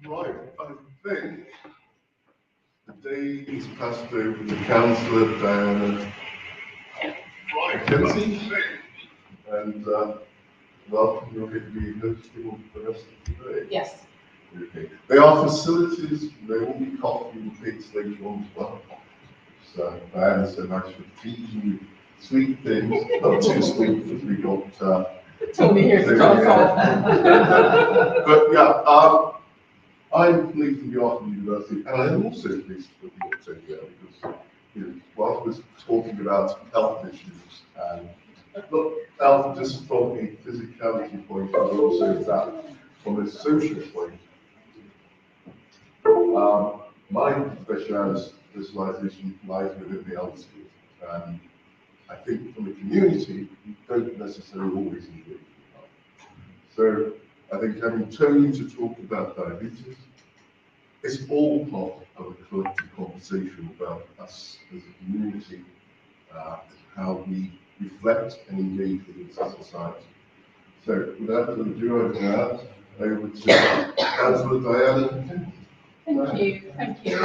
Right, I think the day is passed over to Councillor Donna Mckenzie, and welcome, you'll get to be noticeable for the rest of the day. Yes. Okay. They are facilities, there will be coffee and cakes later on as well. So Diana said I should feed you sweet things, not too sweet because we got Tony here to talk about. But yeah, I'm pleased to be off the university, and I'm also pleased to be at Sydial because, you know, whilst we're talking about health issues and not health just from a physicality point, but also that from a social point. My specialization lies within the elder skills, and I think from a community, you don't necessarily always engage with that. So I think having Tony to talk about diabetes is all part of a collective conversation about us as a community, how we reflect and engage with society. So without further ado, over to Councillor Diana. Thank you, thank you,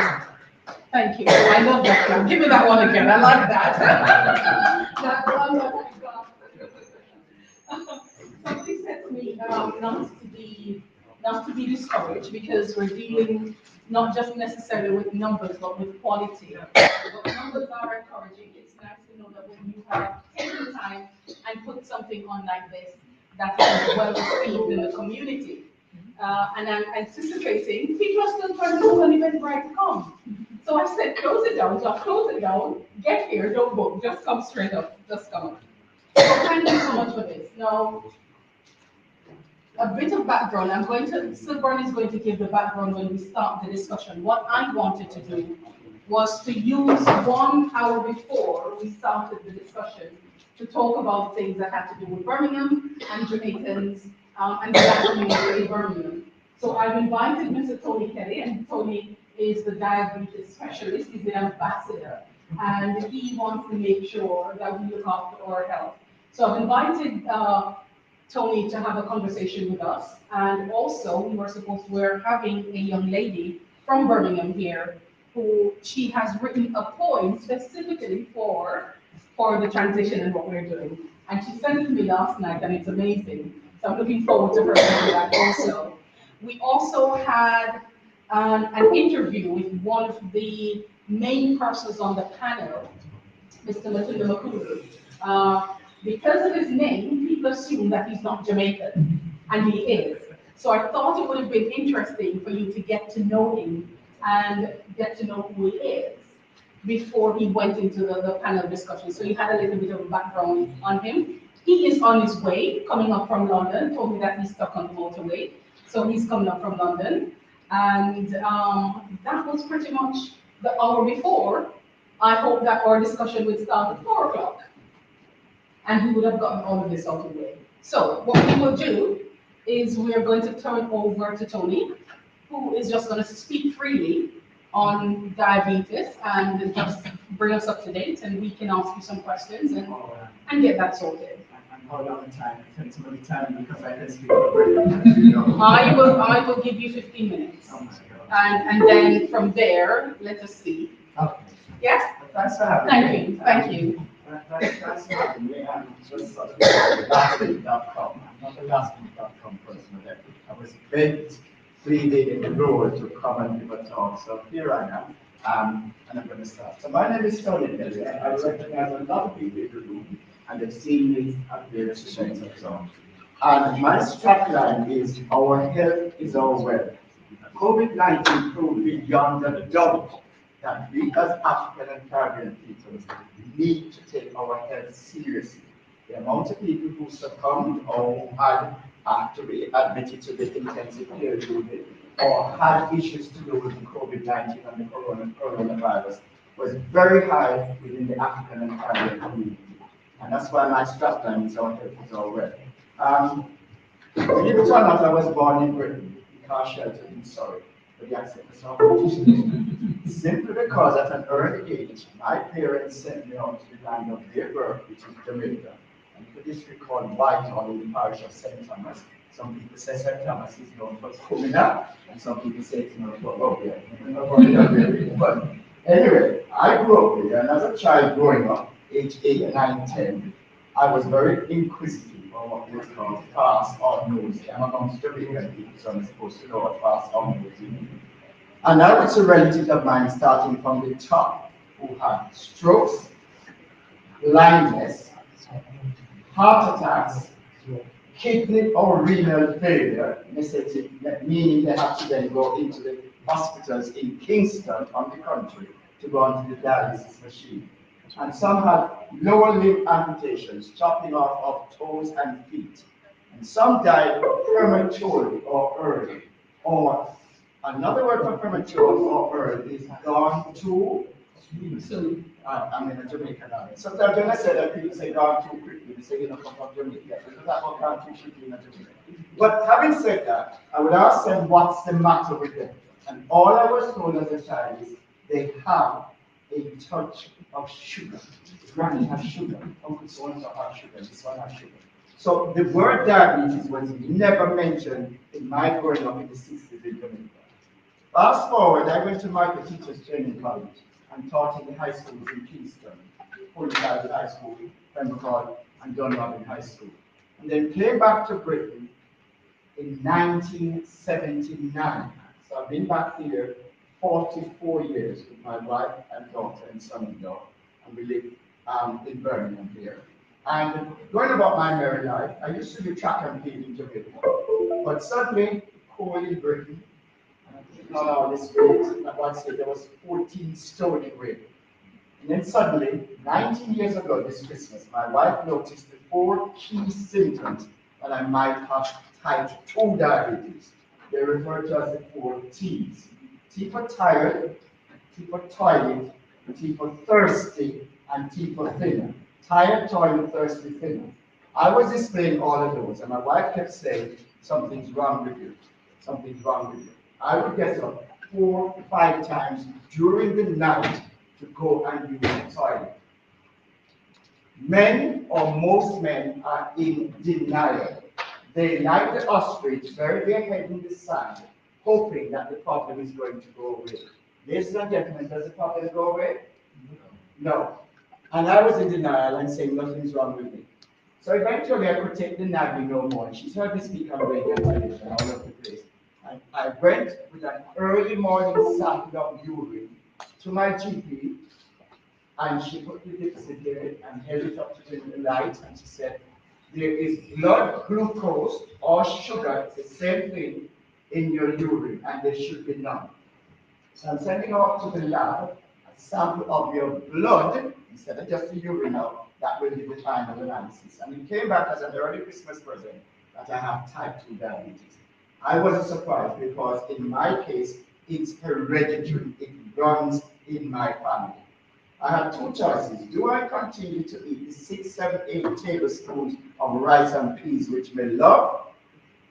thank you. I love that one. Give me that one again. I like that. That one that I got. Somebody said to me not to be discouraged because we're dealing not just necessarily with numbers but with quality. But numbers are encouraging. It's nice to know that when you have taken time and put something on like this, that is well received in the community. And I'm anticipating people are still trying to do an event right to come. So I said, close it down. So I close it down. Get here, don't book. Just come straight up. Just come up. So thank you so much for this. Now, a bit of background. SYLBOURNE is going to give the background when we start the discussion. What I wanted to do was to use 1 hour before we started the discussion to talk about things that had to do with Birmingham and Jamaicans and the Black community in Birmingham. So I've invited Mr. Tony Kelly, and Tony is the diabetes specialist. He's the ambassador, and he wants to make sure that we look after our health. So I've invited Tony to have a conversation with us, and also we're having a young lady from Birmingham here who she has written a poem specifically for the transition and what we're doing. And she sent it to me last night, and it's amazing. So I'm looking forward to her doing that also. We also had an interview with one of the main persons on the panel, Mr. Mukuku. Because of his name, people assume that he's not Jamaican, and he is. So I thought it would have been interesting for you to get to know him and get to know who he is before he went into the panel discussion. So you had a little bit of a background on him. He is on his way, coming up from London, told me that he's stuck on the motorway. So he's coming up from London. And that was pretty much the hour before. I hope that our discussion would start at 4 o'clock. And we would have gotten all of this out of the way. So what we will do is we are going to turn over to Tony, who is just going to speak freely on diabetes and just bring us up to date, and we can ask you some questions and get that sorted. And how long time? It takes me time because I can speak for I will give you 15 minutes. Oh my God. And then from there, let us see. Okay. Yes? Thanks for having me. Thank you. Thanks for having me. I'm just lastminute.com. I'm not a lastminute.com person. I was begged, pleaded in the road to come and give a talk. So here I am. And I'm going to start. So my name is Tony Kelly. I recognize a lot of people in the room, and they've seen me at various events and so on. And my strapline is, our health is our wealth. COVID-19 proved beyond a doubt that we as African and Caribbean people need to take our health seriously. The amount of people who succumbed or had to be admitted to the intensive care unit or had issues to do with COVID-19 and the coronavirus was very high within the African and Caribbean community. And that's why my strapline is our health is our wealth. Believe it or not, I was born in Britain, car shelter in Surrey, but the accent is not British. Simply because at an early age, my parents sent me out to the land of their birth, which is Jamaica, and the district called Whitehall in the parish of St. Thomas, Some people say St. Thomas is known for Kumina, and some people say it's known for Obia. But anyway, I grew up here, and as a child growing up, age 8, 9, 10, I was very inquisitive on what was called fast or nosy. I'm amongst Jamaican people, so I'm supposed to know what fast or nosy means. And I was a relative of mine starting from the top who had strokes, blindness, heart attacks, kidney or renal failure, meaning they have to then go into the hospitals in Kingston on the country to go onto the dialysis machine. And some had lower limb amputations, chopping off of toes and feet. And some died prematurely or early. Or another word for premature or early is gone too soon. I'm in a Jamaican army. Sometimes when I say that, people say gone too quickly. They say, you know, come from Jamaica. Because that's what gone too quickly in Jamaica. But having said that, I would ask them what's the matter with them. And all I was told as a child is they have a touch of sugar. Granny has sugar. Uncle so-and-so has sugar. This one has sugar. So the word diabetes was never mentioned in my growing up in the 60s in Jamaica. Fast forward, I went to Michael Teachers Training College and taught in the high schools in Kingston, Holy Bible High School, Pembroke, and Donna High School. And then came back to Britain in 1979. So I've been back here 44 years with my wife and daughter and son-in-law, and we live in Birmingham here. And going about my merry life, I used to do track and field in Jamaica, but suddenly, cold in Britain, not all this weight. At one stage there was 14 stone in weight. And then suddenly, 19 years ago this Christmas, my wife noticed the 4 key symptoms that I might have type 2 diabetes. They refer to as the 4 T's. T for tired, T for toilet, T for thirsty, and T for thinner. Tired, toilet, thirsty, thinner. I was displaying all of those, and my wife kept saying, something's wrong with you. Something's wrong with you. I would get up 4 or 5 times during the night to go and use the toilet. Men, or most men, are in denial. They, like the ostrich, bury their head in the sand, hoping that the problem is going to go away. Ladies and gentlemen, does the problem go away? No. And I was in denial and saying nothing's wrong with me. So eventually I could take the nagging no more. And she's heard me speak on radio and television all over the place. I went with an early morning sample of urine to my GP, and she put the dipstick in it and held it up to the light, and she said, there is blood glucose or sugar, it's the same thing, in your urine, and there should be none. So I'm sending her up to the lab a sample of your blood, instead of just the urine now, that will be the final analysis. And it came back as an early Christmas present that I have type 2 diabetes. I wasn't surprised because in my case, it's hereditary. It runs in my family. I had 2 choices. Do I continue to eat the 6, 7, 8 tablespoons of rice and peas, which we love,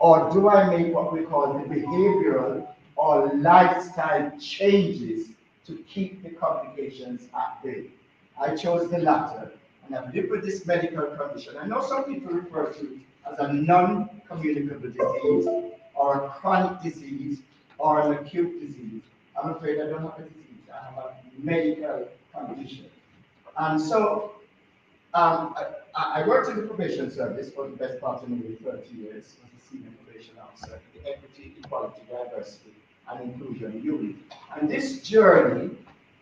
or do I make what we call the behavioral or lifestyle changes to keep the complications at bay? I chose the latter, and I've lived with this medical condition. I know some people refer to it as a non-communicable disease, or a chronic disease, or an acute disease. I'm afraid I don't have a disease, I have a medical condition. And so I worked in the probation service for the best part of nearly 30 years as a senior probation officer in the equity, equality, diversity, and inclusion unit. And this journey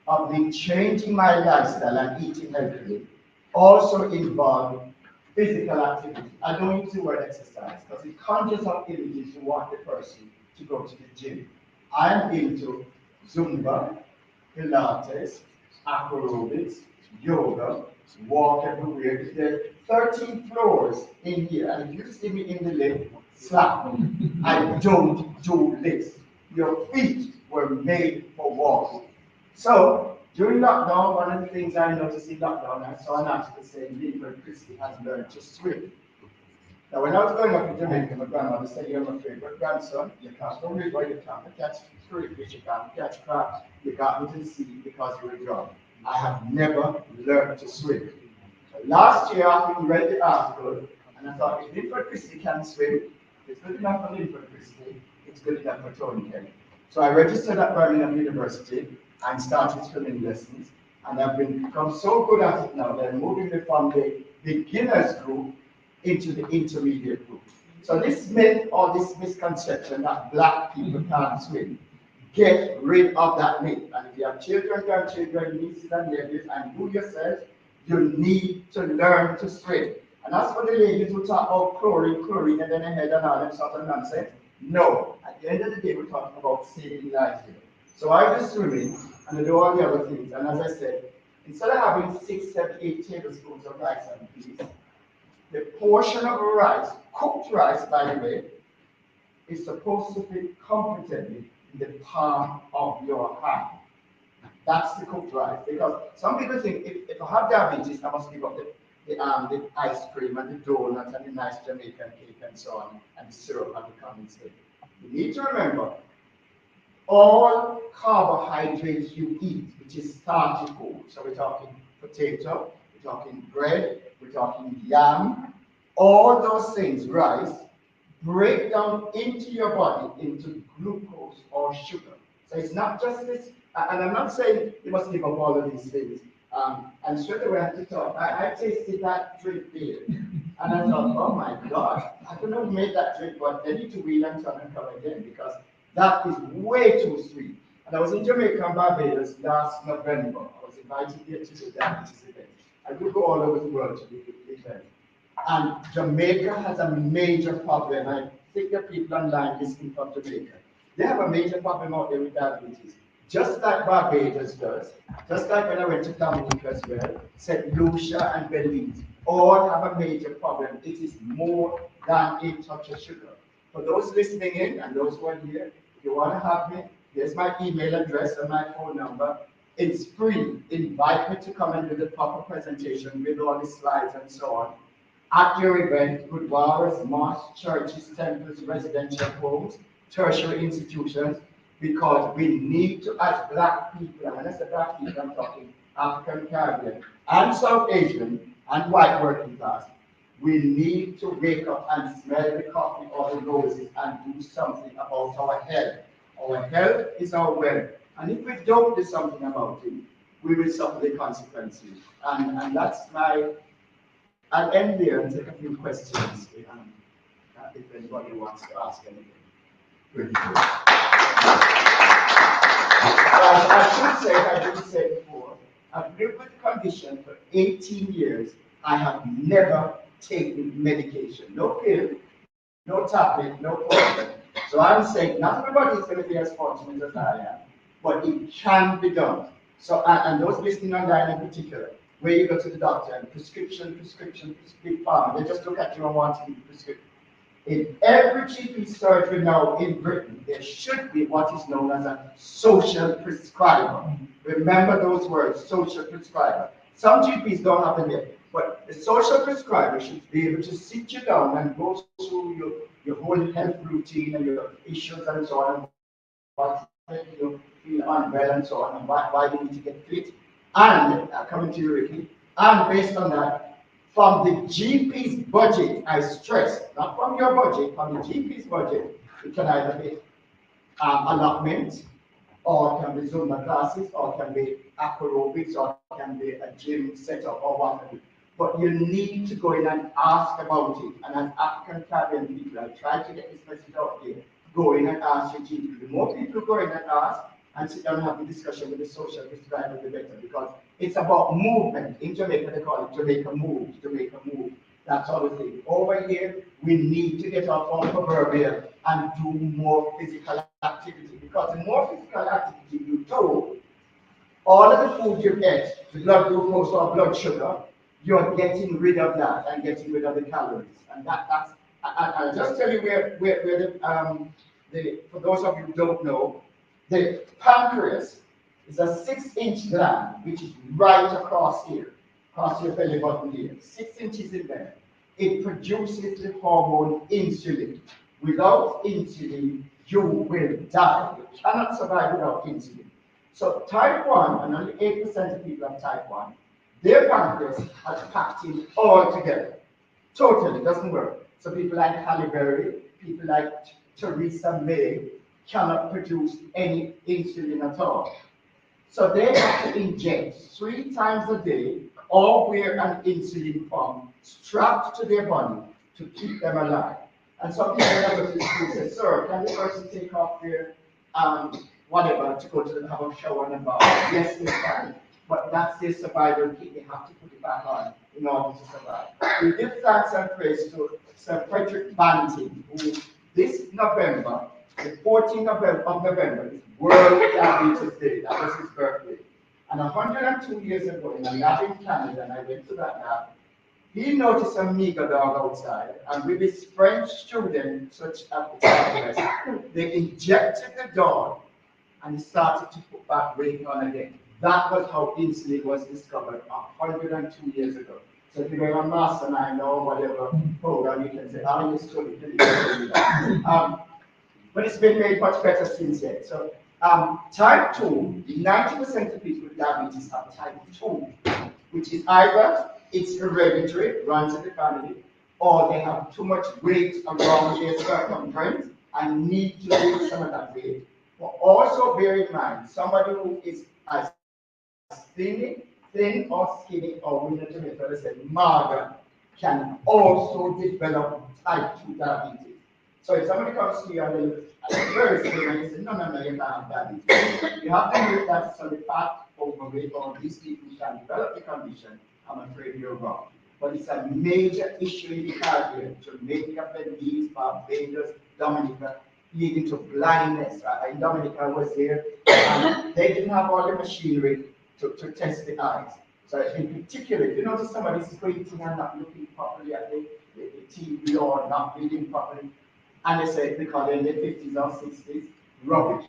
of the changing my lifestyle and eating healthily also involved physical activity. I don't use the word exercise because it conjures up images to want the person to go to the gym. I'm into Zumba, Pilates, aerobics, yoga, walk everywhere. There's 13 floors in here, and if you see me in the lift, slap me. I don't do lifts. Your feet were made for walking. So, during lockdown, one of the things I noticed in lockdown, I saw an article saying Lincoln Christie has learned to swim. Now, when I was growing up in Jamaica, my grandmother said, you're my favorite grandson, you can't go river, you can't catch fruit, you can't catch crabs, you can't go to the sea because you will drown. I have never learned to swim. Last year, I read the article, and I thought, if Lincoln Christie can swim, If it's good enough for Linford Christie, it's good enough for Tony Kelly. So I registered at Birmingham University and started swimming lessons. And I've become so good at it now, they're moving me from the beginners group into the intermediate group. So this myth or this misconception that black people can't swim, get rid of that myth. And if you have children, grandchildren, nieces and nephews, and you yourself, you need to learn to swim. And as for the ladies who talk about chlorine, and then ahead and all that sort of nonsense, no. At the end of the day, we're talking about saving lives here. So I do swimming, and I do all the other things. And as I said, instead of having 6, 7, 8 tablespoons of rice and peas, the portion of rice, cooked rice, by the way, is supposed to fit comfortably in the palm of your hand. That's the cooked rice. Because some people think if I have diabetes, I must give up the ice cream and the donuts and the nice Jamaican cake and so on, and the syrup and the condensate. You need to remember, all carbohydrates you eat, which is starchy food, so we're talking potato, we're talking bread, we're talking yam, all those things, rice, break down into your body into glucose or sugar. So it's not just this, and I'm not saying you must give up all of these things. And straight away I had to talk. I tasted that drink there, and I thought, oh my God, I don't know who made that drink, but they need to wheel and turn and come again because that is way too sweet. And I was in Jamaica and Barbados last November. I was invited here to the diabetes event. I do go all over the world to the event. And Jamaica has a major problem. I think the people online listening from Jamaica, they have a major problem out there with diabetes. Just like Barbados does, just like when I went to Dominica as well, St. Lucia and Belize, all have a major problem. It is more than a touch of sugar. For those listening in and those who are here, if you want to have me, here's my email address and my phone number. It's free. Invite me to come and do the proper presentation with all the slides and so on. At your event, gurdwaras, mosques, churches, temples, residential homes, tertiary institutions, because we need to, as black people, and when I say black people, I'm talking African, Caribbean, and South Asian, and white working class, we need to wake up and smell the coffee or the roses and do something about our health. Our health is our wealth. And if we don't do something about it, we will suffer the consequences. And that's my, I'll end there and take a few questions if anybody wants to ask anything. Thank you. I didn't say before, I've lived with the condition for 18 years. I have never taken medication, no pill, no tablet, no poison. So I'm saying not everybody is going to be as fortunate as I am, but it can be done. So, and those listening online in particular, where you go to the doctor and prescription, big pharma, they just look at you and want to give you prescription. In every GP surgery now in Britain, there should be what is known as a social prescriber. Remember those words, social prescriber. Some GPs don't have them yet, but the social prescriber should be able to sit you down and go through your whole health routine and your issues and so on, what you feel unwell and so on, and why you need to get fit. And coming to you, Ricky, and based on that, from the GP's budget, I stress, not from your budget, from the GP's budget, it can either be allotment, or can be Zumba classes, or can be aerobics, or can be a gym setup, or whatever. But you need to go in and ask about it. And as African Caribbean people, I try to get this message out there. Go in and ask your GP. The more people go in and ask, and sit down and have a discussion with the social prescriber, the better, because it's about movement. In Jamaica, they call it Jamaica Move, that sort of thing. Over here, we need to get off our proverbial and do more physical activity, because the more physical activity you do, all of the food you get, the blood glucose or blood sugar, you're getting rid of that and getting rid of the calories. And that's, I'll just tell you where for those of you who don't know, the pancreas is a 6-inch gland, which is right across here, across your belly button here, 6 inches in there. It produces the hormone insulin. Without insulin, you will die. You cannot survive without insulin. So type 1, and only 8% of people have type 1, their pancreas has packed in all together. Totally, it doesn't work. So people like Halle Berry, people like Theresa May cannot produce any insulin at all. So they have to inject 3 times a day or wear an insulin pump strapped to their body to keep them alive. And some people that go to the school say, sir, can the person take off their whatever to go to have a shower and a bath? Yes, they can. But that's their survival kit. They have to put it back on in order to survive. We give thanks and praise to Sir Frederick Banting, who this November, the 14th of November, is World Diabetes Day. That was his birthday. And 102 years ago, in a lab in Canada, and I went to that lab, he noticed a meager dog outside, and with his French student, such as they injected the dog, and he started to put back weight on again. That was how insulin was discovered 102 years ago. So if you're a mastermind or whatever program, you can say, how you studied it. But it's been made much better since then. So type 2, 90% of people with diabetes have type 2, which is either it's hereditary, runs in the family, or they have too much weight around their circumference and need to lose some of that weight. But also bear in mind, somebody who is as thin or skinny, or we need to make say mager, can also develop type 2 diabetes. So if somebody comes to you and they're very skinny and you say, no, you can't have diabetes, you have to know that it's only fat, overweight, or these people can develop the condition. I'm afraid you're wrong. But it's a major issue in the Caribbean, Jamaica, Belize, Barbados, Dominica, leading to blindness. In Dominica, I was there, and they didn't have all the machinery to test the eyes. So in particular, if you notice somebody squinting and not looking properly at the TV or not reading properly, and they say because they're in their 50s or 60s, rubbish.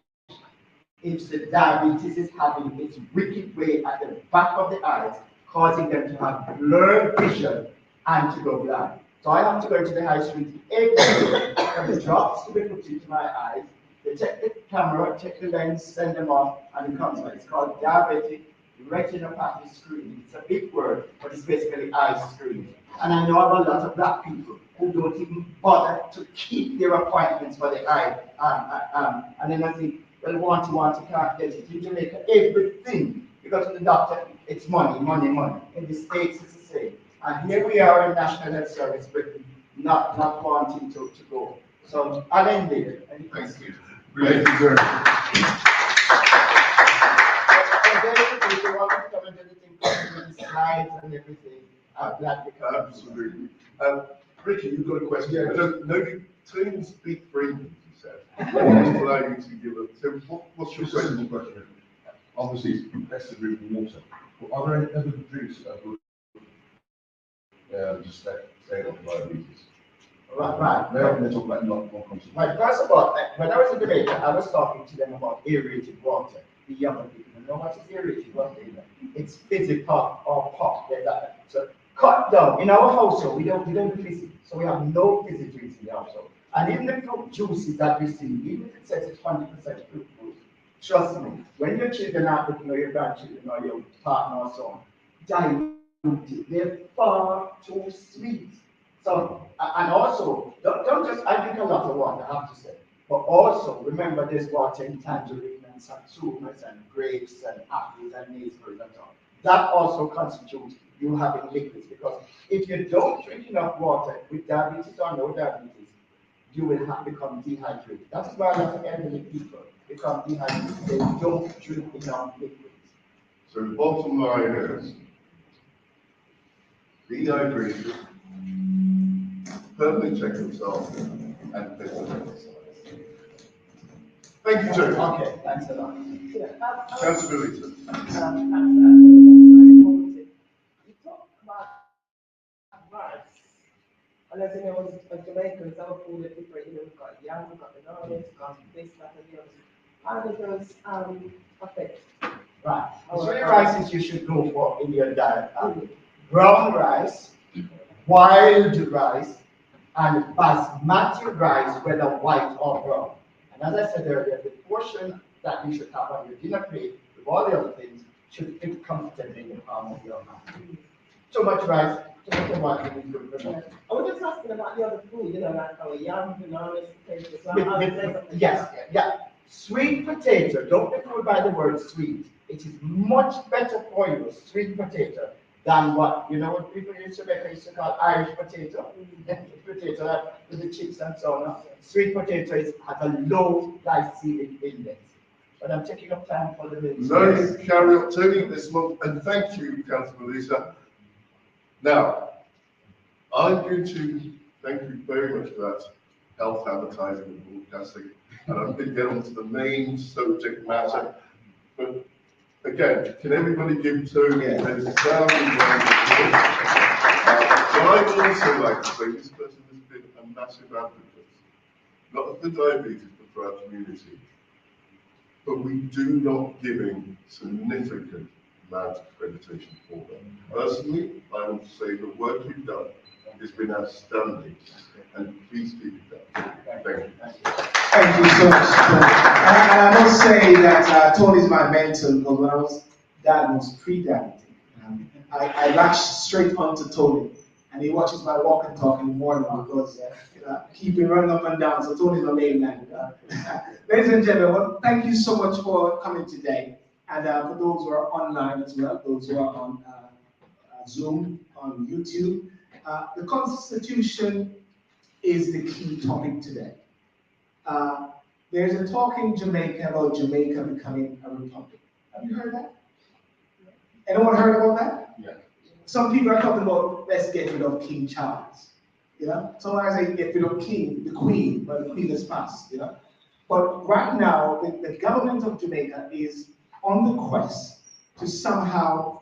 It's the diabetes is having its wicked way at the back of the eyes, causing them to have blurred vision and to go blind. So I have to go into the high street every day, and the drops to be put into my eyes. They take the camera, take the lens, send them off, and it comes out. It's called diabetic retinopathy screening. It's a big word, but it's basically eye screening. And I know of a lot of black people who don't even bother to keep their appointments for the eye. And then I think, well, want to can't get it. In Jamaica, everything, you go to the doctor, it's money. In the States, it's the same. And here we are in National Health Service, Britain, not wanting to go. So I'll end there. Any questions? Thank you, sir. If you want to come and anything, slides and everything, I'm glad to come. Absolutely. Ricky, you've got a question. Yeah. I don't know you clearly speak for England, you said. I want to allow you to give a. So what's your Just a question? simple question. Obviously, it's best to drink water. But are there any other drinks that would just stay on diabetes? Right. They're talking about not conscious. Right, first of all, when I was in Jamaica, I was talking to them about aerated water. The younger people know what is aerated water. It's fizzy pop or pop. So cut down. In our household, we don't do fizzy. So we have no fizzy drinks in the household. And even the fruit juices that we see, even if it says it's 100% fruit juice, trust me, when your children are looking, or your grandchildren, or your partner, or so on, diluted, they're far too sweet. So, and also, don't just, I drink a lot of water, I have to say, but also remember there's water in tangerine and satsumas and grapes and apples and naseberries and so on. That also constitutes you having liquids, because if you don't drink enough water with diabetes or no diabetes, you will have become dehydrated. That is why a lot of elderly people become dehydrated. They don't drink enough liquids. So the bottom line is dehydration, perfectly check yourself, and physical exercise. Thank you, Joe. Okay, thanks a lot. Accountability. You talk about rice. And as you know, as Jamaicans, our food is different. You know, we've got yam, we've got bananas, we've got this, that, and the other. How do those affect? Right. Three rices you should go for in your diet. Brown rice, wild rice, and basmati rice, whether white or brown. And as I said earlier, the portion that you should have on your dinner plate with all the other things should fit comfortably in the palm of your hand. Too much rice, too much water is good for nothing. I would just ask talking about the other food, you know, like our yam, bananas, potatoes. So With- I would with- say- Yes, yeah. Sweet potato, don't be fooled by the word sweet. It is much better for you, sweet potato, than what, you know, what people used to call Irish potato. Potato with the chips and so on. Sweet potato has a low glycemic index. But I'm taking up time for the minutes. No, carry on turning this month, and thank you, Councillor Lisa. Now, I'm going to thank you very much for that health advertising and broadcasting, and I'm going to get on to the main subject matter. But again, can everybody give Tony a sounding round of applause? But I'd also like to say this person has been a massive advocate, not for diabetes, but for our community. But we do not give him significant amount of accreditation for them. Personally, I want to say the work you've done has been outstanding, and please keep it up. Thank you. Thank you so much, Tony. And I must say that Tony's my mentor, because when I was diagnosed pre-diabetic, I latched straight onto Tony, and he watches my walk and talk in the morning because keep me running up and down. So Tony's my main man. Ladies and gentlemen, well, thank you so much for coming today, and for those who are online as well, those who are on Zoom, on YouTube. The Constitution is the key topic today. There's a talk in Jamaica about Jamaica becoming a republic. Have you heard that? Anyone heard about that? Yeah. Some people are talking about let's get rid of King Charles. You know, sometimes I get rid of King, the Queen, but the Queen has passed. You know, but right now the government of Jamaica is on the quest to somehow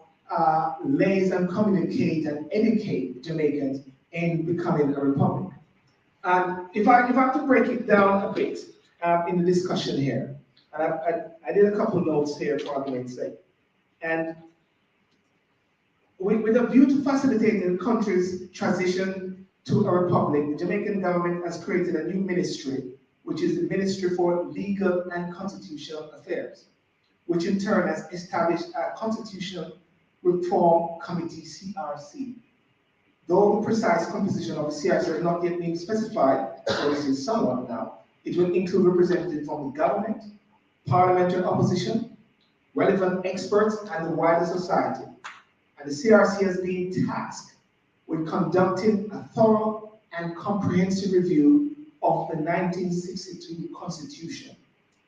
lays and communicate and educate Jamaicans in becoming a republic. And if I have to break it down a bit in the discussion here, and I did a couple notes here for argument's sake, and with a view to facilitating the country's transition to a republic, the Jamaican government has created a new ministry, which is the Ministry for Legal and Constitutional Affairs, which in turn has established a Constitutional Reform Committee, CRC. Though the precise composition of the CRC has not yet been specified, or this is somewhat now, it will include representatives from the government, parliamentary opposition, relevant experts, and the wider society. And the CRC has been tasked with conducting a thorough and comprehensive review of the 1962 Constitution,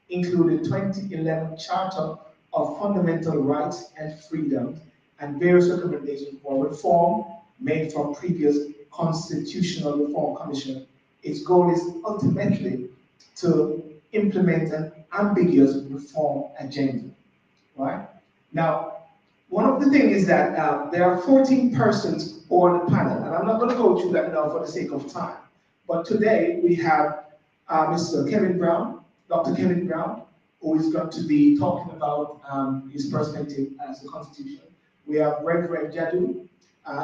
including 2011 Charter of Fundamental Rights and Freedoms, and various recommendations for reform made from previous Constitutional Reform Commission. Its goal is ultimately to implement an ambiguous reform agenda, right? Now, one of the things is that there are 14 persons on the panel, and I'm not going to go through that now for the sake of time, but today we have Mr. Kevin Brown, Dr. Kevin Brown, who is going to be talking about his perspective as the Constitution. We have Reverend Jaddoo.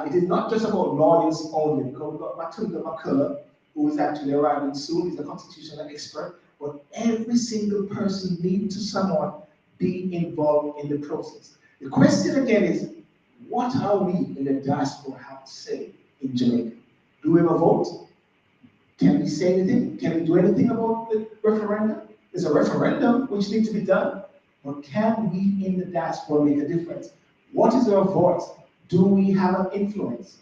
It is not just about lawyers only, because we've got Matondo, who is actually arriving soon. He's a constitutional expert, but every single person needs to somewhat be involved in the process. The question again is, what are we in the diaspora have to say in Jamaica? Do we have a vote? Can we say anything? Can we do anything about the referendum? There's a referendum which needs to be done, but can we in the diaspora make a difference? What is our voice? Do we have an influence?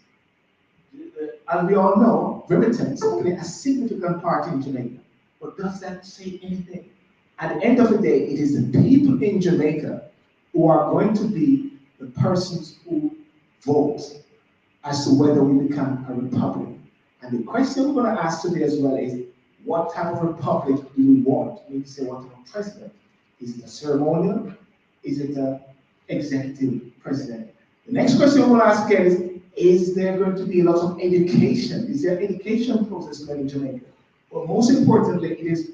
As we all know, remittance play a significant part in Jamaica, but does that say anything? At the end of the day, it is the people in Jamaica who are going to be the persons who vote as to whether we become a republic. And the question we're going to ask today as well is, what type of republic do we want? We need to say, what type of president? Is it a ceremonial? Is it an executive president? The next question we want to ask again is there going to be a lot of education? Is there an education process in Jamaica? But most importantly, it is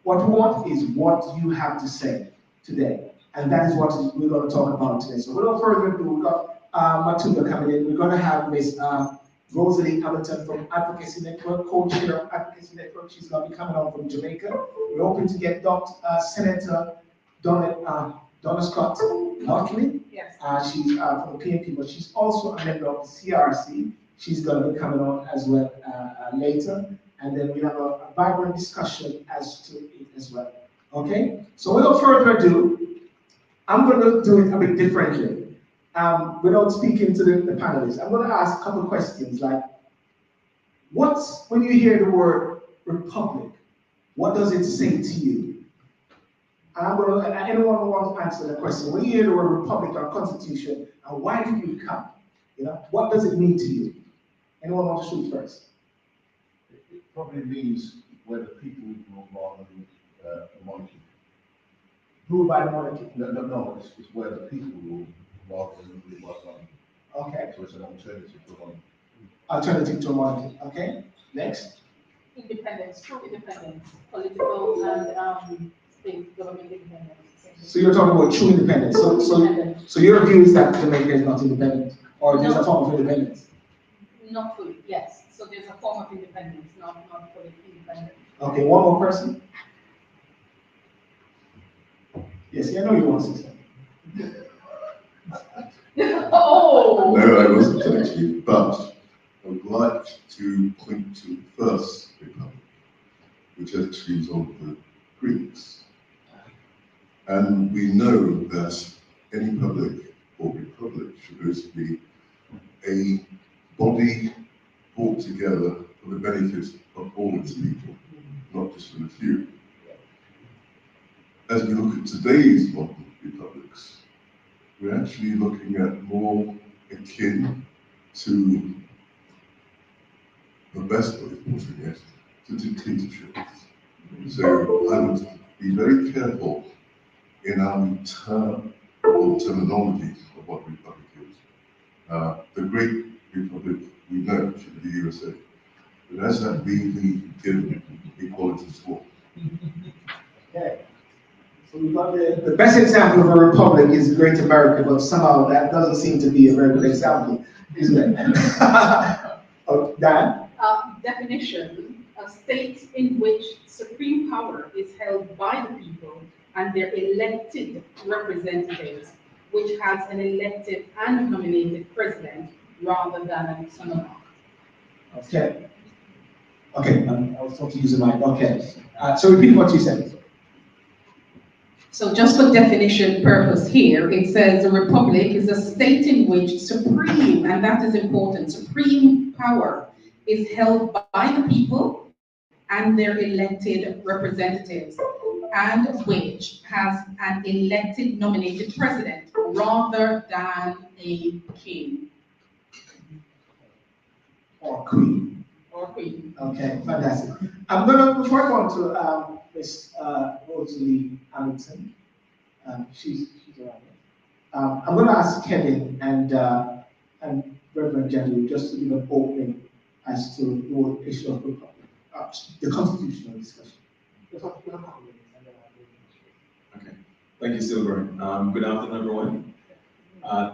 what we want is what you have to say today. And that is what we're going to talk about today. So without further ado, we've got Matondo coming in. We're going to have Miss Rosalea from Advocacy Network, co-chair of Advocacy Network. She's going to be coming on from Jamaica. We're hoping to get Senator Donna Scott-Mottley. Yes. She's from the PNP, but she's also a member of the CRC. She's going to be coming on as well later. And then we have a vibrant discussion as to it as well. Okay? So without further ado, I'm going to do it a bit differently. Without speaking to the panelists, I'm going to ask a couple of questions like, when you hear the word republic, what does it say to you? And I'm going to, anyone who wants to answer the question, when you hear the word republic or constitution, and why did you come? You know, what does it mean to you? Anyone want to shoot first? It probably means where the people rule rather than the monarchy. Ruled by the monarchy. No, it's where the people rule rather than ruled by the monarchy. Okay. So it's an alternative to monarchy. Alternative to monarchy. Okay. Next. Independence, true independence, political and state government independence. So you're talking about true independence. So your view is that Jamaica is not independent, or there's a form of independence? Not fully, yes. So there's a form of independence, not fully independent. Okay, one more person. Yes, I know you want to say something. Oh! No, I wasn't actually, but I would like to point to the first republic, which actually is of the Greeks. And we know that any public or republic should always be a body brought together for the benefit of all its people, not just for the few. As we look at today's modern republics, we're actually looking at more akin to the best way of putting it, to dictatorship. So I would be very careful in our term or terminology of what republic is. The great republic we know should be the USA, but has that really given equality to all? Okay. So we've got the best example of a republic is Great America, but somehow that doesn't seem to be a very good example, isn't it? Oh, Dan? Definition: a state in which supreme power is held by the people and their elected representatives, which has an elected and nominated president rather than an monarch. Okay. Okay, I was talking to use the mic. Okay. So repeat what you said. So just for definition purpose here, it says a republic is a state in which supreme, and that is important, supreme power is held by the people and their elected representatives, and which has an elected nominated president rather than a king. Or queen. Or queen. Okay, fantastic. I'm gonna, before I go on to Miss Rosalea Hamilton, she's around here. I'm gonna ask Kevin and Reverend Jaddoo just to give an opening as to the whole issue of the constitutional discussion. Okay, thank you, SYLBOURNE. Good afternoon, everyone.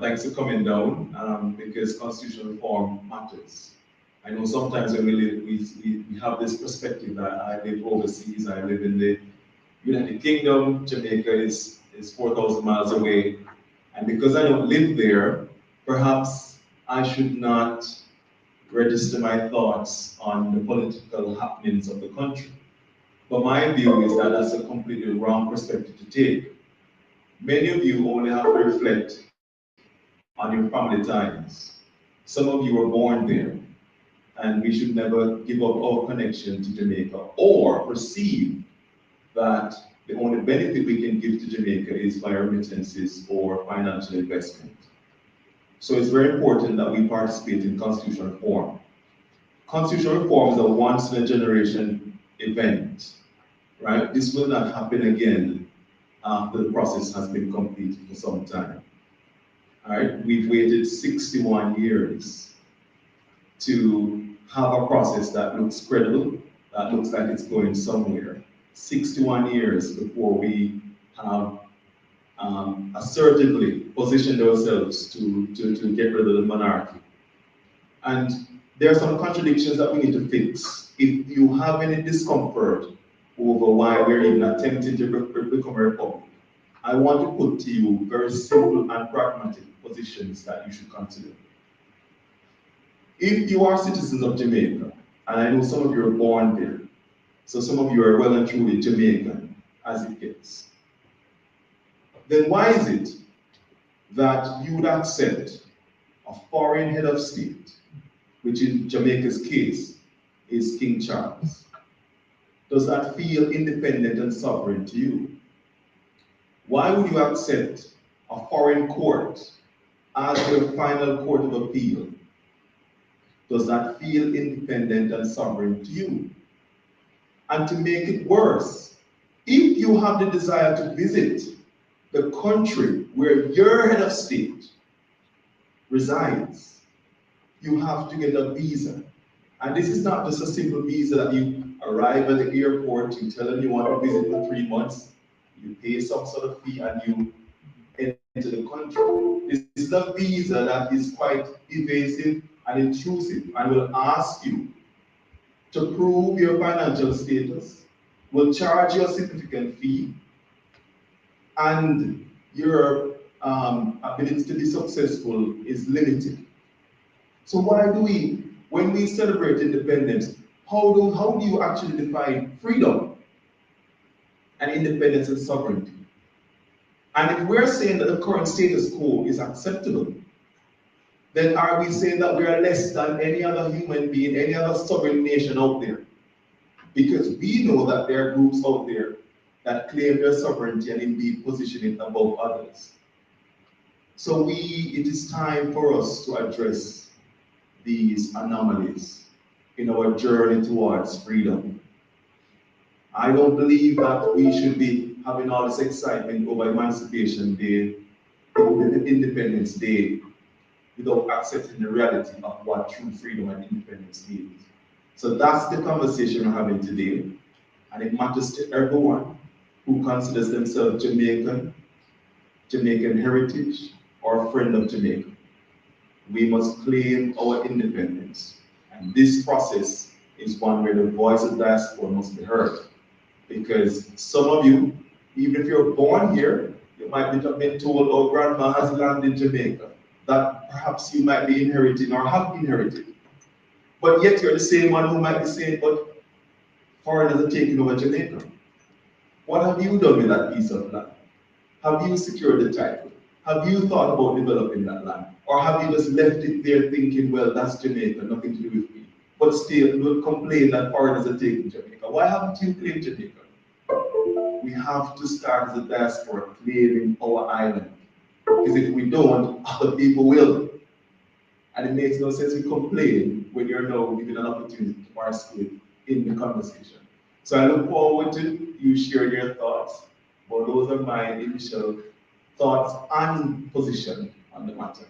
Thanks for coming down because constitutional reform matters. I know sometimes when we have this perspective that I live overseas, I live in the United Kingdom, Jamaica is 4,000 miles away, and because I don't live there, perhaps I should not register my thoughts on the political happenings of the country. But my view is that that's a completely wrong perspective to take. Many of you only have to reflect on your family ties. Some of you were born there, and we should never give up our connection to Jamaica or perceive that the only benefit we can give to Jamaica is via remittances or financial investment. So it's very important that we participate in constitutional reform. Constitutional reform is a once-in-a-generation event, right? This will not happen again after the process has been completed for some time. All right, we've waited 61 years to have a process that looks credible, that looks like it's going somewhere. 61 years before we have assertively positioned ourselves to get rid of the monarchy. And there are some contradictions that we need to fix. If you have any discomfort over why we're even attempting to become a republic, I want to put to you very simple and pragmatic positions that you should consider. If you are citizens of Jamaica, and I know some of you are born there, so some of you are well and truly Jamaican as it gets, then why is it that you would accept a foreign head of state, which in Jamaica's case is King Charles? Does that feel independent and sovereign to you? Why would you accept a foreign court as your final court of appeal? Does that feel independent and sovereign to you? And to make it worse, if you have the desire to visit the country where your head of state resides, you have to get a visa. And this is not just a simple visa that you arrive at the airport, you tell them you want to visit for 3 months, you pay some sort of fee and you enter the country. This is a visa that is quite evasive and intrusive and will ask you to prove your financial status, will charge you a significant fee, and your ability to be successful is limited. So why do we, when we celebrate independence, how do you actually define freedom and independence and sovereignty? And if we're saying that the current status quo is acceptable, then are we saying that we are less than any other human being, any other sovereign nation out there? Because we know that there are groups out there that claim their sovereignty and indeed position it above others. So it is time for us to address these anomalies in our journey towards freedom. I don't believe that we should be having all this excitement over Emancipation Day, Independence Day, without accepting the reality of what true freedom and independence means. So that's the conversation we're having today. And it matters to everyone who considers themselves Jamaican, Jamaican heritage, or a friend of Jamaica. We must claim our independence. And this process is one where the voice of diaspora must be heard. Because some of you, even if you're born here, you might be told, oh, grandma has land in Jamaica, that perhaps you might be inheriting or have inherited. But yet you're the same one who might be saying, but foreigners are taking over Jamaica. What have you done with that piece of land? Have you secured the title? Have you thought about developing that land? Or have you just left it there thinking, well, that's Jamaica, nothing to do with me? But still, will complain that foreigners are taking Jamaica. Why haven't you claimed Jamaica? We have to start as a diaspora claiming our island. Because if we don't, other people will. And it makes no sense to complain when you're now given an opportunity to participate in the conversation. So I look forward to you sharing your thoughts. But those are my initial thoughts and position on the matter.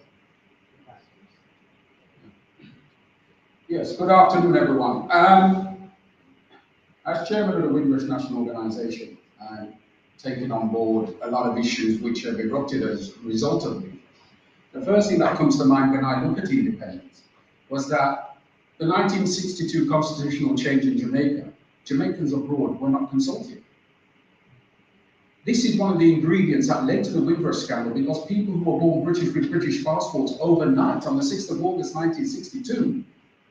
Yes, good afternoon, everyone. As chairman of the Windrush National Organization, I'm taking on board a lot of issues which have erupted as a result of it. The first thing that comes to mind when I look at independence was that the 1962 constitutional change in Jamaica, Jamaicans abroad were not consulted. This is one of the ingredients that led to the Windrush scandal, because people who were born British with British passports overnight on the 6th of August 1962,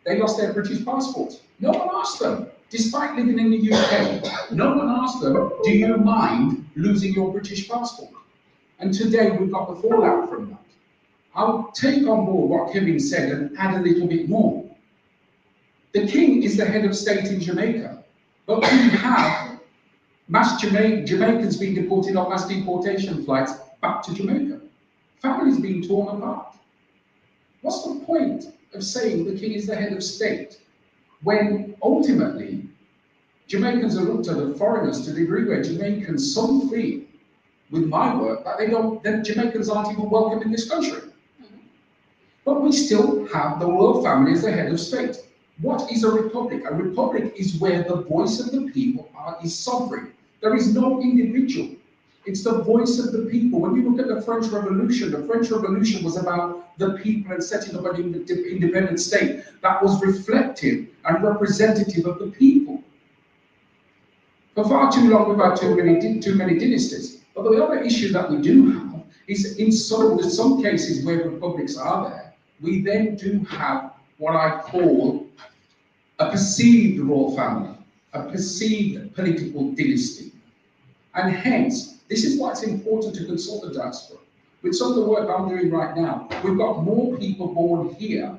they lost their British passports. No one asked them, despite living in the UK, no one asked them, do you mind losing your British passport? And today we've got the fallout from that. I'll take on board what Kevin said and add a little bit more. The King is the head of state in Jamaica, but we have mass Jamaicans being deported on mass deportation flights back to Jamaica. Families being torn apart. What's the point of saying the King is the head of state when ultimately Jamaicans are looked at as foreigners to the degree where Jamaicans so feel with my work that Jamaicans aren't even welcome in this country. But we still have the royal family as the head of state. What is a republic? A republic is where the voice of the people is sovereign. There is no individual. It's the voice of the people. When you look at the French Revolution was about the people and setting up an independent state that was reflective and representative of the people. For far too long, we've had too many dynasties. But the other issue that we do have is in some cases where republics are there, we then do have what I call a perceived royal family, a perceived political dynasty. And hence, this is why it's important to consult the diaspora. With some of the work I'm doing right now, we've got more people born here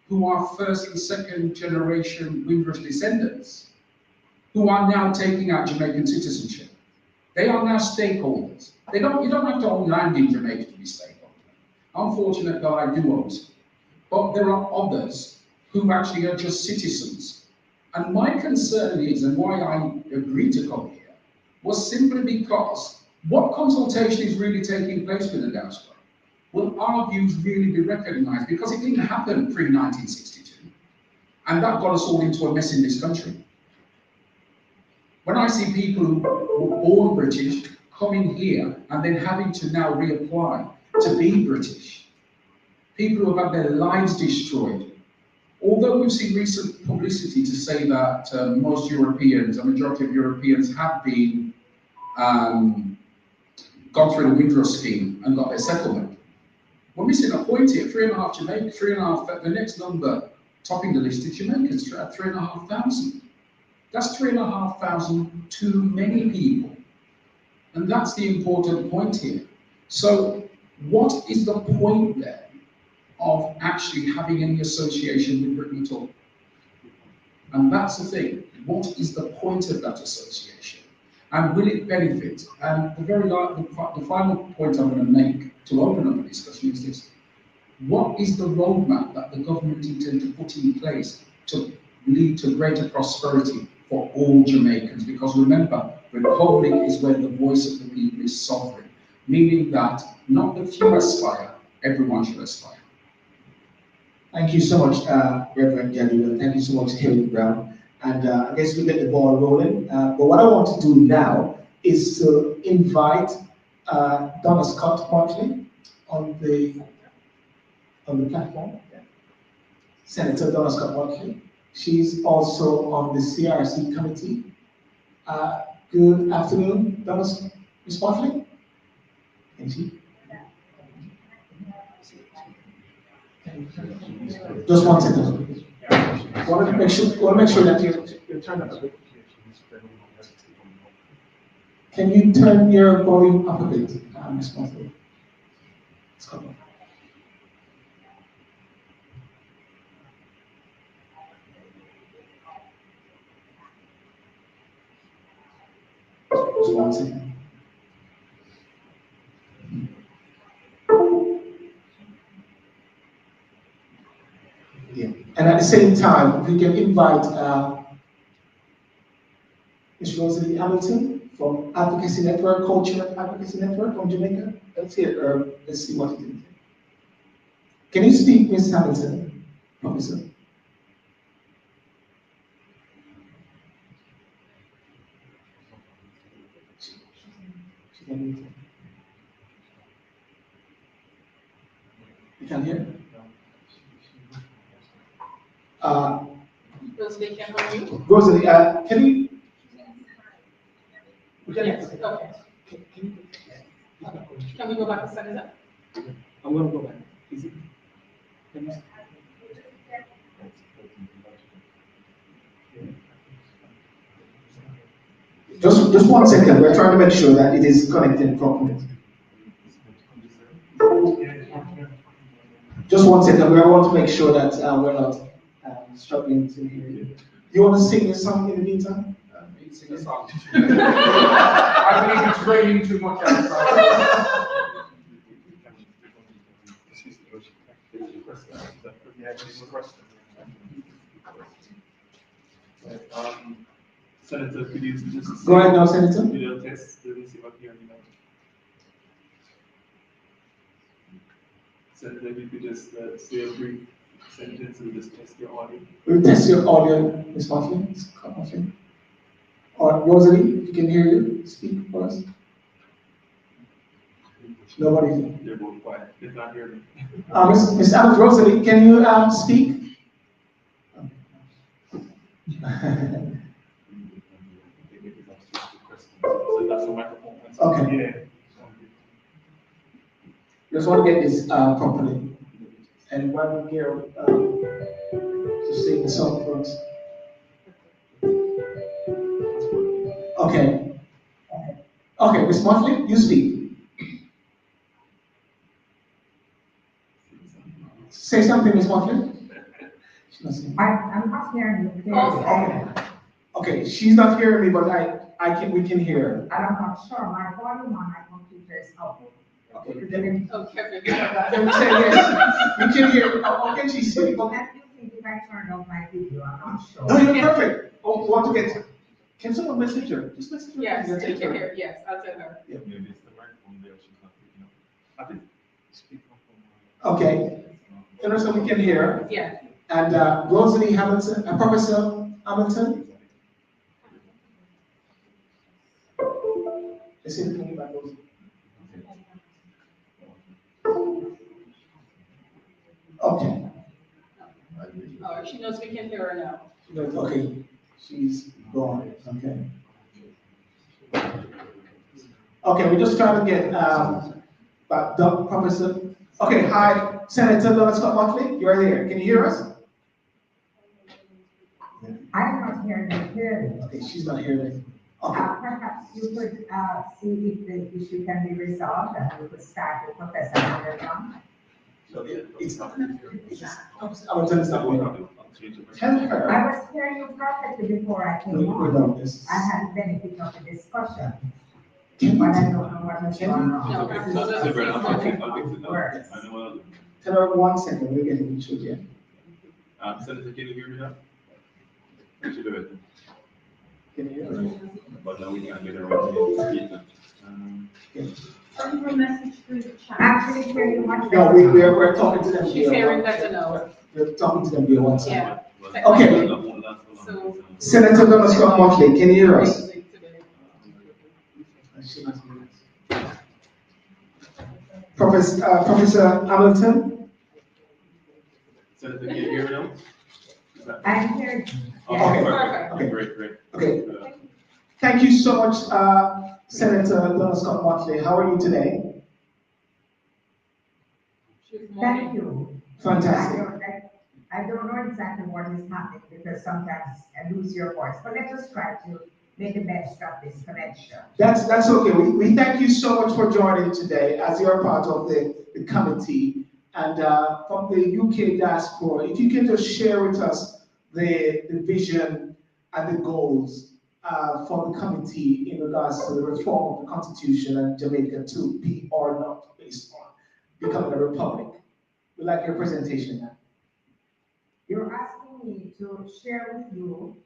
who are first and second generation Windrush descendants who are now taking out Jamaican citizenship. They are now stakeholders. You don't have to own land in Jamaica to be stakeholder. I'm fortunate that I do own some. But there are others who actually are just citizens. And my concern is, and why I agreed to come here, was simply because what consultation is really taking place with the diaspora? Will our views really be recognised? Because it didn't happen pre-1962. And that got us all into a mess in this country. When I see people who were born British coming here and then having to now reapply to be British, people who have had their lives destroyed, although we've seen recent publicity to say that most Europeans, a majority of Europeans have been gone through the Windrush scheme and got their settlement. We're missing a point here. 3.5 Jamaica, 3.5. The next number topping the list is Jamaicans at 3,500. That's 3,500 too many people, and that's the important point here. So, what is the point then of actually having any association with Britain at all? And that's the thing. What is the point of that association? And will it benefit? And the final point I'm going to make to open up the discussion is this. What is the roadmap that the government intends to put in place to lead to greater prosperity for all Jamaicans? Because remember, Republic is where the voice of the people is sovereign, meaning that not the few aspire, everyone should aspire. Thank you so much, Reverend Jaddoo, and thank you so much, Helen Brown. And I guess we get the ball rolling. But what I want to do now is to invite Donna Scott-Mottley on the platform. Senator Donna Scott-Mottley. She's also on the CRC committee. Good afternoon, Donna Scott-Mottley. Thank you. Just 1 second. I want to make sure that you turn up a bit. Can you turn your volume up a bit, Ms. Mottley? Just 1 second. Yeah. And at the same time, we can invite Ms. Rosalea Hamilton from Advocacy Network, Culture Advocacy Network from Jamaica. Let's hear, let's see what it is. Can you speak, Ms. Hamilton, Professor? You can hear? Rosalea, can I hear you? Rosalea, can you? Yes, okay. Can we go back to Senator? I'm going to go back. Is it? Can you? Just 1 second. We're trying to make sure that it is connected properly. Just 1 second. We want to make sure that we're not struggling to hear you. Do you want to sing a song in the meantime? Sing a song. I believe it's raining too much outside. Senator, could you just go ahead now, Senator? Video test the receiver here? Senator, if you could just say a brief sentence and just test your audio. We'll test your audio, Ms. Mottley. Or Rosalie, if you can hear you, speak for us. Nobody. They're both quiet. They can't hear me. Ms. Rosalie, can you speak? So that's the microphone. Okay. Yeah. Just want to get this properly. And one here. sing a song for us. Okay. Okay, Miss Mottley, you speak. Say something, Miss Mottley. I'm not hearing you Oh, clearly. okay, she's not hearing me, but we can hear her. And I'm not sure, my volume on my computer is up. Okay. Okay. Can we say yes? We can hear. How can she speak? But I do think if I turn off my video, I'm not sure. No, you're perfect. Oh, you want to get? Can someone message her? Just message her. Yes, You'll take take her. care. Yes, I'll tell her. Yeah. Maybe it's the microphone there, she's not picking up. I think speak up. Okay. So we can hear her. Yeah. And Rosalie Hamilton, Professor Hamilton. Let's see if we can get back Rosalie. Okay. Oh, she knows we can hear her now. Okay. She's gone. Okay. Okay, we're just trying to get back Professor. Okay, hi, Senator Donna Scott-Mottley, you're there. Can you hear us? I'm not hearing you clearly. Okay, she's not hearing. Okay. Perhaps you could see if the issue can be resolved and we could start with Professor Hamilton. So it's not. I'm telling you. Tell her. I was hearing you perfectly before I came on. I had the benefit of the discussion. But I don't know what is going on. Tell her 1 second, we're getting into it again. Senator, can you hear me now? We should do it. Can you hear me? But now we can't get around to Send her a message through the chat. Actually, hear you much better. No, we're talking to them. She's hearing better now. We're talking to them via WhatsApp. Yeah. Okay. So, Senator Donna Scott-Mottley, can you hear us? Professor Hamilton? Senator, can you hear me now? I'm here. Okay. Perfect. Okay, great. Okay. Thank you so much, Senator Donna Scott-Mottley. How are you today? Thank you. Fantastic. I don't know exactly what is happening because sometimes I lose your voice, but let us try to make the best of this connection. That's okay. We thank you so much for joining today as you're part of the committee. And from the UK diaspora, if you can just share with us the vision and the goals for the committee in regards to the reform of the Constitution and Jamaica to be or not based on becoming a republic. We'd like your presentation now. You're asking me to share with you.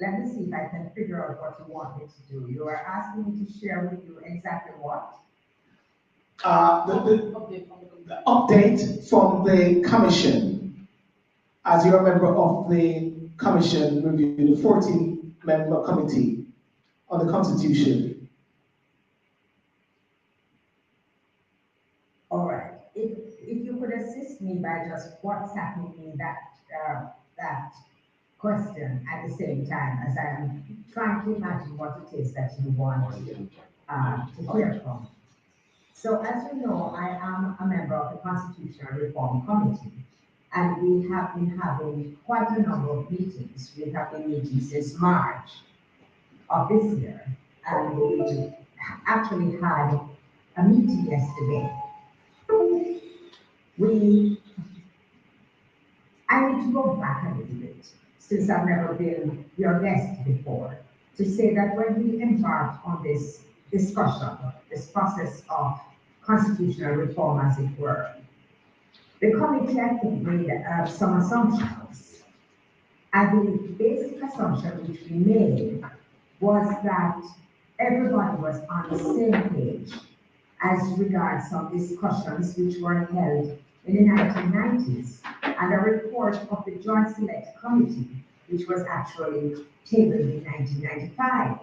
Let me see if I can figure out what you want me to do. You are asking me to share with you exactly what? The update from the commission. As you're a member of the commission review, the 14-member committee on the Constitution. All right. If you could assist me by just WhatsApping me that question at the same time as I'm trying to imagine what it is that you want to hear from. So as you know, I am a member of the Constitutional Reform Committee, and we have been having quite a number of meetings. We have been meeting since March of this year, and we actually had a meeting yesterday. I need to go back a little bit, since I've never been your guest before, to say that when we embarked on this discussion, this process of constitutional reform, as it were, the committee, I think, made some assumptions. And the basic assumption which we made was that everybody was on the same page as regards some discussions which were held in the 1990s, and a report of the Joint Select Committee, which was actually tabled in 1995.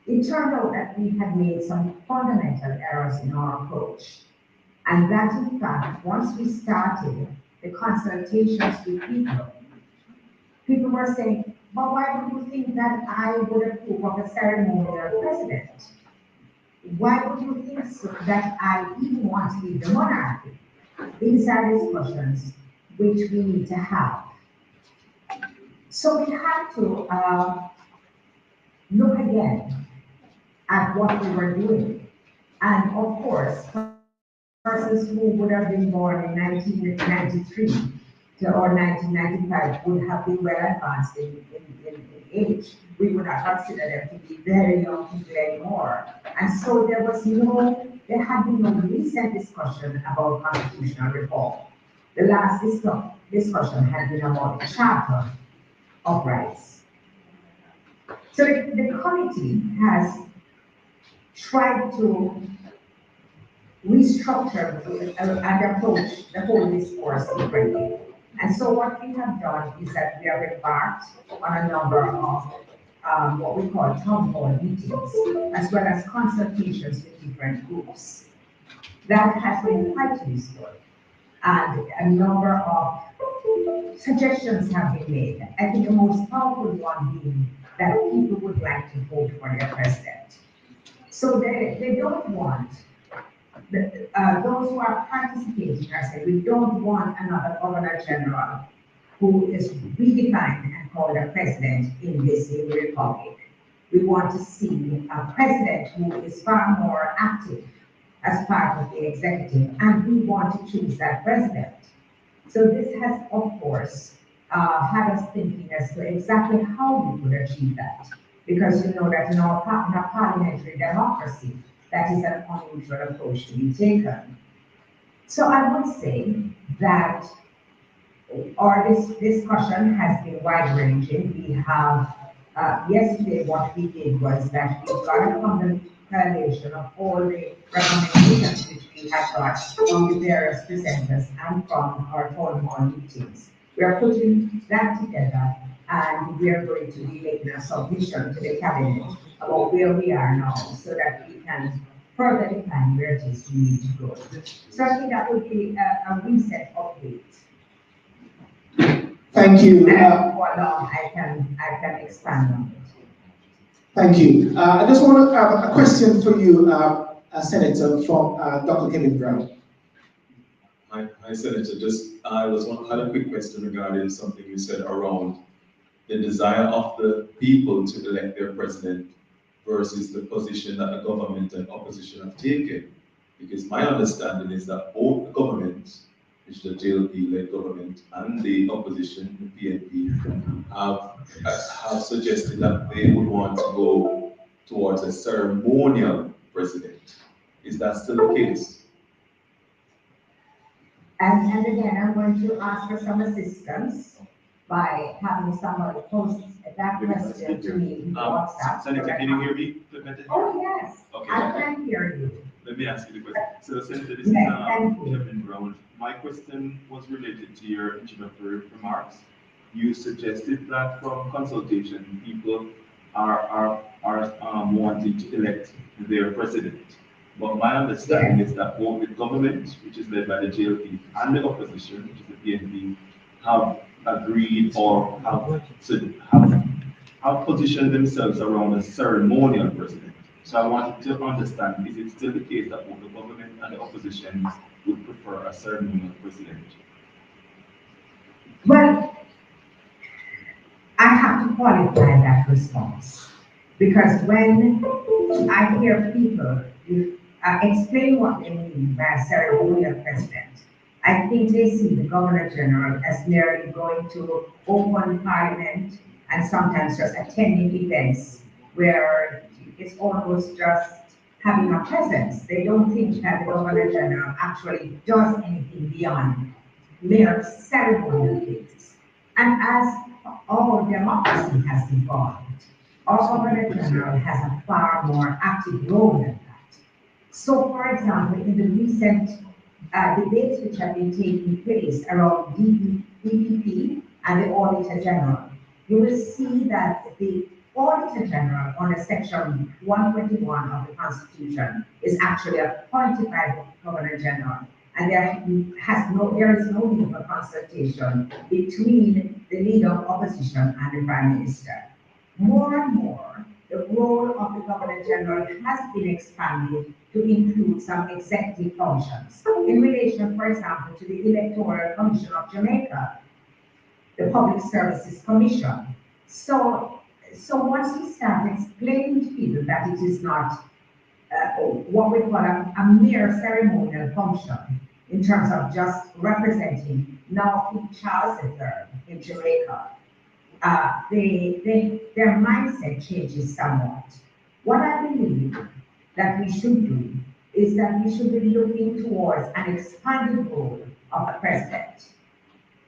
It turned out that we had made some fundamental errors in our approach, and that in fact, once we started the consultations with people were saying, but why would you think that I would approve of a ceremonial president? Why would you think so that I even want to leave the monarchy? These are discussions which we need to have So we had to look again at what we were doing. And of course, persons who would have been born in 1993 or 1995 would have been well advanced in age. We would not consider them to be very young people anymore. And so there had been no recent discussion about constitutional reform. The last discussion had been about the Charter of Rights. So the committee has tried to restructure and approach the whole discourse differently. And so what we have done is that we have embarked on a number of what we call town hall meetings, as well as consultations with different groups. That has been quite useful. And a number of suggestions have been made. I think the most powerful one being that people would like to vote for their president. So they don't want, those who are participating are saying, we don't want another governor general who is redefined and called a president in this new republic. We want to see a president who is far more active as part of the executive, and we want to choose that president. So this has, of course, had us thinking as to exactly how we could achieve that. Because you know that in our parliamentary democracy, that is an unusual approach to be taken. So I would say that this discussion has been wide-ranging. We have, yesterday what we did was that we got a compilation of all the recommendations which we had got from the various presenters and from our town hall meetings. We are putting that together, and we are going to be making a submission to the cabinet about where we are now, so that we can further define where it is we need to go. So I think that would be a recent update. Thank you. How long I can expand on it. Thank you. I just want to have a question for you, Senator, from Dr. Kevin Brown. Hi, Senator. I had a quick question regarding something you said around the desire of the people to elect their president versus the position that the government and opposition have taken. Because my understanding is that both the government, which is the JLP-led government, and the opposition, the PNP, have suggested that they would want to go towards a ceremonial president. Is that still the case? And again, I'm going to ask for some assistance by having somebody post that question to me in WhatsApp. Senator, can you hear me? Oh, yes. Okay. I can hear you. Let me ask you the question. So, Senator, this is Kevin Brown. My question was related to your introductory remarks. You suggested that from consultation, people are wanting to elect their president. But my understanding is that both the government, which is led by the JLP, and the opposition, which is the PNP, have agreed or have positioned themselves around a ceremonial president. So I wanted to understand, is it still the case that both the government and the opposition would prefer a ceremonial president? Well, I have to qualify that response, because when I hear people explain what they mean by a ceremonial president, I think they see the Governor General as merely going to open Parliament and sometimes just attending events where it's almost just having a presence. They don't think that the Governor General actually does anything beyond mere ceremonial things. And as our democracy has evolved, our Governor General has a far more active role than that. So, for example, in the recent debates which have been taking place around DPP and the Auditor General, you will see that the Auditor General under Section 121 of the Constitution is actually appointed by the Governor General, and there is no need for consultation between the leader of opposition and the Prime Minister. More and more, the role of the Governor General has been expanded to include some executive functions. In relation, for example, to the Electoral Commission of Jamaica, the Public Services Commission. So once we start explaining to people that it is not what we call a mere ceremonial function in terms of just representing now King Charles III in Jamaica, their mindset changes somewhat. What I believe that we should do is that we should be looking towards an expanded role of the president,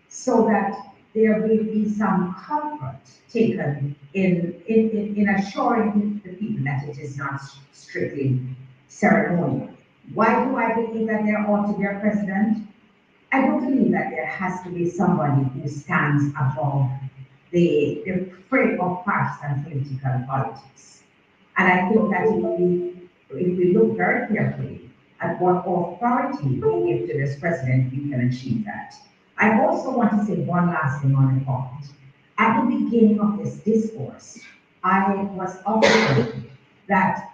so that there will be some comfort taken in assuring the people that it is not strictly ceremonial. Why do I believe that there ought to be a president? I don't believe that there has to be somebody who stands above the fray of partisan political politics. And I think that if we look very carefully at what authority we give to this president, we can achieve that. I also want to say one last thing on the point. At the beginning of this discourse, I was offering that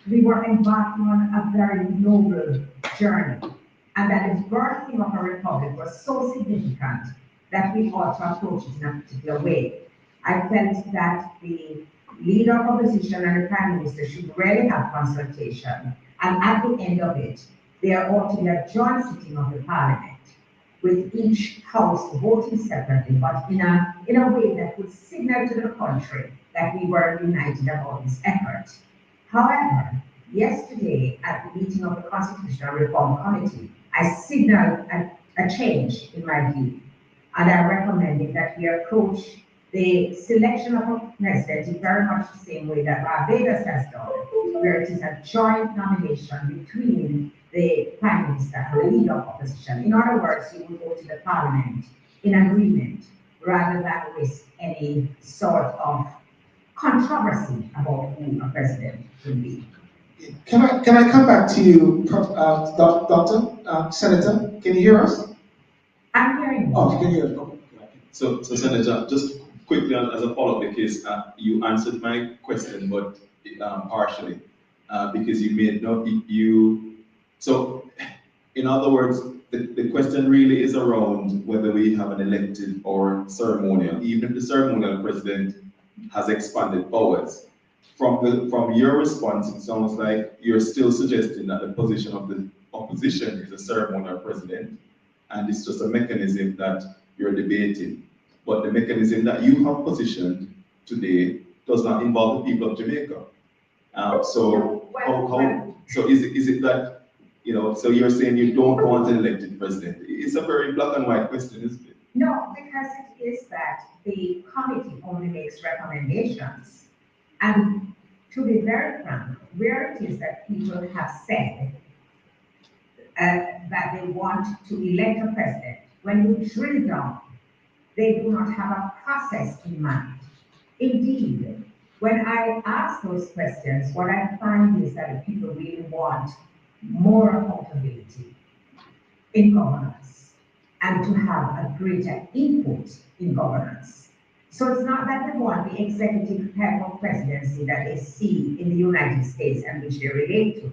we were embarking on a very noble journey, and that the birthing of a republic was so significant that we ought to approach it in a particular way. I felt that the leader of opposition and the prime minister should really have consultation, and at the end of it, there ought to be a joint sitting of the parliament, with each house voting separately, but in a way that would signal to the country that we were united about this effort. However, yesterday at the meeting of the Constitutional Reform Committee, I signaled a change in my view, and I recommended that we approach the selection of a president in very much the same way that Barbados has done, where it is a joint nomination between the Prime Minister and the leader of opposition. In other words, you will go to the Parliament in agreement rather than risk any sort of controversy about who a president will be. Can I come back to you, Doctor, Senator? Can you hear us? I'm hearing you. Oh, you can hear us. Okay. So Senator, just quickly as a follow-up, because you answered my question, but partially, because you made so in other words, the question really is around whether we have an elected or ceremonial. Even the ceremonial president has expanded powers. From your response, it sounds like you're still suggesting that the position of the opposition is a ceremonial president, and it's just a mechanism that you're debating. But the mechanism that you have positioned today does not involve the people of Jamaica. So is it that, so you're saying you don't want an elected president? It's a very black and white question, isn't it? No, because it is that the committee only makes recommendations. And to be very frank, where it is that people have said that they want to elect a president, when you drill down, they do not have a process in mind. Indeed, when I ask those questions, what I find is that the people really want more accountability in governance and to have a greater input in governance. So it's not that they want the executive type of presidency that they see in the United States and which they relate to.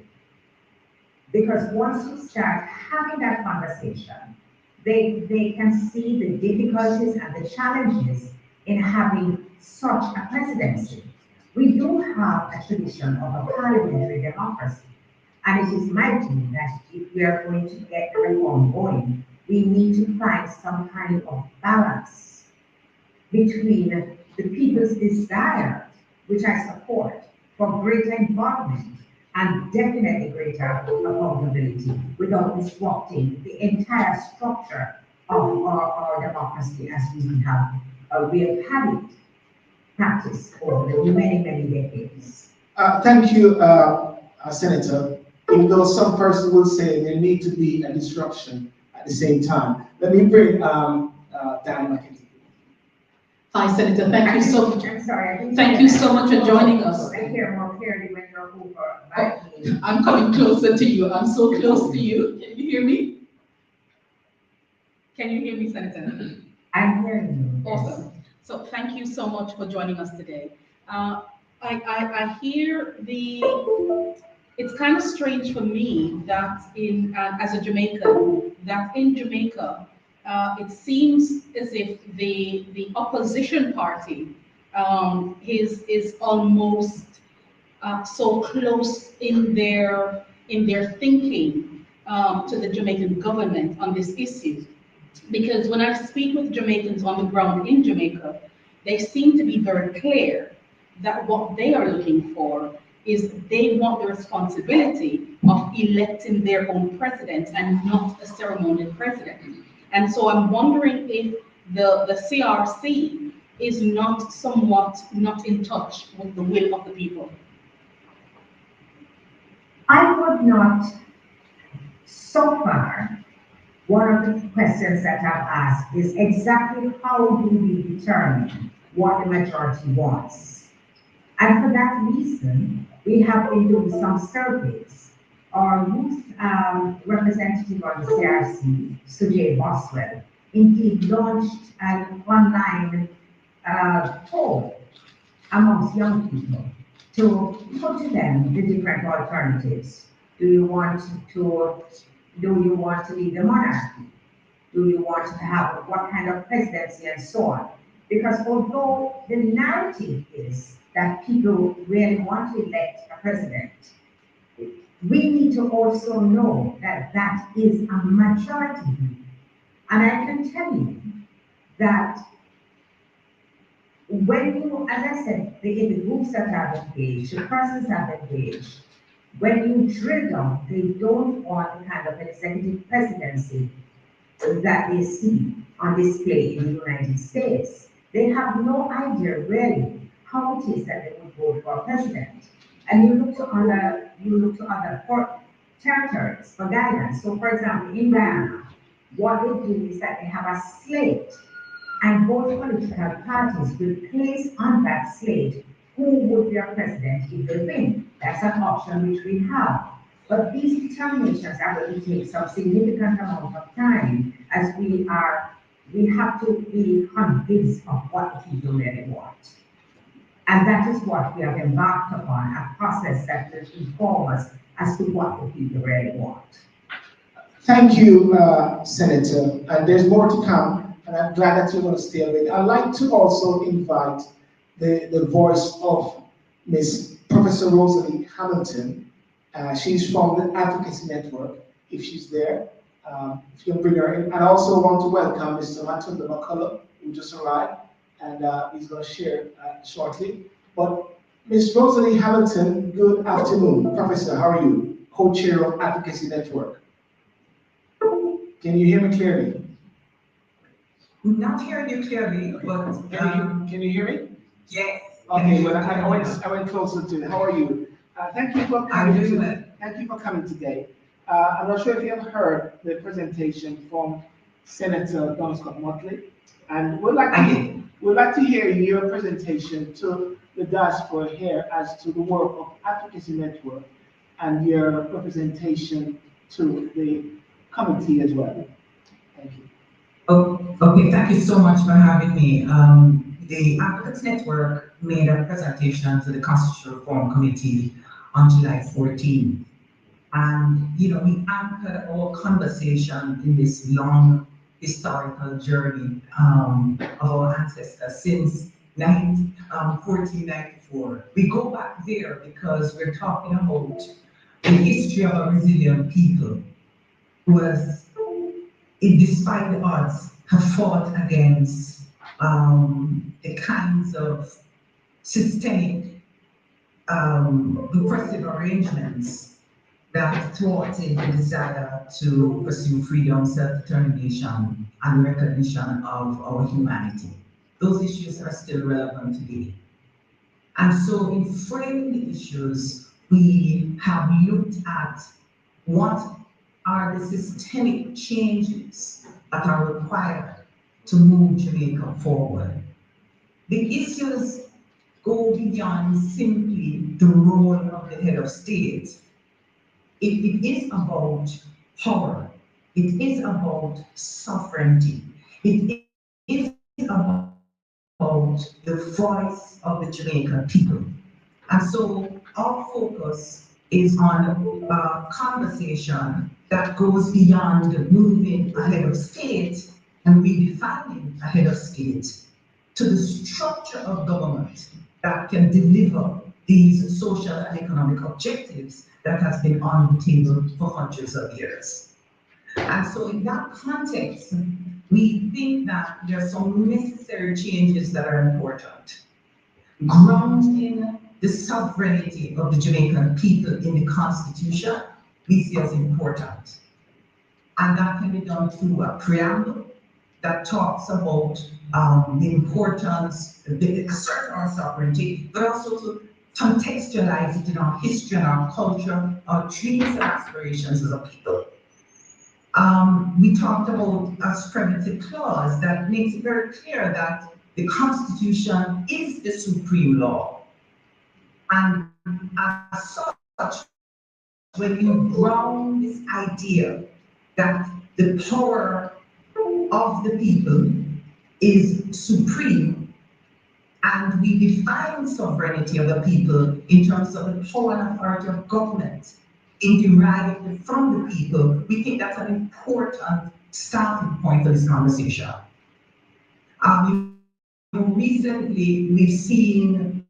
Because once you start having that conversation, they can see the difficulties and the challenges in having such a presidency. We do have a tradition of a parliamentary democracy, and it is my view that if we are going to get the reform going, we need to find some kind of balance between the people's desire, which I support, for greater involvement and definitely greater accountability without disrupting the entire structure of our democracy as we have had it practiced over the many, many decades. Thank you, Senator. Even though some person will say there need to be a disruption at the same time. Let me bring Donna Mckenzie. Hi, Senator. Thank you so much. I'm sorry. Thank you so much for joining us. I hear more clearly when you're over. I'm coming closer to you. I'm so close to you. Can you hear me? Can you hear me, Senator? I'm hearing you. Awesome. So thank you so much for joining us today. I hear it's kind of strange for me that as a Jamaican, that in Jamaica, it seems as if the opposition party is almost so close in their thinking to the Jamaican government on this issue. Because when I speak with Jamaicans on the ground in Jamaica, they seem to be very clear that what they are looking for is they want the responsibility of electing their own president and not a ceremonial president. And so I'm wondering if the CRC is not somewhat not in touch with the will of the people. I would not, so far, one of the questions that I've asked is exactly how do we determine what the majority wants? And for that reason, we have been doing some surveys. Our youth representative on the CRC, Sujay Boswell, indeed launched an online poll amongst young people to put to them the different alternatives. Do you want to lead the monarchy? Do you want to have what kind of presidency and so on? Because although the narrative is that people really want to elect a president, we need to also know that that is a majority view. And I can tell you that when you, as I said, the groups that have engaged, the persons have engaged, when you drill down, they don't want the kind of an executive presidency that they see on display in the United States. They have no idea really how it is that they would vote for a president. And you look to other territories for guidance. So for example, in Ghana, what they do is that they have a slate, and both political parties will place on that slate who would be a president if they win. That's an option which we have. But these determinations are going to take some significant amount of time, as we have to be convinced of what the people really want. And that is what we have embarked upon, a process that will inform us as to what the people really want. Thank you, Senator. And there's more to come, and I'm glad that you're going to stay awake. I'd like to also invite the voice of Miss Professor Rosalea Hamilton. She's from the Advocacy Network, if she's there. If you can bring her in. And I also want to welcome Mr. Matondo, who just arrived, and he's going to share shortly. But Ms. Rosalea Hamilton, good afternoon. Professor, how are you? Co-chair of Advocacy Network. Can you hear me clearly? I'm not hearing you clearly, but can you hear me? Yes. Okay, well, I went closer to it. How are you? Thank you for coming. Thank you for coming today. I'm not sure if you have heard the presentation from Senator Donna Scott-Mottley, and we'd like to hear your presentation to the diaspora here as to the work of Advocacy Network and your representation to the committee as well. Thank you. Oh, okay, thank you so much for having me. The Advocates Network made a presentation to the Constitutional Reform Committee on July 14th. And, we anchored our conversation in this long historical journey of our ancestors since 1494. We go back there because we're talking about the history of a resilient people who has, despite the odds, have fought against the kinds of systemic repressive arrangements that thwarted the desire to pursue freedom, self-determination, and recognition of our humanity. Those issues are still relevant today. And so in framing the issues, we have looked at what are the systemic changes that are required to move Jamaica forward. The issues go beyond simply the role of the head of state. It is about power. It is about sovereignty. It is about the voice of the Jamaican people. And so our focus is on a conversation that goes beyond moving a head of state and redefining a head of state to the structure of government that can deliver these social and economic objectives that has been on the table for hundreds of years. And so in that context, we think that there are some necessary changes that are important. Grounding the sovereignty of the Jamaican people in the Constitution, we see as important. And that can be done through a preamble that talks about the importance, assert our sovereignty, but also to contextualize it in our history and our culture, our dreams and aspirations as a people. We talked about a supremacy clause that makes it very clear that the Constitution is the supreme law. And as such, when you ground this idea that the power of the people is supreme, and we define sovereignty of the people in terms of the power and authority of government in deriving from the people, we think that's an important starting point for this conversation. Recently, we've seen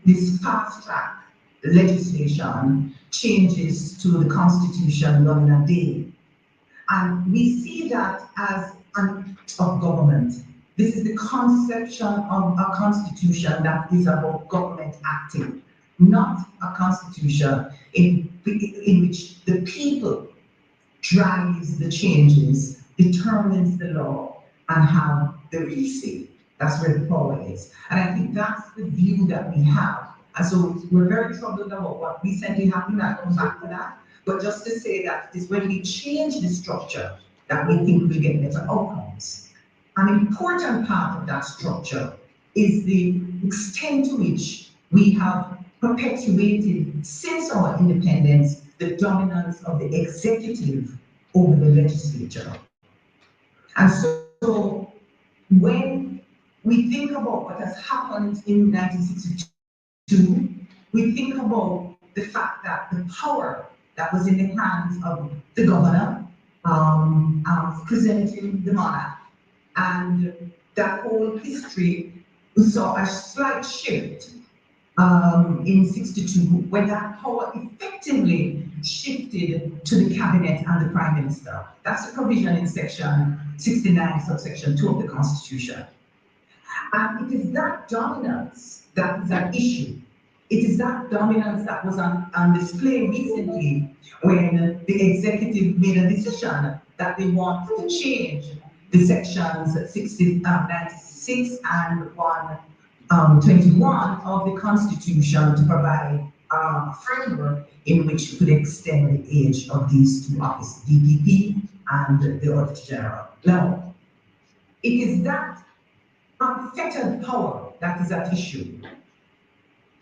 this fast-track legislation changes to the Constitution done in a day. And we see that as an act of government. This is the conception of a constitution that is about government acting, not a constitution in which the people drives the changes, determines the law, and have the real say. That's where the power is. And I think that's the view that we have. And so we're very troubled about what recently happened. I'll come back to that. But just to say that it's when we change the structure that we think we get better outcomes. An important part of that structure is the extent to which we have perpetuated since our independence the dominance of the executive over the legislature. And so when we think about what has happened in 1962, we think about the fact that the power that was in the hands of the governor, presenting the monarch, and that whole history, we saw a slight shift in 62 when that power effectively shifted to the cabinet and the prime minister. That's a provision in section 69, subsection 2 of the Constitution. And it is that dominance that is an issue. It is that dominance that was on display recently when the executive made a decision that they want to change the sections 96 and 121 of the Constitution to provide a framework in which you could extend the age of these two offices, DPP and the Auditor General. Now, it is that unfettered power that is at issue.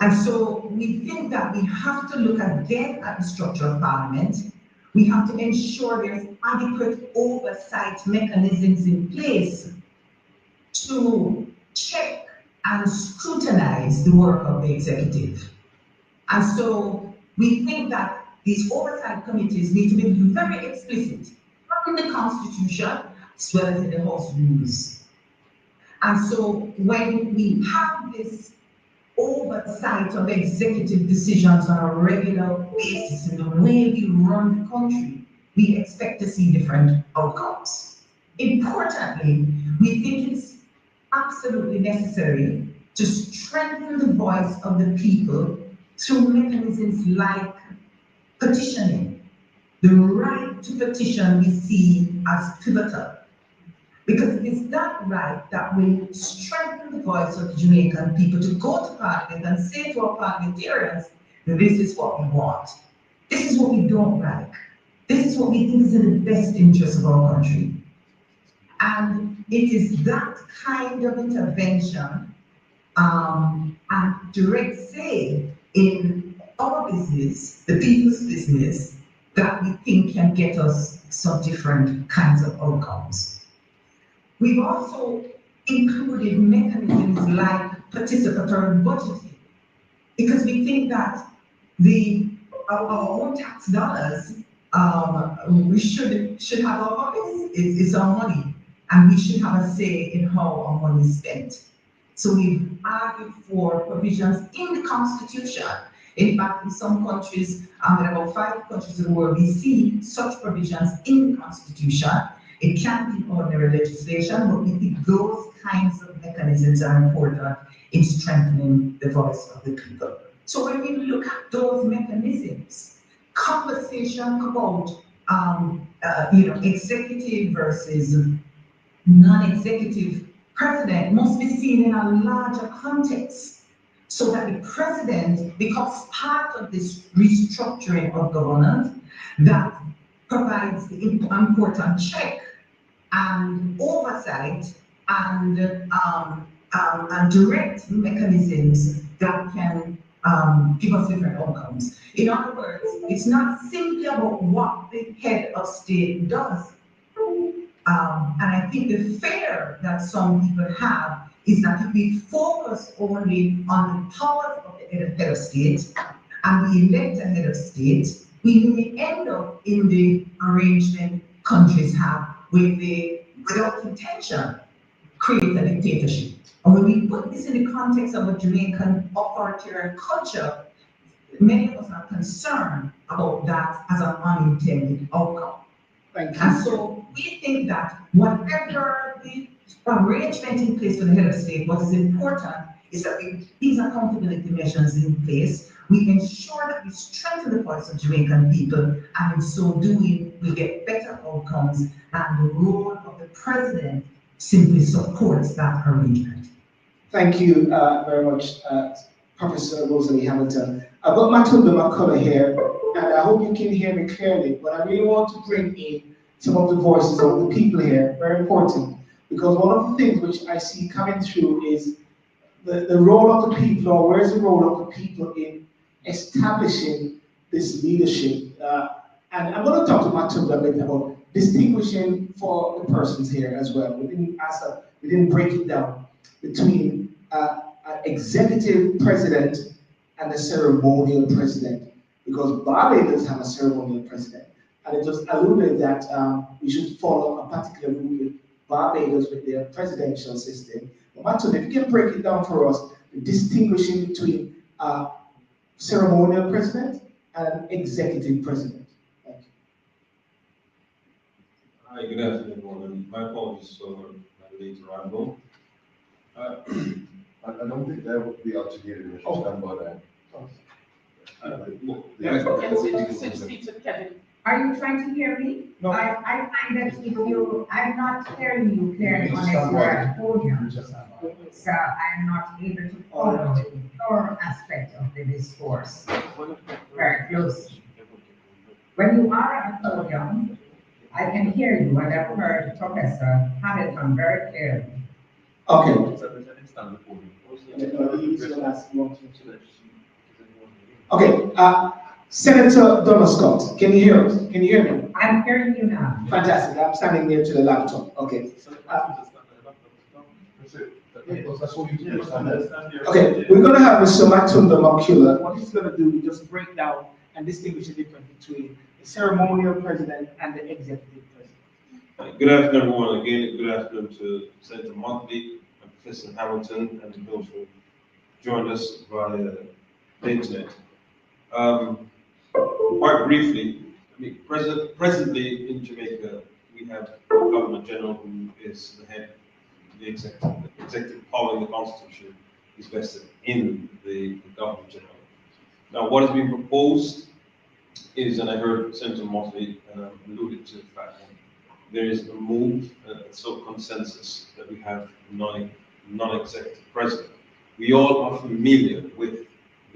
And so we think that we have to look again at the structure of Parliament. We have to ensure there's adequate oversight mechanisms in place to check and scrutinize the work of the executive. And so we think that these oversight committees need to be very explicit, not in the Constitution, as well as in the House rules. And so when we have this oversight of executive decisions on a regular basis in the way we run the country, we expect to see different outcomes. Importantly, we think it's absolutely necessary to strengthen the voice of the people through mechanisms like petitioning. The right to petition we see as pivotal, because it is that right that will strengthen the voice of the Jamaican people to go to Parliament and say to our parliamentarians, this is what we want. This is what we don't like. This is what we think is in the best interest of our country. And it is that kind of intervention and direct say in our business, the people's business, that we think can get us some different kinds of outcomes. We've also included mechanisms like participatory budgeting, because we think that our own tax dollars, we should have our pockets. It's our money, and we should have a say in how our money is spent. So we've argued for provisions in the Constitution. In fact, in some countries, in about 5 countries in the world, we see such provisions in the Constitution. It can be ordinary legislation, but we think those kinds of mechanisms are important in strengthening the voice of the people. So when we look at those mechanisms, conversation about executive versus non-executive president must be seen in a larger context, so that the president becomes part of this restructuring of governance that provides the important check and oversight and direct mechanisms that can give us different outcomes. In other words, it's not simply about what the head of state does. And I think the fear that some people have is that if we focus only on the powers of the head of state and we elect a head of state, we may end up in the arrangement countries have where they, without intention, create a dictatorship. And when we put this in the context of a Jamaican authoritarian culture, many of us are concerned about that as an unintended outcome. Thank you. And so we think that whatever the arrangement in place for the head of state, what is important is that these accountability measures in place, we ensure that we strengthen the voice of Jamaican people, and in so doing, we get better outcomes, and the role of the president simply supports that arrangement. Thank you very much, Professor Rosalea Hamilton. I've got Matondo McCullough here, and I hope you can hear me clearly, but I really want to bring in some of the voices of the people here, very important, because one of the things which I see coming through is the role of the people, or where's the role of the people in establishing this leadership. And I'm going to talk to Matondo a bit about distinguishing for the persons here as well. We didn't break it down between an executive president and a ceremonial president, because Barbados have a ceremonial president. And it was alluded that we should follow a particular rule with Barbados with their presidential system. But Matondo, if you can break it down for us, the distinguishing between ceremonial president and executive president. Thank you. Hi, good afternoon, everyone, and my apologies for my late arrival. I don't think that would be able to get it. Stand by that. Are you trying to hear me? No. I find that I'm not hearing you clearly unless you're at podium. So I'm not able to follow the thorough aspect of the discourse very closely. When you are at podium, I can hear you, and I've heard Professor Hamilton very clearly. Okay. Okay. Senator Donna Scott, can you hear us? Can you hear me? I'm hearing you now. Fantastic. I'm standing near to the laptop. Okay. Okay, we're going to have Mr. Matondo McCullough. What he's going to do is just break down and distinguish the difference between the ceremonial president and the executive president. Good afternoon, everyone. Again, good afternoon to Senator Mottley and Professor Hamilton and those who joined us via the internet. Quite briefly, presently in Jamaica, we have a Governor General who is the head of the executive power in the Constitution is vested in the Governor General. Now, what has been proposed is, and I heard Senator Motley alluded to the fact that there is a move, so consensus that we have non-executive president. We all are familiar with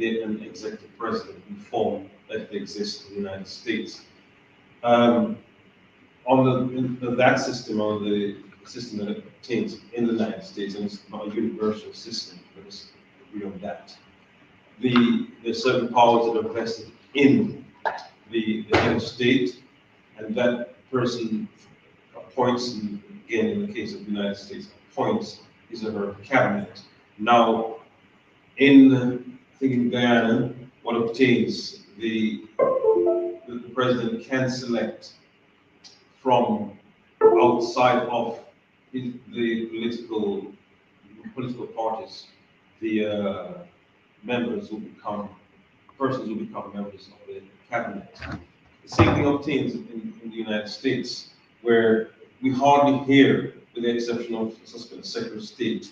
an executive president in form that exists in the United States. On that system, on the system that obtains in the United States, and it's not a universal system, but it's beyond that. There's certain powers that are vested in the head of state, and that person appoints, and again, in the case of the United States, appoints his or her cabinet. Now, in Guyana, what obtains, the president can select from outside of the political parties, the members who become persons who become members of the cabinet. The same thing obtains in the United States, where we hardly hear, with the exception of Secretary of State,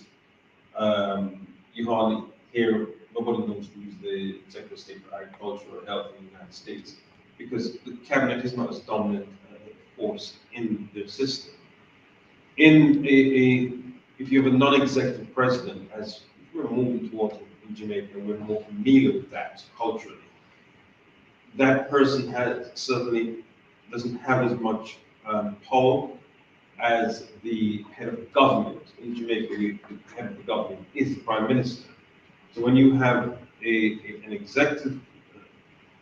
you hardly hear, nobody knows who's the Secretary of State for Agriculture or Health in the United States, because the cabinet is not as dominant force in their system. If you have a non-executive president, as we're moving towards in Jamaica, we're more familiar with that culturally. That person certainly doesn't have as much power as the head of government. In Jamaica, the head of the government is the prime minister. So when you have an executive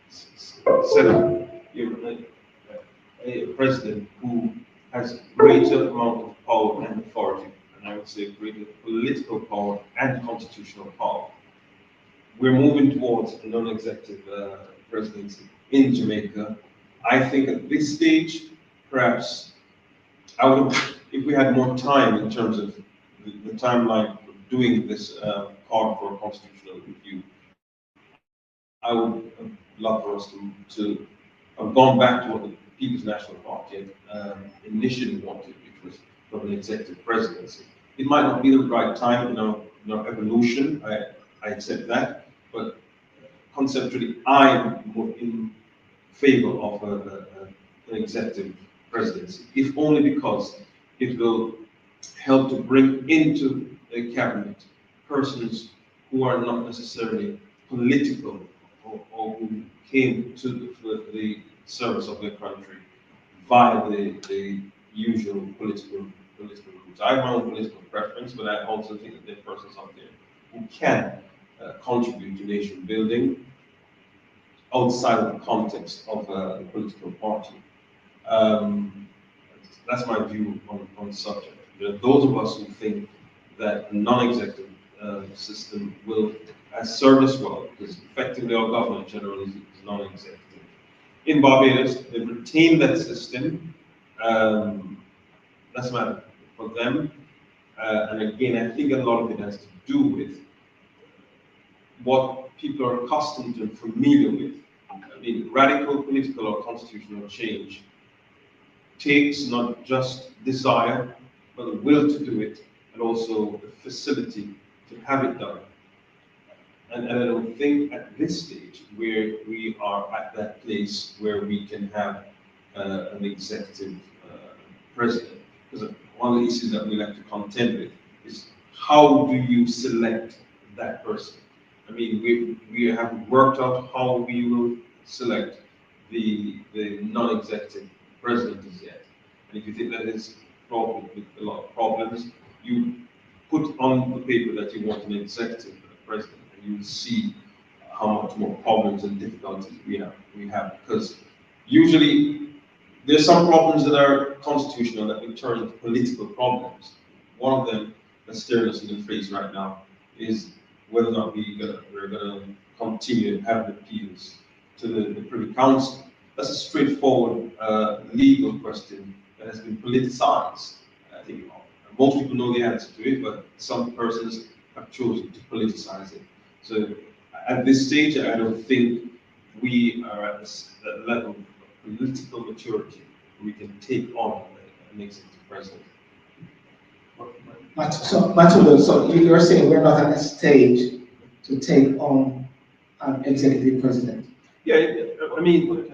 setup, a president who has greater amount of power and authority, and I would say greater political power and constitutional power. We're moving towards a non-executive presidency in Jamaica. I think at this stage, perhaps, if we had more time in terms of the timeline for doing this call for a constitutional review, I would love for us to have gone back to what the People's National Party initially wanted, which was from an executive presidency. It might not be the right time in our evolution, I accept that, but conceptually, I'm more in favor of an executive presidency, if only because it will help to bring into the cabinet persons who are not necessarily political or who came to the service of their country via the usual political routes. I have my own political preference, but I also think that there are persons out there who can contribute to nation building outside of the context of a political party. That's my view on the subject. There are those of us who think that a non-executive system will serve us well, because effectively our government generally is non-executive. In Barbados, they've retained that system. That's matter for them. And again, I think a lot of it has to do with what people are accustomed to and familiar with. I mean, radical political or constitutional change takes not just desire, but the will to do it, and also the facility to have it done. And I don't think at this stage where we are at that place where we can have an executive president. Because one of the issues that we like to contend with is how do you select that person? I mean, we have worked out how we will select the non-executive president as yet. And if you think that is fraught with a lot of problems, you put on the paper that you want an executive president, and you will see how much more problems and difficulties we have. Because usually there's some problems that are constitutional that will turn into political problems. One of them that's staring us in the face right now is whether or not we're gonna continue having appeals to the Privy Council. That's a straightforward legal question that has been politicized. I think most people know the answer to it, but some persons have chosen to politicize it. So at this stage, I don't think we are at that level of political maturity where we can take on an executive president. So, Matondo, so you're saying we're not at a stage to take on an executive president? Yeah, I mean,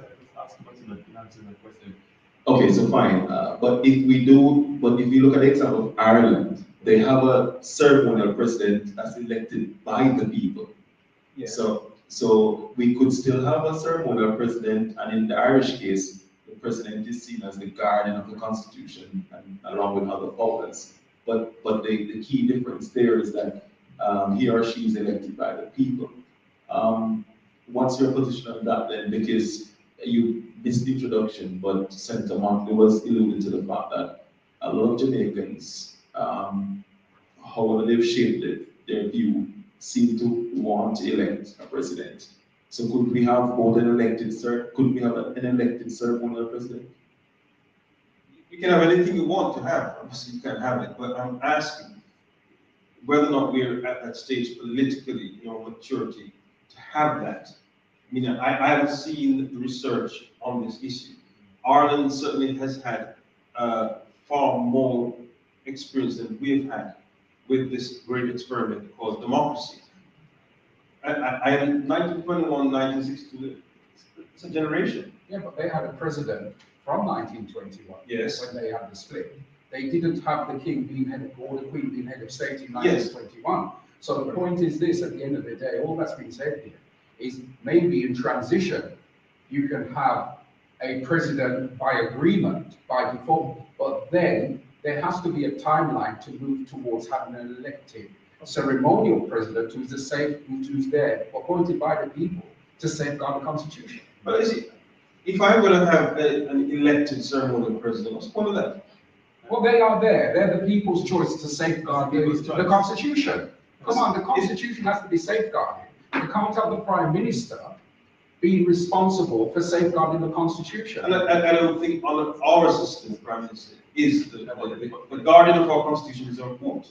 okay, so fine. But if you look at the example of Ireland, they have a ceremonial president that's elected by the people. Yeah. So we could still have a ceremonial president, and in the Irish case, the president is seen as the guardian of the Constitution, and along with other powers. But the key difference there is that he or she is elected by the people. What's your position on that then? Because you missed the introduction, but Senator Mckenzie was alluding to the fact that a lot of Jamaicans, however they've shaped their view, seem to want to elect a president. So could we have both an elected ceremonial president? You can have anything you want to have, obviously you can have it, but I'm asking whether or not we're at that stage politically, maturity, to have that. I mean, I haven't seen the research on this issue. Ireland certainly has had far more experience than we've had with this great experiment called democracy. I am 1921, 1962, it's a generation. Yeah, but they had a president from 1921. Yes. When they had the split. They didn't have the king being head or the queen being head of state in Yes. 1921. So the point is this, at the end of the day, all that's been said here is maybe in transition, you can have a president by agreement, by default, but then there has to be a timeline to move towards having an elected ceremonial president who's there, appointed by the people to safeguard the constitution. But you see, if I'm going to have an elected ceremonial president, what's the point of that? Well, they are there. They're the people's choice to safeguard the constitution. Come on, the constitution has to be safeguarded. You can't have the prime minister being responsible for safeguarding the constitution. And I don't think our system, prime minister, is the guardian of our constitution is our court.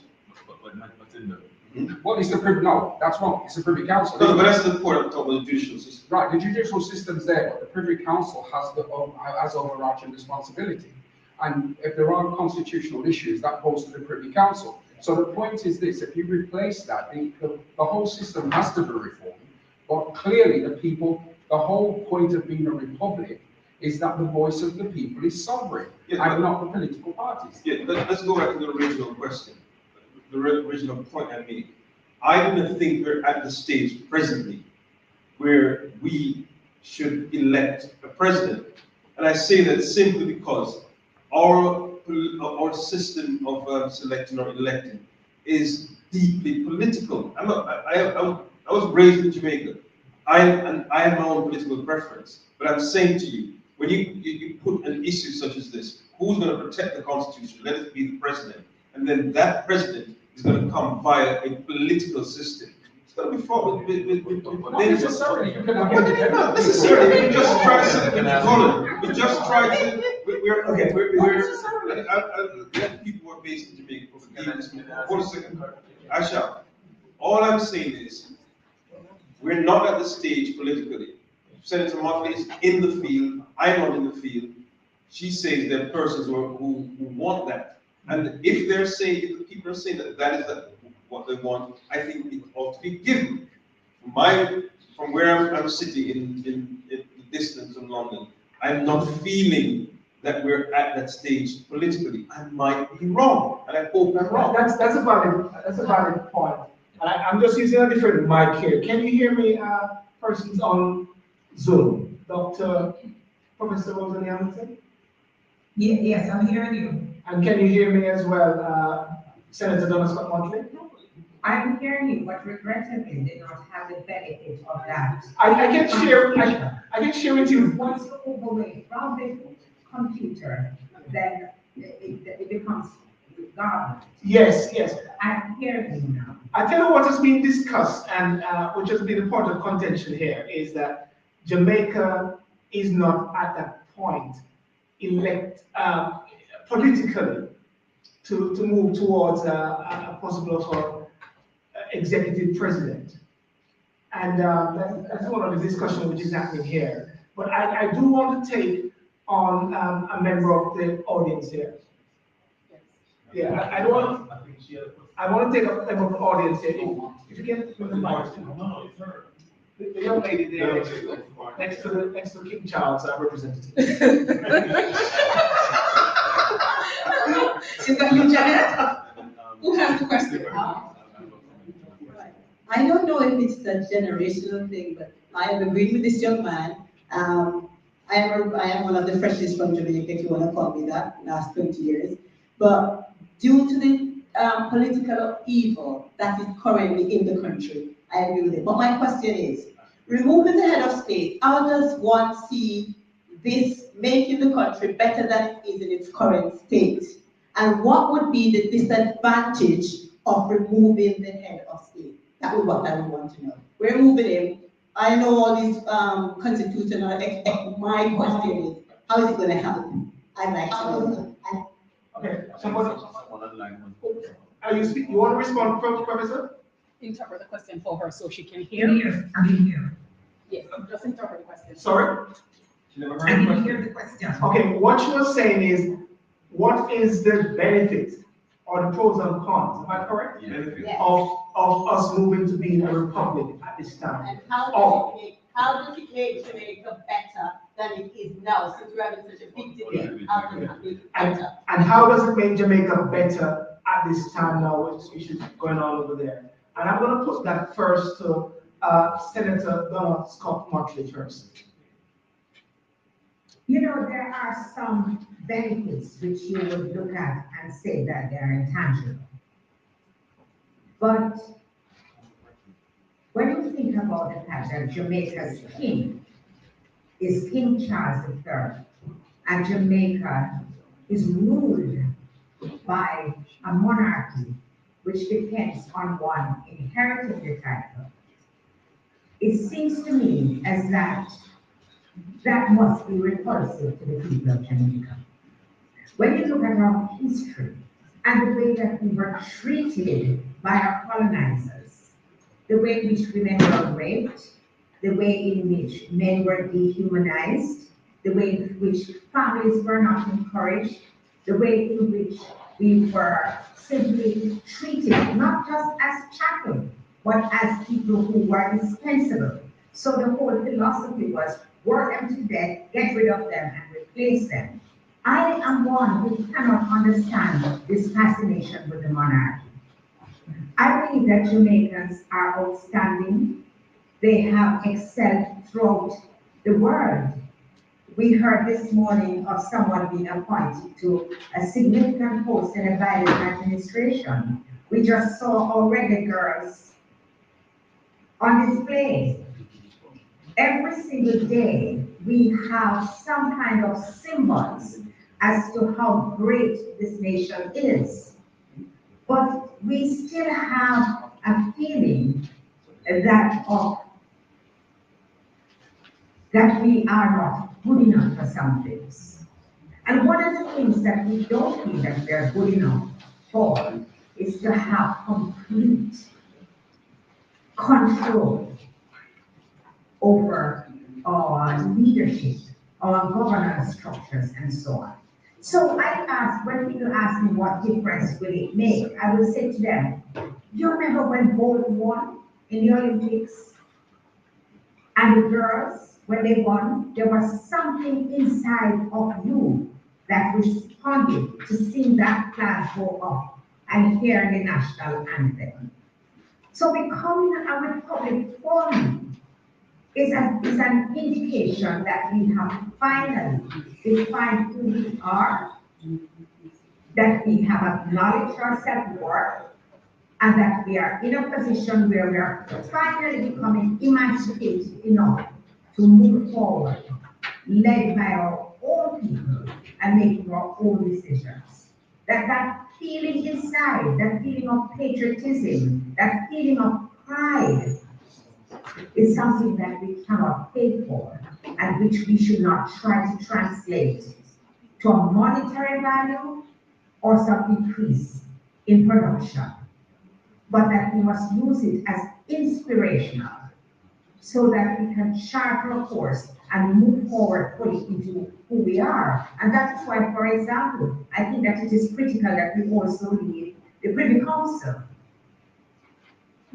Well, it's the privy, no, that's wrong. It's the Privy Council. No, but that's the point I'm talking about, the judicial system. Right, the judicial system's there, but the Privy Council has overarching responsibility. And if there are constitutional issues, that goes to the Privy Council. So the point is this, if you replace that, the whole system has to be reformed. But clearly the whole point of being a republic is that the voice of the people is sovereign, and not the political parties. Yeah, let's go back to the original question, the original point I made. I don't think we're at the stage presently where we should elect a president. And I say that simply because our system of selecting or electing is deeply political. I was raised in Jamaica. I have my own political preference, but I'm saying to you, when you put an issue such as this, who's going to protect the Constitution? Let it be the president, and then that president is going to come via a political system. It's going to be fraught with Not necessarily. You can have not necessarily. We just try to. We just try to. Let people who are based in Jamaica. Hold a second. I shall. All I'm saying is, we're not at the stage politically. Senator Mckenzie is in the field. I'm not in the field. She says there are persons who want that. And if they're saying, if the people are saying that is what they want, I think it ought to be given. From where I'm sitting in the distance from London, I'm not feeling that we're at that stage politically. I might be wrong, and I hope I'm wrong. That's a valid point. And I'm just using a different mic here. Can you hear me, persons on Zoom? Professor Rosalea? Yes, I'm hearing you. And can you hear me as well, Senator Donna Scott-Mottley? I'm hearing you, but regrettably they not have the benefit of that. I can share with you. Once you overweight from the computer, then it becomes garbage. Yes. I'm hearing you now. I tell you what has been discussed, and which has been a point of contention here, is that Jamaica is not at that point politically to move towards a possible executive president. And that's one of the discussion which is happening here. But I do want to take on a member of the audience here. Yeah, I want to take a member of the audience here. If you can put the mic. The young lady there next to King Charles, our representative. Is that you, Janet? Who has the question? I don't know if it's a generational thing, but I have agreed with this young man. I am one of the freshest from Jamaica, if you want to call me that, last 20 years. But due to the political evil that is currently in the country, I agree with it. But my question is, removing the head of state, how does one see this making the country better than it is in its current state? And what would be the disadvantage of removing the head of state? That is what I would want to know. We're moving him. I know all these constitutional, my question is, how is it going to help? I'd like to know. And Okay, someone you want to respond first, Professor? Interpret the question for her so she can Hear, hear. I didn't hear. Yes, just interpret the question. Sorry? I didn't hear the question. Okay, what she was saying is, what is the benefit or the pros and cons, am I correct? Yes. Of us moving to being a republic at this time? And how does it make Jamaica better than it is now, since we're having such a big debate? How does it make it better? And how does it make Jamaica better at this time now with issues going on over there? And I'm going to put that first to Senator Donna Scott-Mottley first. You know, there are some benefits which you would look at and say that they are intangible. But when you think about the fact that Jamaica's king is King Charles III, and Jamaica is ruled by a monarchy which depends on one inheriting the title, it seems to me as that must be repulsive to the people of Jamaica. When you look at our history and the way that we were treated by our colonizers, the way in which women were raped, the way in which men were dehumanized, the way in which families were not encouraged, the way in which we were simply treated not just as chattel, but as people who were dispensable. So the whole philosophy was work them to death, get rid of them, and replace them. I am one who cannot understand this fascination with the monarchy. I believe that Jamaicans are outstanding. They have excelled throughout the world. We heard this morning of someone being appointed to a significant post in a Biden administration. We just saw our reggae girls on display. Every single day, we have some kind of symbols as to how great this nation is. But we still have a feeling that we are not good enough for some things. And one of the things that we don't feel that we are good enough for is to have complete control over our leadership, our governance structures, and so on. So I ask, when people ask me what difference will it make, I will say to them, do you remember when Bolt won in the Olympics? And the girls, when they won, there was something inside of you that responded to seeing that flag go up and hearing the national anthem. So becoming a republic for me is an indication that we have finally defined who we are, that we have acknowledged our self-worth, and that we are in a position where we are finally becoming emancipated enough to move forward, led by our own people and making our own decisions. That feeling inside, that feeling of patriotism, that feeling of pride is something that we cannot pay for and which we should not try to translate to a monetary value or some increase in production, but that we must use it as inspirational so that we can chart our course and move forward fully into who we are. And that is why, for example, I think that it is critical that we also lead the Privy Council.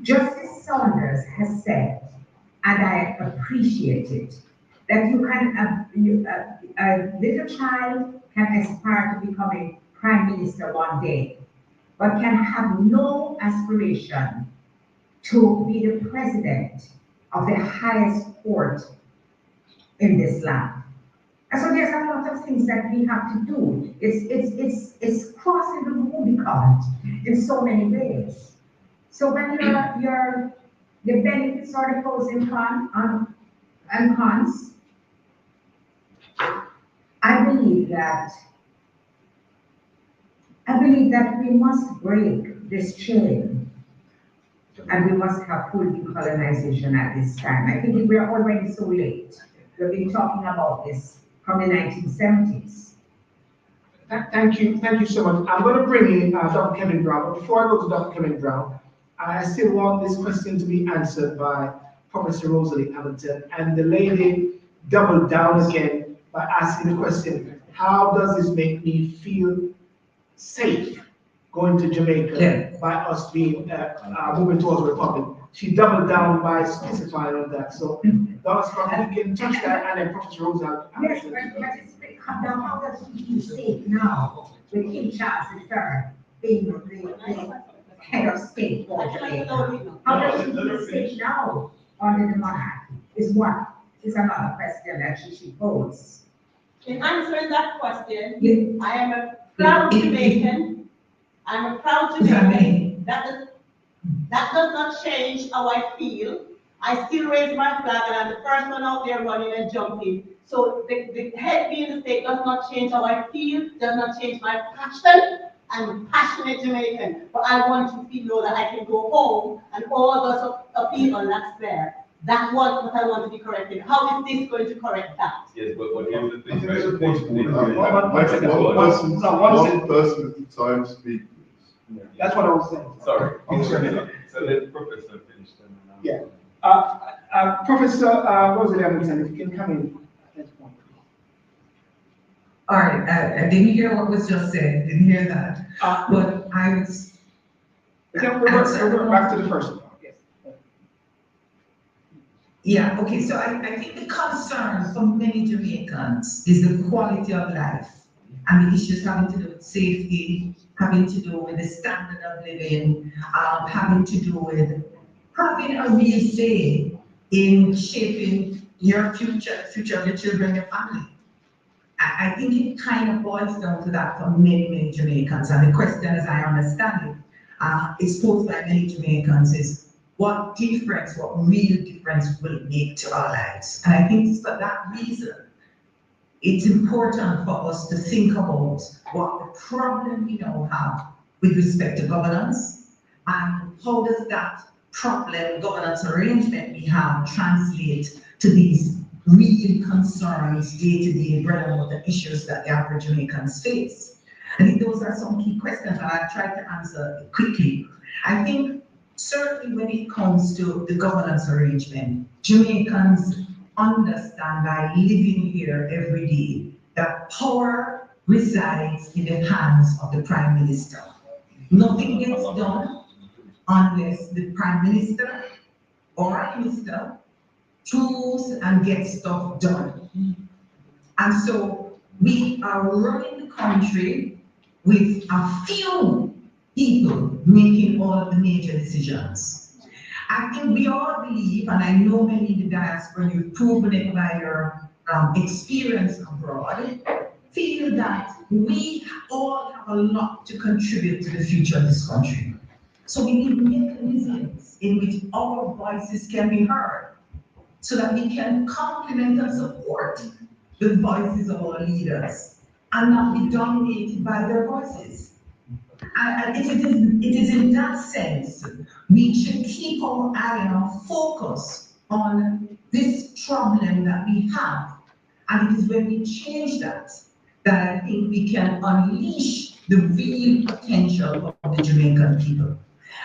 Justice Saunders has said, and I appreciate it, that you can, a little child can aspire to becoming Prime Minister one day, but can have no aspiration to be the president of the highest court in this land. And so there's a lot of things that we have to do. It's crossing the Rubicon in so many ways. So when the benefits or the pros and cons, I believe that we must break this chain and we must have full decolonization at this time. I think we're already so late. We've been talking about this from the 1970s. Thank you so much. I'm going to bring in Dr. Kevin Brown, but before I go to Dr. Kevin Brown, I still want this question to be answered by Professor Rosalea Hamilton, and the lady doubled down again by asking the question, how does this make me feel safe going to Jamaica by us being moving towards the Republic? She doubled down by specifying on that. So, Donna Scott, you can touch that, and then Professor Rosalea. Yes, but now how does he feel safe now with King Charles III being the head of state for Jamaica? How does he feel safe now under the monarchy? Is another question that she should pose. In answering that question, I am a proud Jamaican. I'm a proud Jamaican. That does not change how I feel. I still raise my flag, and I'm the first one out there running and jumping. So the head being the state does not change how I feel, does not change my passion. I'm a passionate Jamaican, but I want to know that I can go home and all those people that's there. That's what I want to be corrected. How is this going to correct that? Yes, but here's the thing. One person at a time speak. That's what I was saying. Sorry. So let the professor finish then. Yeah. Professor Rosalea Hamilton, if you can come in at this point. All right, I didn't hear what was just said, didn't hear that. But I was. We're back to the first one. Yeah, okay, so I think the concern for many Jamaicans is the quality of life and the issues having to do with safety, having to do with the standard of living, having to do with having a real say in shaping your future, the future of your children, your family. I think it kind of boils down to that for many Jamaicans. And the question, as I understand it, is posed by many Jamaicans is, what real difference will it make to our lives? And I think for that reason, it's important for us to think about what the problem we now have with respect to governance, and how does that problem governance arrangement we have translate to these real concerns, day-to-day bread and butter issues that the average Jamaicans face. I think those are some key questions, and I'll try to answer quickly. I think certainly when it comes to the governance arrangement, Jamaicans understand by living here every day that power resides in the hands of the Prime Minister. Nothing gets done unless the Prime Minister or a minister choose and get stuff done. And so we are running the country with a few people making all of the major decisions. I think we all believe, and I know many in the diaspora, you've proven it by your experience abroad, feel that we all have a lot to contribute to the future of this country. So we need mechanisms in which our voices can be heard, so that we can complement and support the voices of our leaders and not be dominated by their voices. And it is in that sense, we should keep our eye and our focus on this problem that we have. And it is when we change that I think we can unleash the real potential of the Jamaican people.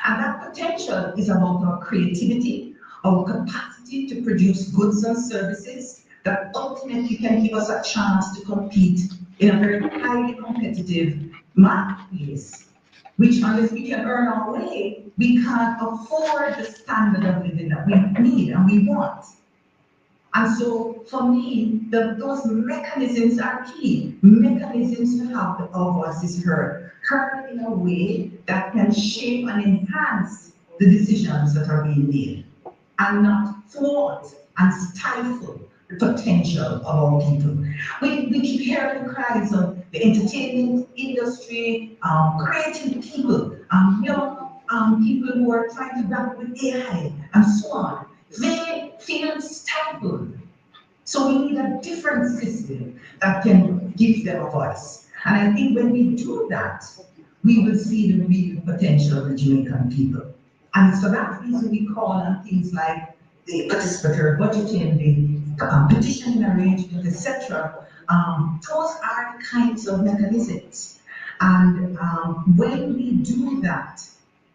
And that potential is about our creativity, our capacity to produce goods and services that ultimately can give us a chance to compete in a very highly competitive marketplace, which unless we can earn our way, we can't afford the standard of living that we need and we want. And so for me, those mechanisms are key. Mechanisms to have our voices heard in a way that can shape and enhance the decisions that are being made, and not thwart and stifle the potential of our people. We keep hearing the cries of the entertainment industry, creative people, young people who are trying to grapple with AI and so on. They feel stifled. So we need a different system that can give them a voice. And I think when we do that, we will see the real potential of the Jamaican people. And for that reason, we call on things like the participatory budgeting, the petitioning arrangement, etc. Those are the kinds of mechanisms. And when we do that,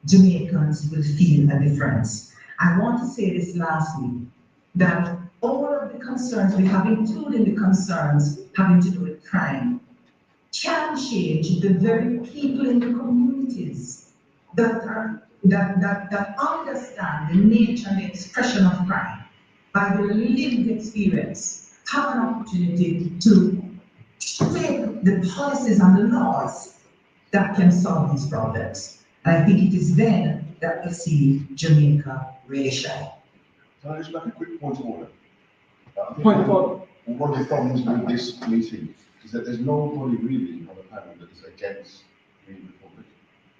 Jamaicans will feel a difference. I want to say this lastly, that all of the concerns we have, including the concerns having to do with crime, can change the very people in the communities that understand the nature and the expression of crime by their lived experience, have an opportunity to make the policies and the laws that can solve these problems. And I think it is then that we see Jamaica really shine. Can I just make a quick point of order? Point of order. One of the problems with this meeting is that there's nobody really on the panel that is against the Republic.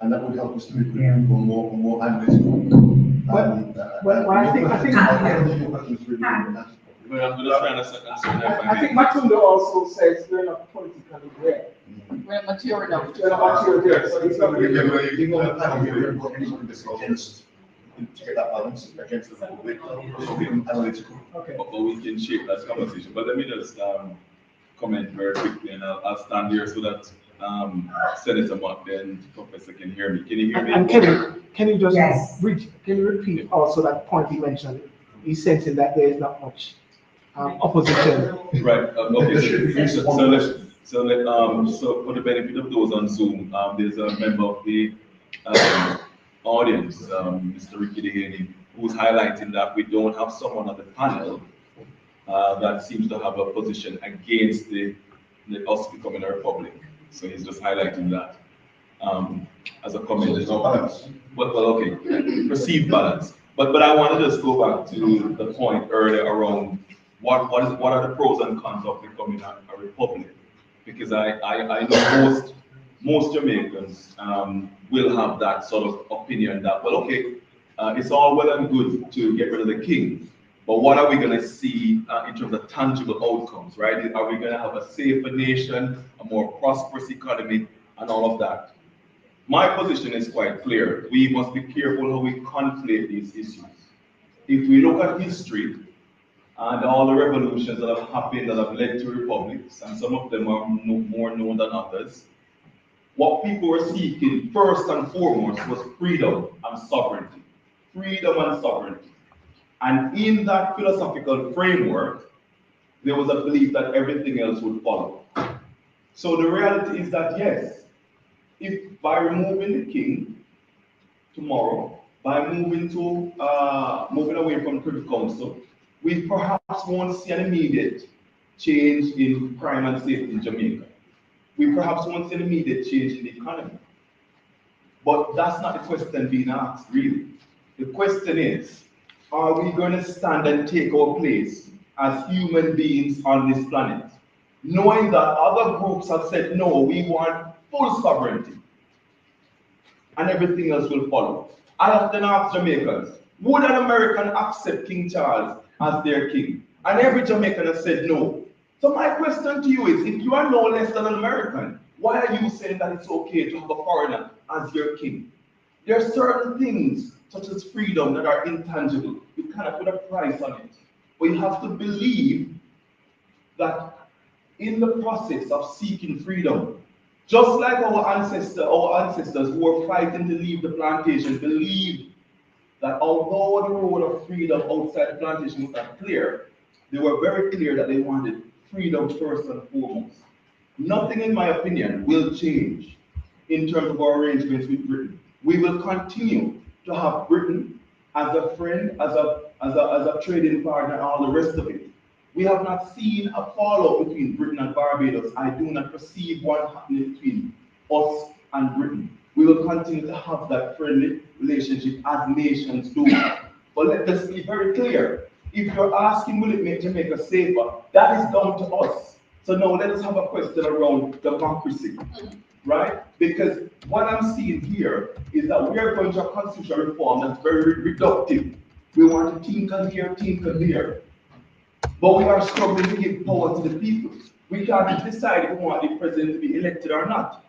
And that would help us to be more analytical. Well, I think I think Matondo also says we're not politically aware. We're mature enough. We're not mature there, so it's not really. To get that balance against the Republic, so we can analytical. Okay. But we can shape that conversation. But let me just comment very quickly, and I'll stand here so that Senator Mckenzie and Professor can hear me. Can you hear me? And can you just can you repeat also that point you mentioned? He's sensing that there is not much opposition. Right. Okay. So for the benefit of those on Zoom, there's a member of the audience, Mr. Ricky Dehaney, who's highlighting that we don't have someone on the panel that seems to have a position against us becoming a republic. So he's just highlighting that as a comment. There's no balance. Well, okay, perceived balance. But I want to just go back to the point earlier around what are the pros and cons of becoming a republic, because I know most Jamaicans will have that sort of opinion that, well, okay, it's all well and good to get rid of the king, but what are we going to see in terms of tangible outcomes, right? Are we going to have a safer nation, a more prosperous economy, and all of that? My position is quite clear. We must be careful how we conflate these issues. If we look at history and all the revolutions that have happened that have led to republics, and some of them are more known than others, what people were seeking first and foremost was freedom and sovereignty. Freedom and sovereignty. And in that philosophical framework, there was a belief that everything else would follow. So the reality is that, yes, if by removing the king tomorrow, by moving away from Privy Council, we perhaps won't see an immediate change in crime and safety in Jamaica. We perhaps won't see an immediate change in the economy. But that's not the question being asked, really. The question is, are we going to stand and take our place as human beings on this planet, knowing that other groups have said, no, we want full sovereignty, and everything else will follow? I often ask Jamaicans, would an American accept King Charles as their king? And every Jamaican has said no. So my question to you is, if you are no less than an American, why are you saying that it's okay to have a foreigner as your king? There are certain things, such as freedom, that are intangible. You cannot put a price on it. But you have to believe that in the process of seeking freedom, just like our ancestors who were fighting to leave the plantation believed that although the road of freedom outside the plantation was not clear, they were very clear that they wanted freedom first and foremost. Nothing, in my opinion, will change in terms of our arrangements with Britain. We will continue to have Britain as a friend, as a trading partner, and all the rest of it. We have not seen a fallout between Britain and Barbados. I do not perceive one happening between us and Britain. We will continue to have that friendly relationship as nations do. But let us be very clear. If you're asking, will it make Jamaica safer? That is down to us. So now let us have a question around democracy, right? Because what I'm seeing here is that we are going to a constitutional reform that's very reductive. We want to tinkle here, tinkle there. But we are struggling to give power to the people. We can't decide if we want the president to be elected or not.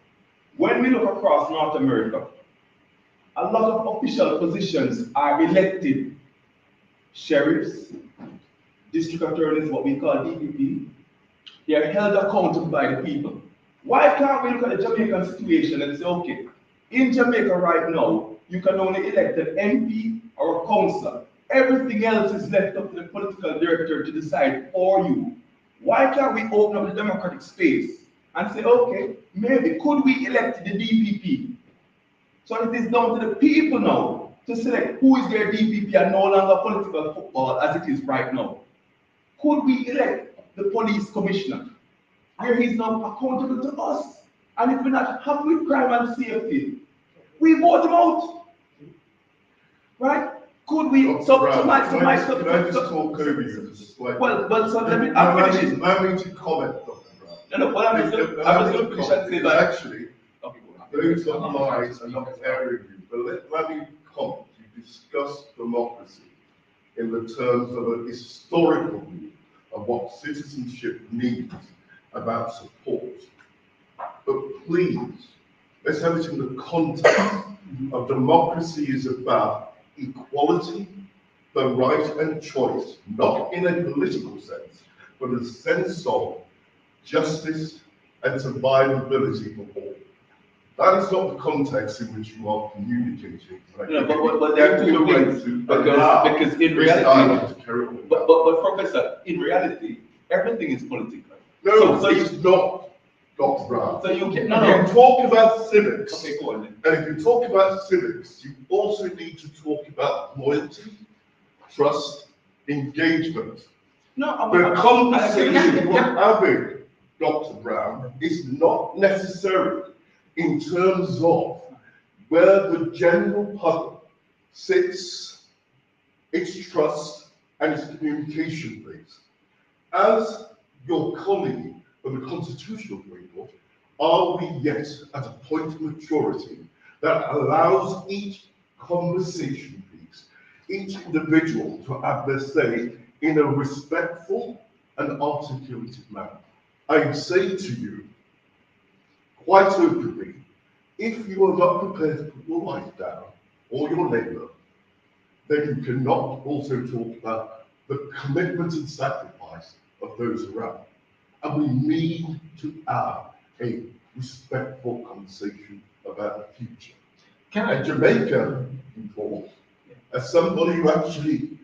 When we look across North America, a lot of official positions are elected. Sheriffs, district attorneys, what we call DPP, they are held accountable by the people. Why can't we look at the Jamaican situation and say, okay, in Jamaica right now, you can only elect an MP or a councillor. Everything else is left up to the political director to decide for you. Why can't we open up the democratic space and say, okay, maybe could we elect the DPP? So it is down to the people now to select who is their DPP and no longer political football as it is right now. Could we elect the police commissioner, where he's now accountable to us? And if we're not happy with crime and safety, we vote him out. Right? Could we? Can I just talk over you? Well, so let me. I'm finishing. Allow me to comment, Dr. Brown. No, but I'm just going to finish and say that. Actually, those lies are not airing you. But let me comment. You discussed democracy in the terms of a historical view of what citizenship means about support. But please, let's have it in the context of democracy is about equality, the right and choice, not in a political sense, but a sense of justice and survivability for all. That is not the context in which you are communicating. But there are two things, because in reality, but Professor, in reality, everything is political. No, so it's not, Dr. Brown. So you can, you talk about civics. Okay, go on then. And if you talk about civics, you also need to talk about loyalty, trust, engagement. The conversation we're having, Dr. Brown, is not necessary in terms of where the general public sits, its trust, and its communication base. As your colleague from the Constitutional Court, are we yet at a point of maturity that allows each conversation piece, each individual to have their say in a respectful and articulated manner? I say to you, quite openly, if you are not prepared to put your life down, or your neighbour, then you cannot also talk about the commitment and sacrifice of those around. And we need to have a respectful conversation about the future. And Jamaica, in course, as somebody who actually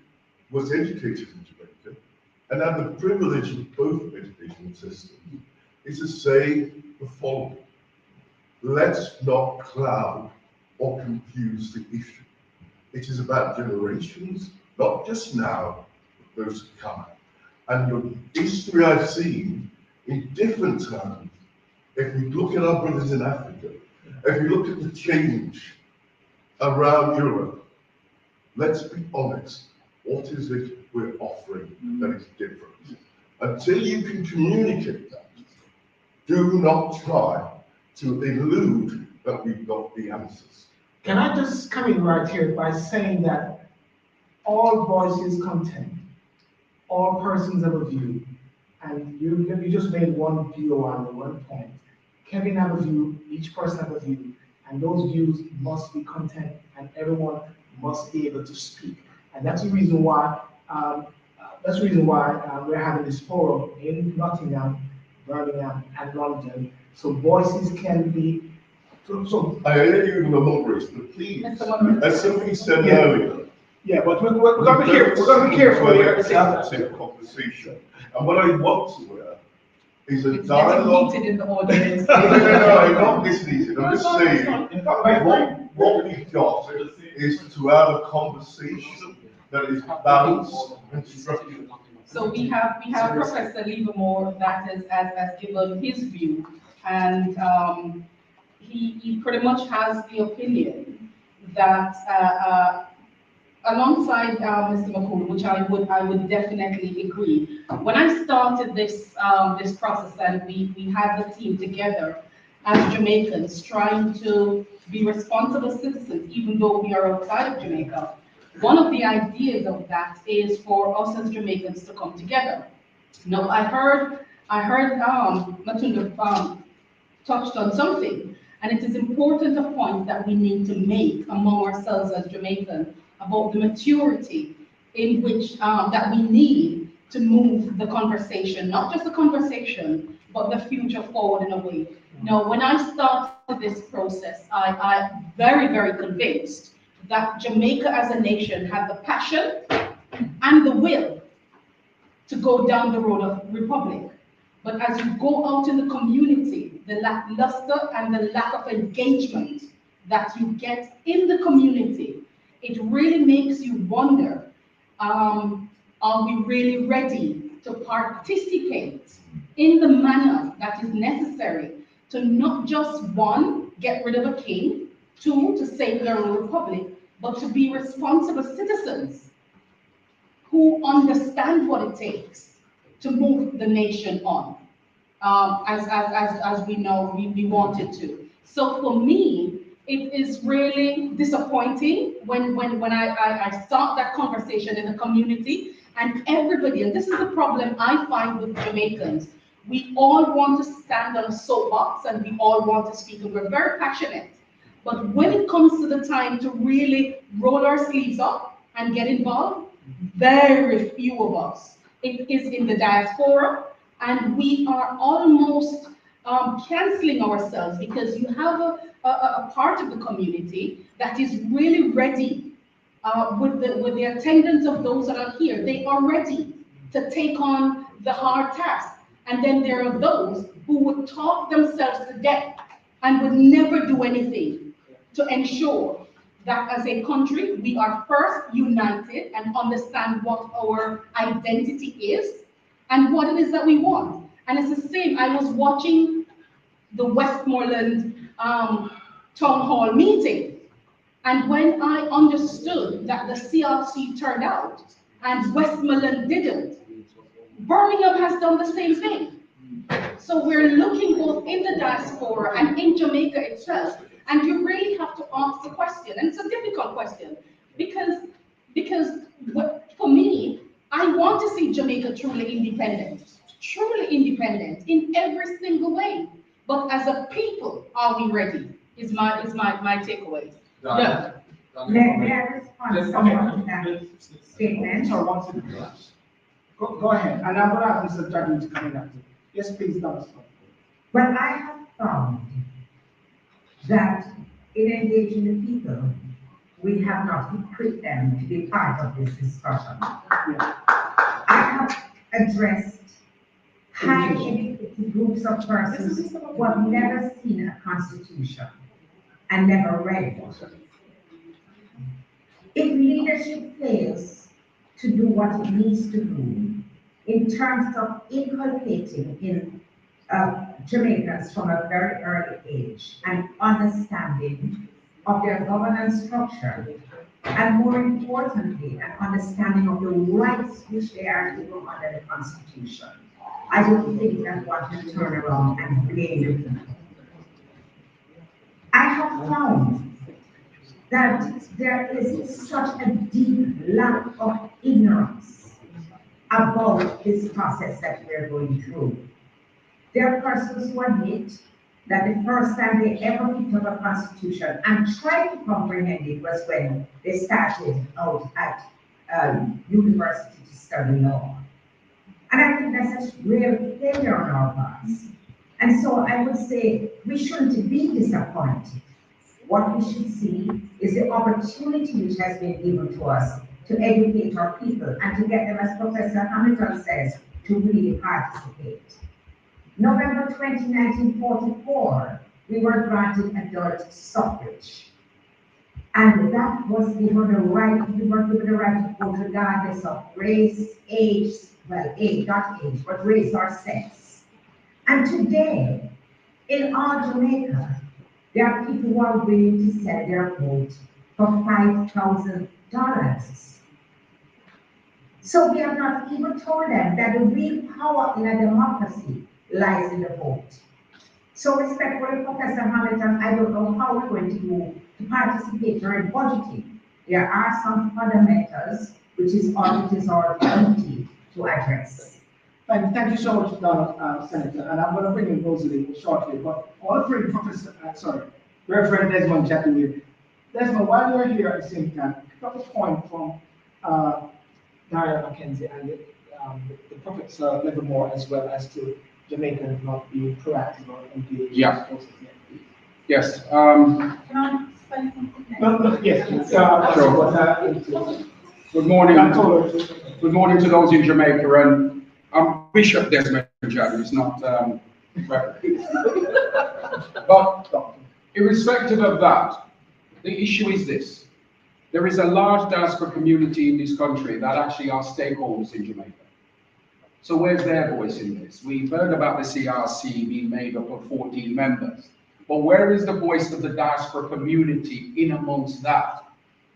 was educated in Jamaica and had the privilege of both educational systems, is to say the following: let's not cloud or confuse the issue. It is about generations, not just now, but those to come. And the history I've seen in different times, if we look at our brothers in Africa, if we look at the change around Europe, let's be honest, what is it we're offering that is different? Until you can communicate that, do not try to elude that we've got the answers. Can I just come in right here by saying that all voices content, all persons have a view, and you just made one view on one point. Kevin have a view, each person have a view, and those views must be content, and everyone must be able to speak. And that's the reason why we're having this forum in Nottingham, Birmingham, and London, so voices can be. So I hear you in the moderator, but please, as somebody said earlier. Yeah, but we're going to be careful here. It's an active conversation. And what I want to wear is a dialogue. In the audience. No, I'm not misleading. I'm just saying, what we've got is to have a conversation that is balanced and structured. So we have Professor Livermore that has given his view, and he pretty much has the opinion that alongside Mr. Mukuku, which I would definitely agree. When I started this this process, and we had the team together as Jamaicans trying to be responsible citizens, even though we are outside of Jamaica, one of the ideas of that is for us as Jamaicans to come together. Now, I heard Matondo touched on something, and it is important a point that we need to make among ourselves as Jamaicans about the maturity in which that we need to move the conversation, not just the conversation, but the future forward in a way. Now, when I started this process, I'm very, very convinced that Jamaica as a nation had the passion and the will to go down the road of republic. But as you go out in the community, the lackluster and the lack of engagement that you get in the community, it really makes you wonder, are we really ready to participate in the manner that is necessary to not just, one, get rid of a king, two, to save our republic, but to be responsible citizens who understand what it takes to move the nation on, as we know we wanted to. So for me, it is really disappointing when I start that conversation in the community and everybody, and this is the problem I find with Jamaicans, we all want to stand on a soapbox and we all want to speak, and we're very passionate. But when it comes to the time to really roll our sleeves up and get involved, very few of us. It is in the diaspora, and we are almost canceling ourselves because you have a part of the community that is really ready with the attendance of those that are here. They are ready to take on the hard task. And then there are those who would talk themselves to death and would never do anything to ensure that as a country, we are first united and understand what our identity is and what it is that we want. And it's the same, I was watching the Westmoreland town hall meeting, and when I understood that the CRC turned out and Westmoreland didn't, Birmingham has done the same thing. So we're looking both in the diaspora and in Jamaica itself, and you really have to ask the question, and it's a difficult question, because for me, I want to see Jamaica truly independent in every single way. But as a people, are we ready? Is my takeaway. Donna. May I respond to someone to that statement? Sorry, one second. Go ahead, and I'm going to ask Mr. Jaddoo to come in after. Yes, please, Donna. Well, I have found that in engaging the people, we have not equipped them to be part of this discussion. Yeah. I have addressed highly educated groups of persons who have never seen a constitution and never read it. If leadership fails to do what it needs to do in terms of inculcating in Jamaicans from a very early age an understanding of their governance structure, and more importantly, an understanding of the rights which they are given under the Constitution, I don't think that one can turn around and blame them. I have found that there is such a deep lack of ignorance about this process that we're going through. There are persons who admit that the first time they ever picked up a constitution and tried to comprehend it was when they started out at university to study law. And I think that's a real failure on our parts. And so I would say we shouldn't be disappointed. What we should see is the opportunity which has been given to us to educate our people and to get them, as Professor Hamilton says, to really participate. November 20, 1944, we were granted adult suffrage. And that was given the right, we were given the right to vote regardless of race, age, well, age, not age, but race or sex. And today, in all Jamaica, there are people who are willing to sell their vote for $5,000. So we have not even told them that the real power in a democracy lies in the vote. So respectfully, Professor Hamilton, I don't know how we're going to do to participate during budgeting. There are some fundamentals which is our duty to address. Thank you so much, Donna, Senator. And I'm going to bring in Rosalea shortly, but I want to bring Professor, Reverend Desmond Jaddoo here. Desmond, while you're here at the same time, pick up a point from Donna Mckenzie and Professor Livermore as well as to Jamaicans not being proactive or engaged. Yeah. Yes. Can I say something? Yes. Sure. Good morning. Good morning to those in Jamaica, and I'm Bishop Desmond Jaddoo. It's not. But irrespective of that, the issue is this: there is a large diaspora community in this country that actually are stakeholders in Jamaica. So where's their voice in this? We've heard about the CRC being made up of 14 members, but where is the voice of the diaspora community in amongst that?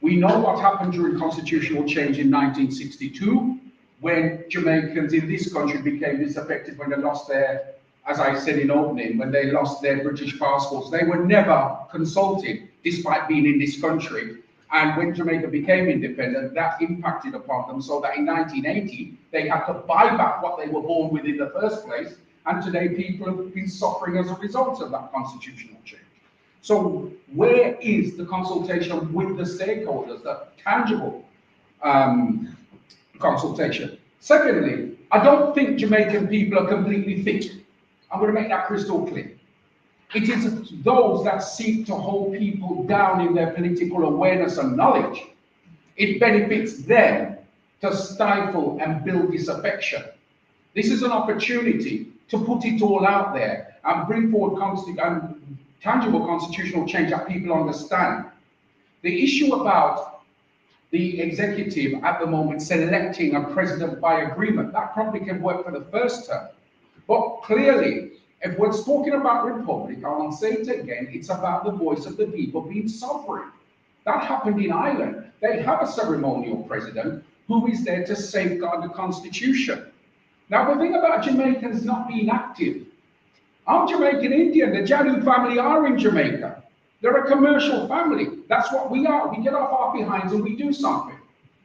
We know what happened during constitutional change in 1962, when Jamaicans in this country became disaffected when they lost their, as I said in opening, when they lost their British passports. They were never consulted, despite being in this country. And when Jamaica became independent, that impacted upon them, so that in 1980, they had to buy back what they were born with in the first place. And today, people have been suffering as a result of that constitutional change. So where is the consultation with the stakeholders, the tangible consultation? Secondly, I don't think Jamaican people are completely fit. I'm going to make that crystal clear. It is those that seek to hold people down in their political awareness and knowledge. It benefits them to stifle and build disaffection. This is an opportunity to put it all out there and bring forward tangible constitutional change that people understand. The issue about the executive at the moment selecting a president by agreement, that probably can work for the first term. But clearly, if we're talking about republic, I want to say it again, it's about the voice of the people being sovereign. That happened in Ireland. They have a ceremonial president who is there to safeguard the constitution. Now, the thing about Jamaicans not being active, I'm Jamaican Indian, the Jaddoo family are in Jamaica. They're a commercial family. That's what we are. We get off our behinds and we do something.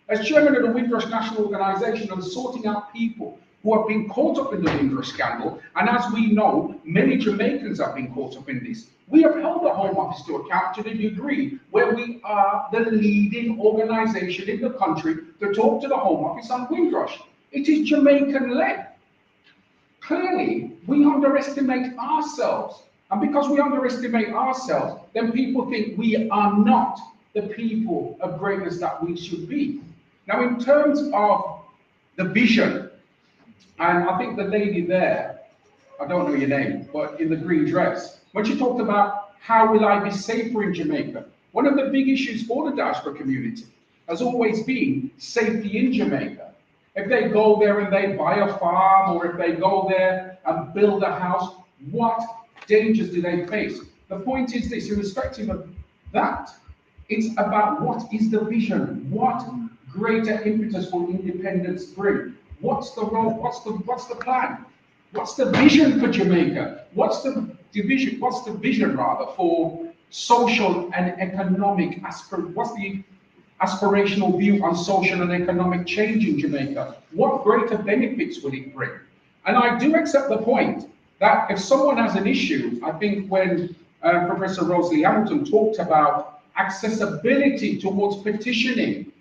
As chairman of the Windrush National Organization, I'm sorting out people who have been caught up in the Windrush scandal, and as we know, many Jamaicans have been caught up in this. We have held the Home Office to account to the degree where we are the leading organization in the country to talk to the Home Office on Windrush. It is Jamaican-led. Clearly, we underestimate ourselves, and because we underestimate ourselves, then people think we are not the people of greatness that we should be. Now, in terms of the vision, and I think the lady there, I don't know your name, but in the green dress, when she talked about how will I be safer in Jamaica, one of the big issues for the diaspora community has always been safety in Jamaica. If they go there and they buy a farm, or if they go there and build a house, what dangers do they face? The point is this, irrespective of that, it's about what is the vision, what greater impetus will independence bring? What's the role? What's the plan? What's the vision for Jamaica? What's the vision rather for social and economic what's the aspirational view on social and economic change in Jamaica? What greater benefits will it bring? And I do accept the point that if someone has an issue, I think when Professor Rosalea talked about accessibility towards petitioning,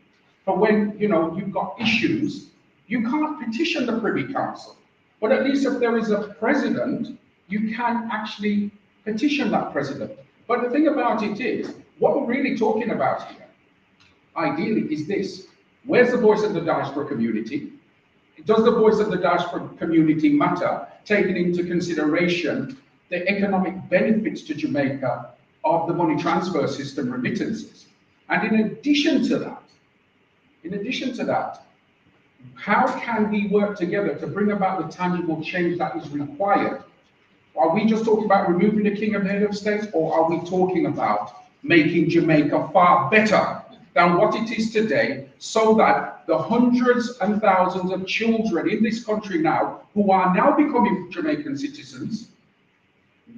for when you've got issues, you can't petition the Privy Council. But at least if there is a president, you can actually petition that president. But the thing about it is, what we're really talking about here, ideally, is this. Where's the voice of the diaspora community? Does the voice of the diaspora community matter, taking into consideration the economic benefits to Jamaica of the money transfer system remittances? And in addition to that, how can we work together to bring about the tangible change that is required? Are we just talking about removing the king of head of states, or are we talking about making Jamaica far better than what it is today, so that the hundreds and thousands of children in this country now, who are now becoming Jamaican citizens,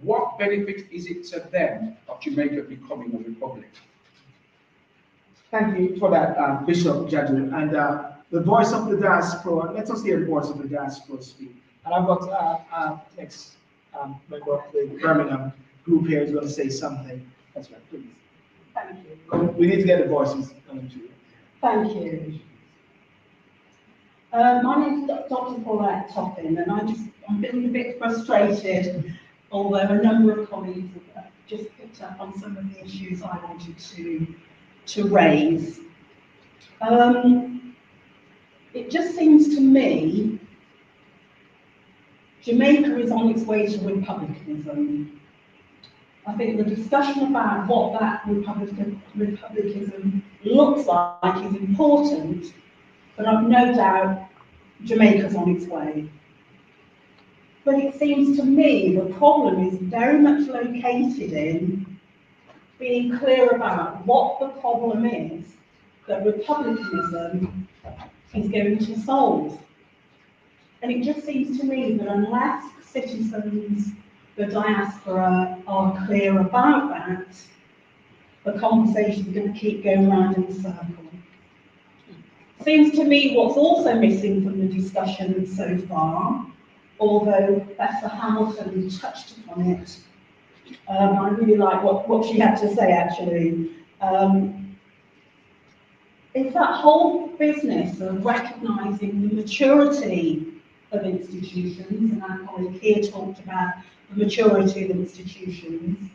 what benefit is it to them of Jamaica becoming a republic? Thank you for that, Bishop Jaddoo. And the voice of the diaspora, let us hear the voice of the diaspora speak. And I've got next member of the Birmingham group here is going to say something. That's right, please. Thank you. We need to get the voices coming to you. Thank you. My name's Dr. Paulette Toppin, and I'm feeling a bit frustrated, although a number of colleagues have just picked up on some of the issues I wanted to raise. It just seems to me Jamaica is on its way to republicanism. I think the discussion about what that republicanism looks like is important, but I've no doubt Jamaica's on its way. But it seems to me the problem is very much located in being clear about what the problem is that republicanism is going to solve. And it just seems to me that unless citizens, the diaspora, are clear about that, the conversation is going to keep going round in a circle. Seems to me what's also missing from the discussion so far, although Professor Hamilton touched upon it, I really like what she had to say actually, is that whole business of recognising the maturity of institutions, and our colleague here talked about the maturity of institutions,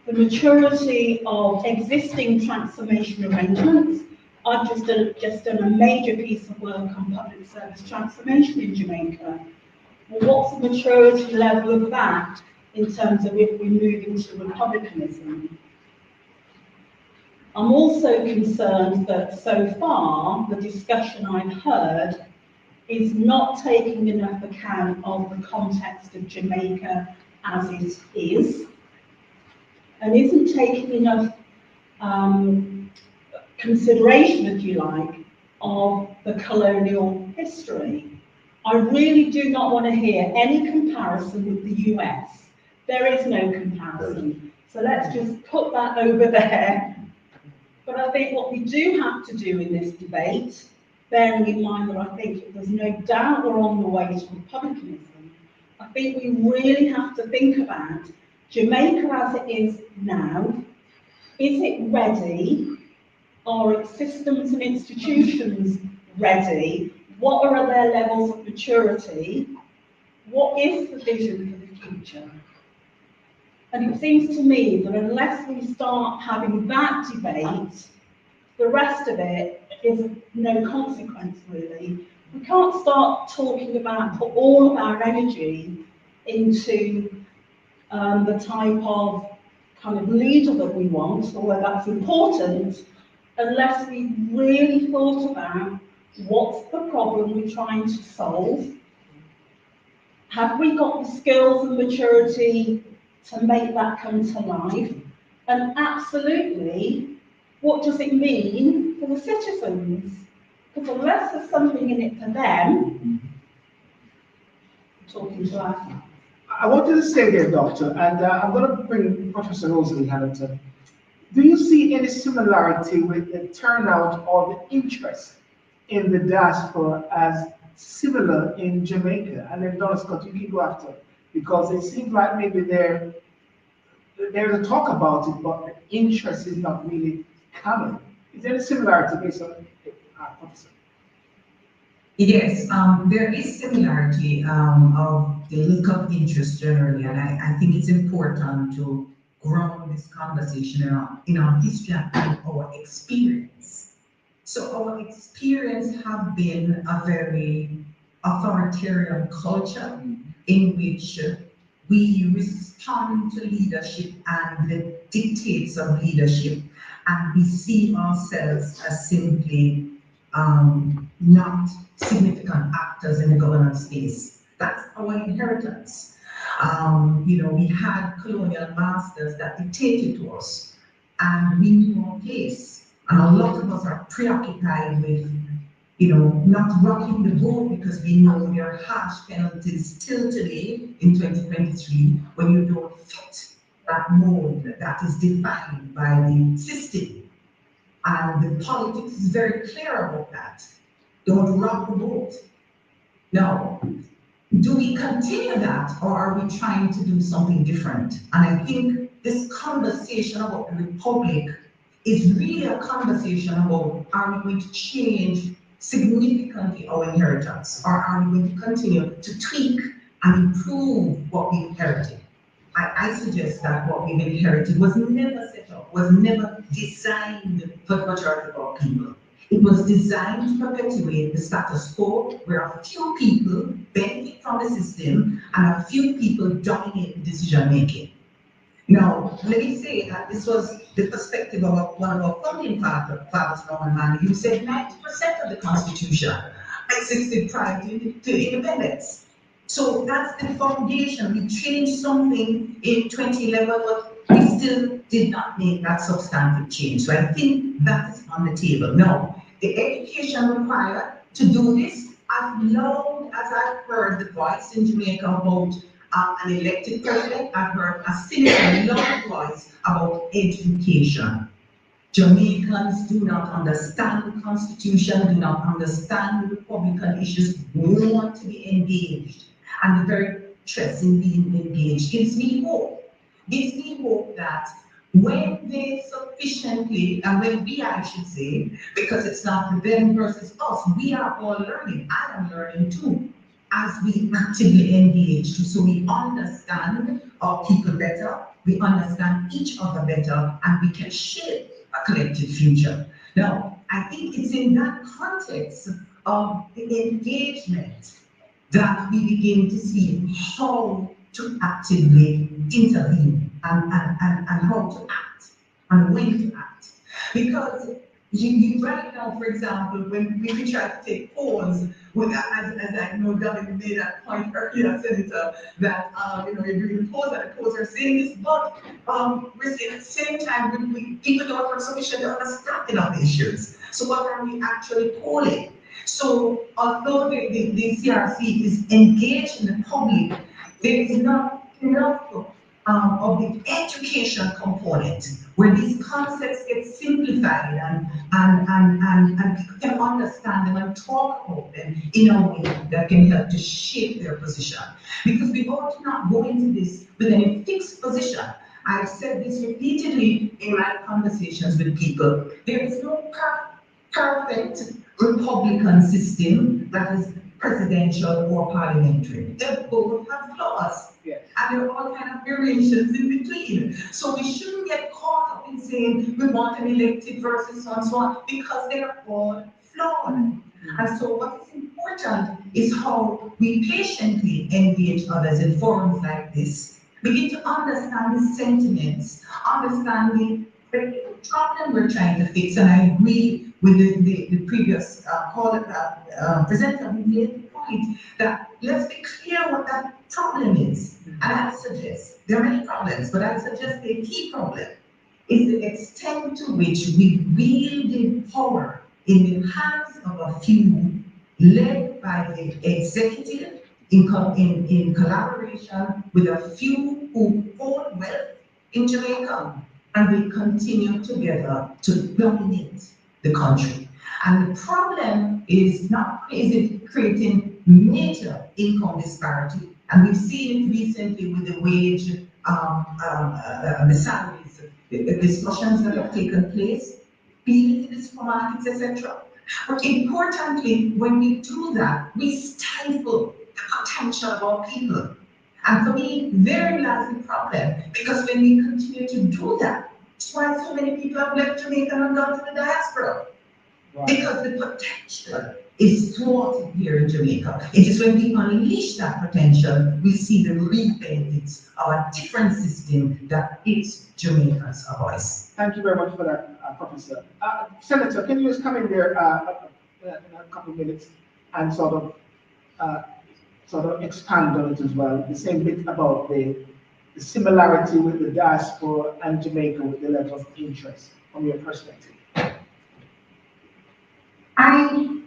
the maturity of existing transformation arrangements. I've just done a major piece of work on public service transformation in Jamaica. Well, what's the maturity level of that in terms of if we move into republicanism? I'm also concerned that so far the discussion I've heard is not taking enough account of the context of Jamaica as it is, and isn't taking enough consideration, if you like, of the colonial history. I really do not want to hear any comparison with the US. There is no comparison. So let's just put that over there. But I think what we do have to do in this debate, bearing in mind that I think there's no doubt we're on the way to republicanism, I think we really have to think about Jamaica as it is now. Is it ready? Are its systems and institutions ready? What are their levels of maturity? What is the vision for the future? And it seems to me that unless we start having that debate, the rest of it is of no consequence really. We can't start talking about put all of our energy into the type of kind of leader that we want, although that's important, unless we really thought about what's the problem we're trying to solve. Have we got the skills and maturity to make that come to life? And absolutely, what does it mean for the citizens? Because unless there's something in it for them, talking to us. I wanted to stay there, Doctor, and I'm going to bring Professor Rosalea Hamilton. Do you see any similarity with the turnout or the interest in the diaspora as similar in Jamaica? And then Donna, Scott, you can go after, because it seems like maybe there's a talk about it, but the interest is not really coming. Is there a similarity based on Professor? Yes, there is similarity of the look of interest generally, and I think it's important to ground this conversation in our history and our experience. So our experience have been a very authoritarian culture in which we respond to leadership and the dictates of leadership, and we see ourselves as simply not significant actors in the governance space. That's our inheritance. We had colonial masters that dictated to us, and we knew our place. And a lot of us are preoccupied with, not rocking the boat, because we know there are harsh penalties still today in 2023 when you don't fit that mold that is defined by the system. And the politics is very clear about that. Don't rock the boat. Now, do we continue that, or are we trying to do something different? And I think this conversation about the Republic is really a conversation about, are we going to change significantly our inheritance, or are we going to continue to tweak and improve what we inherited? I suggest that what we've inherited was never set up, was never designed for the majority of our people. It was designed to perpetuate the status quo where a few people benefit from the system and a few people dominate the decision making. Now, let me say that this was the perspective of one of our founding fathers, Norman Manley, who said 90% of the Constitution existed prior to independence. So that's the foundation. We changed something in 2011, but we still did not make that substantive change. So I think that is on the table. Now, the education required to do this, as long as I've heard the voice in Jamaica about an elected president, I've heard a similar loud voice about education. Jamaicans do not understand the Constitution, do not understand the Republican issues, want to be engaged. And the very interest in being engaged gives me hope. Gives me hope that when they sufficiently, and when we, I should say, because it's not them versus us, we are all learning. I am learning too, as we actively engage, so we understand our people better, we understand each other better, and we can shape a collective future. Now, I think it's in that context of the engagement that we begin to see how to actively intervene and how to act and when to act. Because you right now, for example, when we try to take polls, as I know Donna made that point earlier, Senator, that you're doing the polls and the polls are saying this, but we're saying at the same time people don't have sufficient understanding of the issues. So what are we actually polling? So although the CRC is engaged in the public, there is not enough of the education component where these concepts get simplified and people can understand them and talk about them in a way that can help to shape their position. Because we ought to not go into this with any fixed position. I've said this repeatedly in my conversations with people. There is no perfect Republican system that is presidential or parliamentary. They both have flaws. Yes. And there are all kind of variations in between. So we shouldn't get caught up in saying we want an elected versus so and so on, because they are all flawed. And so what is important is how we patiently engage others in forums like this, begin to understand the sentiments, understand the problem we're trying to fix. And I agree with the previous presenter who made the point that let's be clear what that problem is. And I suggest, there are many problems, but I suggest the key problem is the extent to which we wield power in the hands of a few, led by the executive in collaboration with a few who own wealth in Jamaica, and they continue together to dominate the country. And the problem is it creating major income disparity, and we've seen it recently with the wage, the salaries, the discussions that have taken place, being in the supermarkets, etc. But importantly, when we do that, we stifle the potential of our people. And for me, therein lies the problem, because when we continue to do that, that's why so many people have left Jamaica and gone to the diaspora. Right. Because the potential is thwarted here in Jamaica. It is when we unleash that potential, we see the real benefits of a different system that gives Jamaicans a voice. Thank you very much for that, Professor. Senator, can you just come in there in a couple of minutes and sort of expand on it as well, the same bit about the similarity with the diaspora and Jamaica with the level of interest from your perspective? I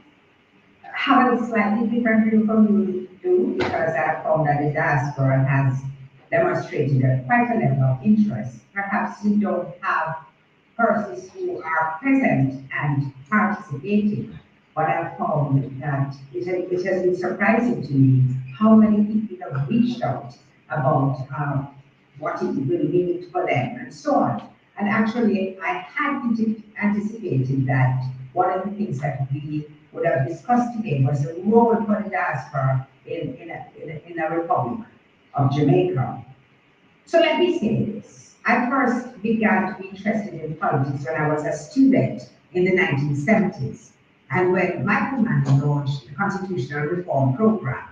have a slightly different view from you too, because I found that the diaspora has demonstrated quite a level of interest. Perhaps you don't have persons who are present and participating, but I found that it has been surprising to me how many people have reached out about what it will mean for them and so on. And actually, I had anticipated that one of the things that we would have discussed today was the role for the diaspora in a republic of Jamaica. So let me say this. I first began to be interested in politics when I was a student in the 1970s. And when Michael Mann launched the Constitutional Reform Program,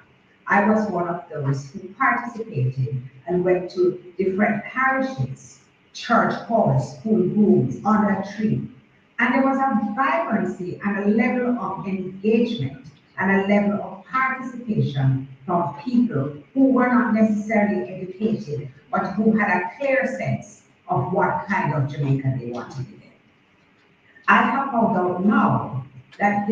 I was one of those who participated and went to different parishes, church halls, school rooms, under a tree. And there was a vibrancy and a level of engagement and a level of participation from people who were not necessarily educated, but who had a clear sense of what kind of Jamaica they wanted to be. I have no doubt now that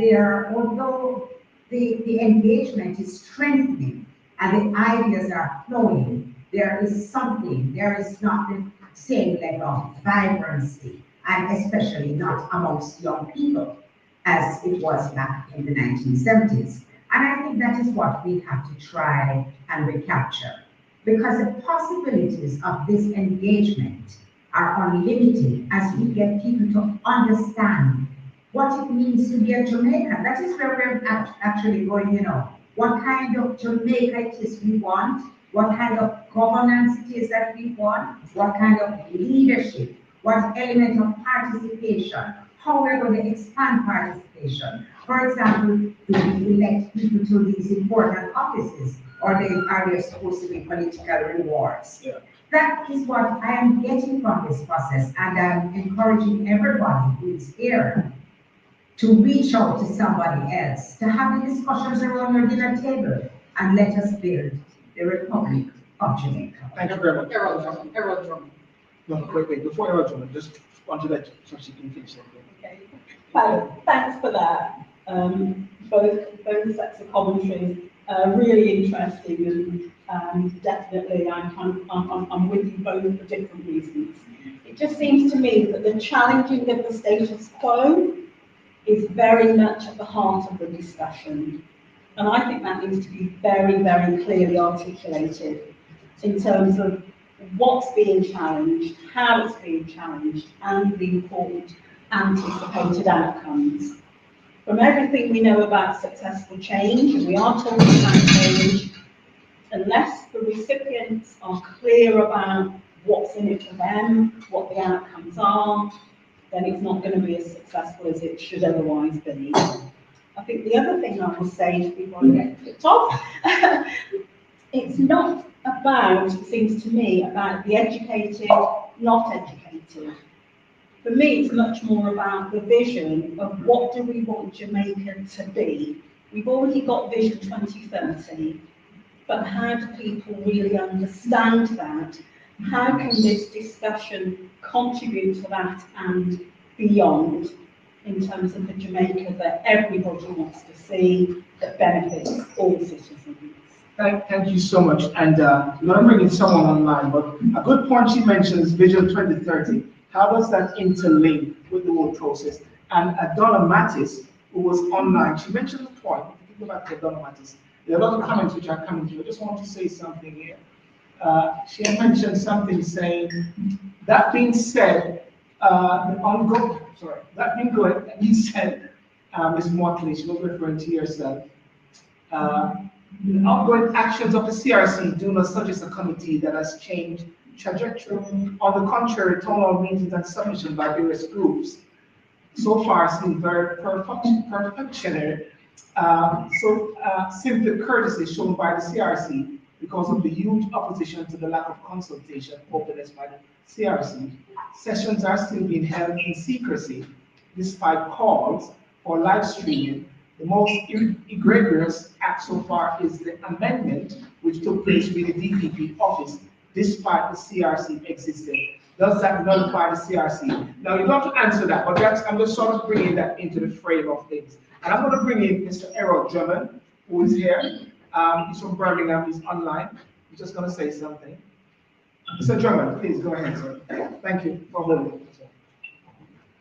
although the engagement is strengthening and the ideas are flowing, there is not the same level of vibrancy, and especially not amongst young people as it was back in the 1970s. And I think that is what we have to try and recapture, because the possibilities of this engagement are unlimited as we get people to understand what it means to be a Jamaican. That is where we're actually going, what kind of Jamaica it is we want, what kind of governance it is that we want, what kind of leadership, what element of participation, how we're going to expand participation. For example, do we elect people to these important offices, or are they supposed to be political rewards? Yeah. That is what I am getting from this process, and I'm encouraging everybody who is here to reach out to somebody else, to have the discussions around your dinner table, and let us build the Republic of Jamaica. Thank you very much. Errol Drummond. No, wait, before Errol Drummond, just want to let so she can finish something. Okay. Thanks for that. Both sets of commentaries really interesting, and definitely I'm with you both for different reasons. It just seems to me that the challenging of the status quo is very much at the heart of the discussion. And I think that needs to be very, very clearly articulated in terms of what's being challenged, how it's being challenged, and the important anticipated outcomes. From everything we know about successful change, and we are talking about change, unless the recipients are clear about what's in it for them, what the outcomes are, then it's not going to be as successful as it should otherwise be. I think the other thing I will say before I get kicked off, it's not about, it seems to me, about the educated, not educated. For me, it's much more about the vision of what do we want Jamaica to be. We've already got Vision 2030, but how do people really understand that? How can this discussion contribute to that and beyond, in terms of the Jamaica that everybody wants to see, that benefits all citizens? Thank you so much. And I'm not bringing someone online, but a good point she mentioned is Vision 2030. How does that interlink with the whole process? And Donna Mattis, who was online, she mentioned the point. If you go back to Donna Mattis, there are a lot of comments which are coming through. I just want to say something here. She had mentioned something saying, that being said, Ms. Motley, she was referring to yourself. The ongoing actions of the CRC do not suggest a committee that has changed trajectory. On the contrary, town hall meetings and submission by various groups so far seem very perfectionary. Simply courtesy shown by the CRC because of the huge opposition to the lack of consultation openness by the CRC. Sessions are still being held in secrecy despite calls for live streaming. The most egregious act so far is the amendment which took place with the DPP office despite the CRC existing. Does that nullify the CRC? Now you don't have to answer that, but I'm just sort of bringing that into the frame of things. And I'm going to bring in Mr. Errol Drummond, who is here. He's from Birmingham, he's online. He's just going to say something. Mr. Drummond, please go ahead, sir. Thank you for holding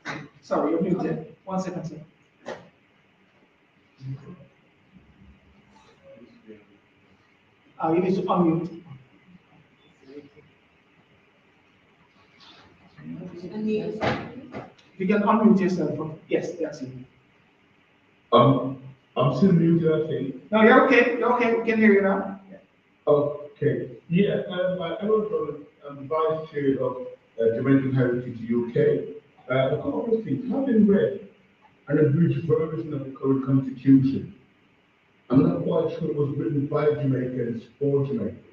it. Sorry, you're muted. 1 second, sir. You need to unmute. You can unmute yourself. Yes, that's it. I'm still muted, I think. No, you're okay. You're okay. We can hear you now. Okay. Yeah, I was the vice chair of Jamaican Heritage UK. A couple of things. Having read an abridged version of the current constitution, I'm not quite sure it was written by Jamaicans for Jamaicans.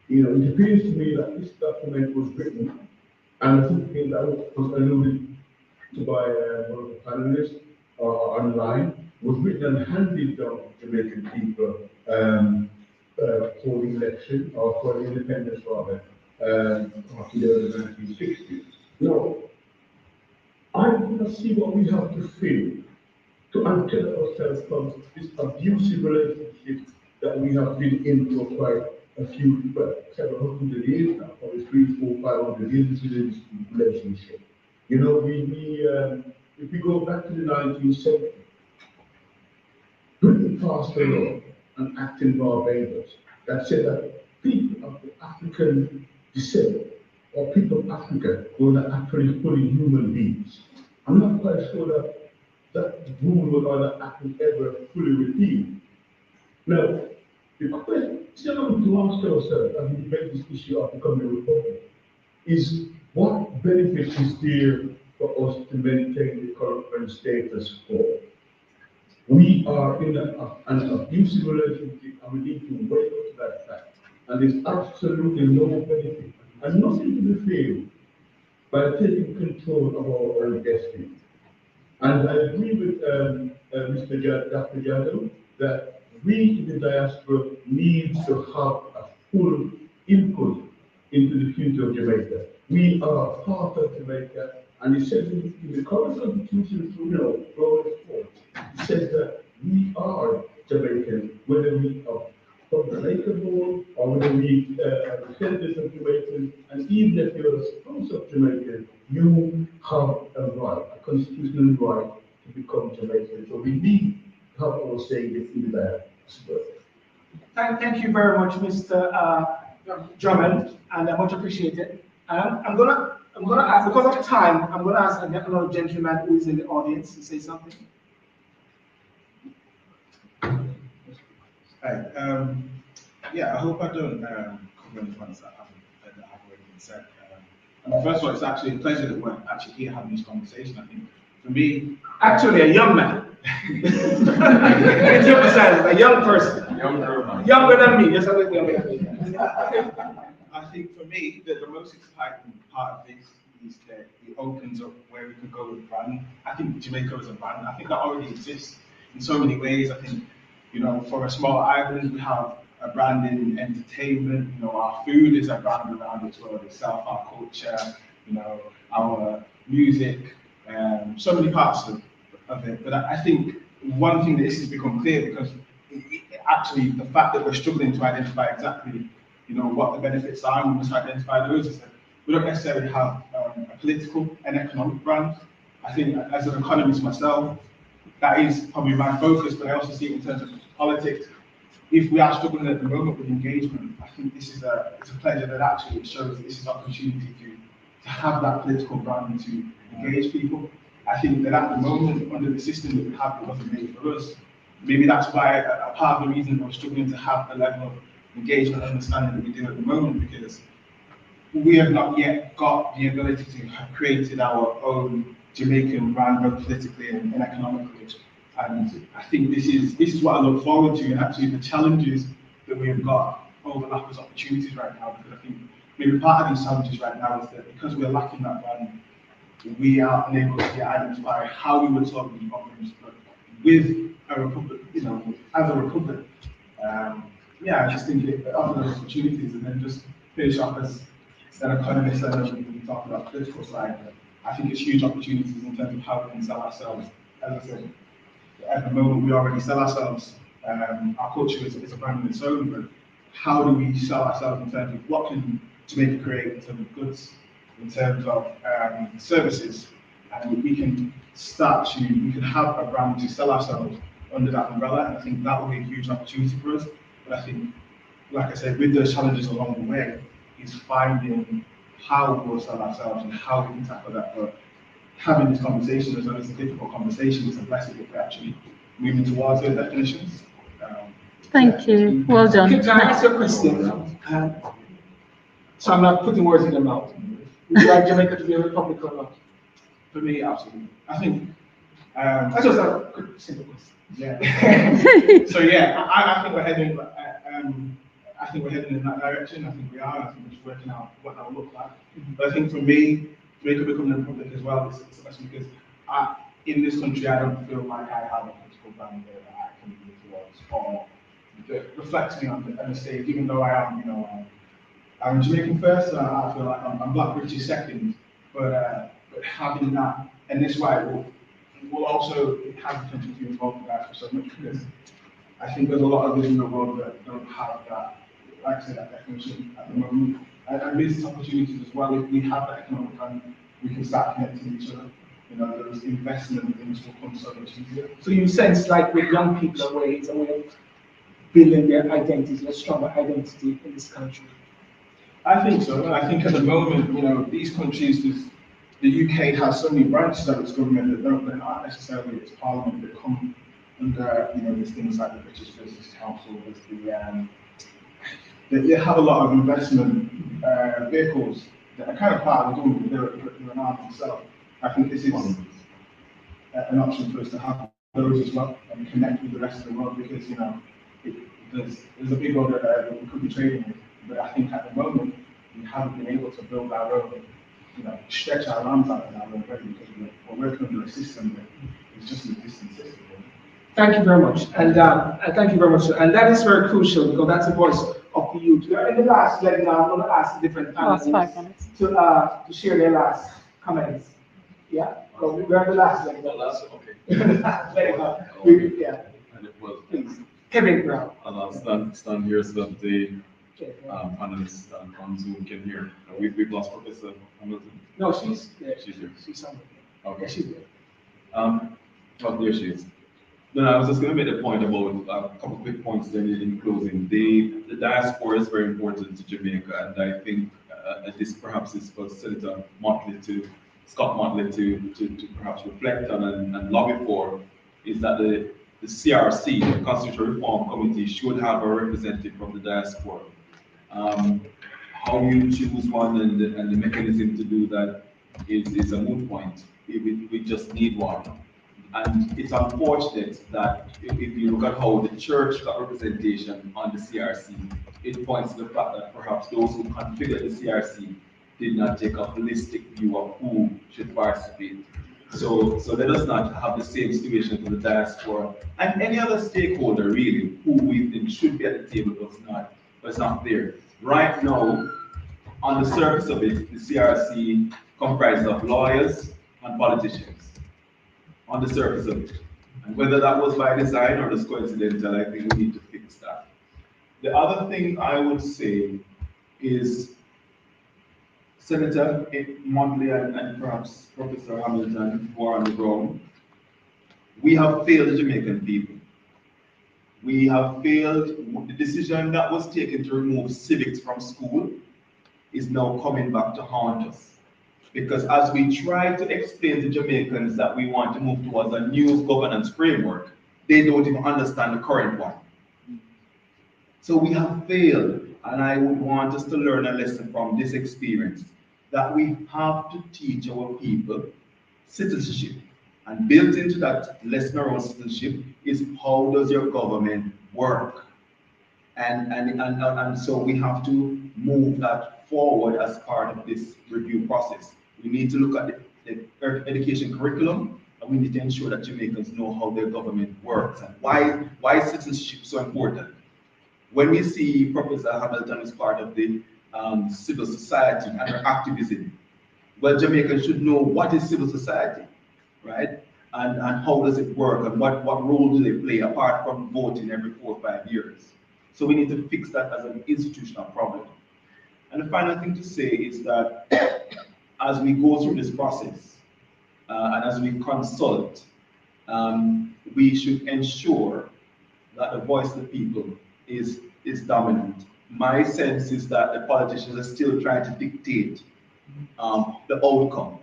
You know, it appears to me that this document was written, and I think that was alluded to by one of the panelists online, was written and handed down to Jamaican people for the election, or for the independence rather, after the early 1960s. Now, I do not see what we have to feel to untether ourselves from this abusive relationship that we have been in for quite a few, several hundred years now, probably 300, 400, 500 years into this relationship. You know, if we go back to the 19th century, Britain passed a law, an act in Barbados, that said that people of the African descent, or people of Africa, were not actually fully human beings. I'm not quite sure that that rule or that act was ever fully repealed. Now, the question I want to ask ourselves as we debate this issue of becoming a republic is, what benefit is there for us to maintain the current status quo? We are in an abusive relationship, and we need to wake up to that fact. And there's absolutely no benefit and nothing to be feared by taking control of our own destiny. And I agree with Dr. Jaddoo that we in the diaspora need to have a full input into the future of Jamaica. We are part of Jamaica, and it says in the current constitution, you know, Romans 4, it says that we are Jamaican, whether we are from Jamaica born or whether we are descendants of Jamaicans, and even if you're a spouse of Jamaican, you have a right, a constitutional right to become Jamaican. So we need to have our say in the diaspora. Thank you very much, Mr. Drummond, and I much appreciate it. I'm gonna ask, because of time, I'm gonna ask another gentleman who is in the audience to say something. Hi. Yeah, I hope I don't cover any points that have already been said. First of all, it's actually a pleasure that we're actually here having this conversation. I think for me, actually a young man. It's a young person. Younger than me. Just a little younger than me. I think for me, the most exciting part of this is that it opens up where we could go with brand. I think Jamaica is a brand. I think that already exists in so many ways. I think, you know, for a small island, we have a brand in entertainment. You know, our food is a brand around it as well itself, our culture, you know, our music, so many parts of it. But I think one thing that this has become clear, because actually the fact that we're struggling to identify exactly, you know, what the benefits are, and we must identify those, is that we don't necessarily have a political and economic brand. I think as an economist myself, that is probably my focus, but I also see it in terms of politics. If we are struggling at the moment with engagement, I think this is it's a pleasure that actually it shows that this is an opportunity to have that political brand to engage people. I think that at the moment, under the system that we have, it wasn't made for us. Maybe that's why a part of the reason we're struggling to have the level of engagement and understanding that we do at the moment, because we have not yet got the ability to have created our own Jamaican brand, both politically and economically. And I think this is what I look forward to, and actually the challenges that we have got overlap as opportunities right now, because I think maybe part of these challenges right now is that because we're lacking that brand, we are unable to identify how we would solve these problems. But with a republic, you know, as a republic, yeah, I just think it offers those opportunities. And then just finish up as an economist, I know we talk about the political side, but I think it's huge opportunities in terms of how we can sell ourselves. As I said, at the moment we already sell ourselves. Our culture is a brand in its own, but how do we sell ourselves in terms of what can Jamaica create in terms of goods, in terms of services, and we can have a brand to sell ourselves under that umbrella, and I think that will be a huge opportunity for us. But I think, like I said, with those challenges along the way, is finding how we'll sell ourselves and how we can tackle that. But having this conversation, as though it's a difficult conversation, it's a blessing if we actually moving towards those definitions. Thank you. Well done. Can I ask you a question? So I'm not putting words in your mouth. Would you like Jamaica to be a republic or not? For me, absolutely. I think, that's just a quick, simple question. Yeah. So yeah, I think we're heading, I think we're heading in that direction. I think we are. I think we're just working out what that will look like. But I think for me, Jamaica becoming a republic as well is especially because in this country, I don't feel like I have a political brand that I can move towards or that reflects me on the stage, even though I am, you know, I'm Jamaican first, I feel like I'm Black British second, but having that, and this why will also have the potential to involve the diaspora so much, because I think there's a lot of us in the world that don't have that, like I said, that definition at the moment. And business opportunities as well, if we have that economic plan, we can start connecting each other. You know, those investment things will come so much easier. So you sense like with young people away, it's a way of building their identity, a stronger identity in this country? I think so. I think at the moment, you know, these countries, the UK has so many branches of its government that aren't necessarily its parliament, that come under, you know, there's things like the British Business Council, there's they have a lot of investment vehicles that are kind of part of the government, they're an arm themselves. I think this is an option for us to have those as well and connect with the rest of the world, because, you know, there's a big order that we could be trading with, but I think at the moment we haven't been able to build our own, you know, stretch our arms out in our own way, because we're working under a system that is just an existing system. Thank you very much, and thank you very much, and that is very crucial because that's the voice of the youth. In the last leg now, I'm going to ask the different panelists to share their last comments. Yeah, so we're at the last leg. Okay. Yeah. Please, Kevin Brown. I'll stand here so that the panelists on Zoom can hear. We've lost Professor Hamilton. No, she's there. She's here. She's somewhere. Okay. Yeah, she's there. Oh, there she is. Then I was just going to make a point about a couple of quick points then in closing. The diaspora is very important to Jamaica, and I think this perhaps is for Senator Scott-Mottley to perhaps reflect on and lobby for, is that the CRC, the Constitutional Reform Committee, should have a representative from the diaspora. How you choose one and the mechanism to do that is a moot point. We just need one. And it's unfortunate that if you look at how the church got representation on the CRC, it points to the fact that perhaps those who configured the CRC did not take a holistic view of who should participate. So let us not have the same situation for the diaspora and any other stakeholder really who we think should be at the table, but it's not there. Right now, on the surface of it, the CRC comprises of lawyers and politicians. On the surface of it. And whether that was by design or just coincidental, I think we need to fix that. The other thing I would say is Senator Mottley and perhaps Professor Hamilton, who are on the ground, we have failed the Jamaican people. We have failed. The decision that was taken to remove civics from school is now coming back to haunt us. Because as we try to explain to Jamaicans that we want to move towards a new governance framework, they don't even understand the current one. So we have failed, and I would want us to learn a lesson from this experience, that we have to teach our people citizenship. And built into that lesson around citizenship is how does your government work? And so we have to move that forward as part of this review process. We need to look at the education curriculum, and we need to ensure that Jamaicans know how their government works and why citizenship is so important. When we see Professor Hamilton as part of the civil society and her activism, well, Jamaicans should know what is civil society, right? And how does it work, and what role do they play apart from voting every 4 or 5 years. So we need to fix that as an institutional problem. And the final thing to say is that as we go through this process and as we consult, we should ensure that the voice of the people is dominant. My sense is that the politicians are still trying to dictate the outcome,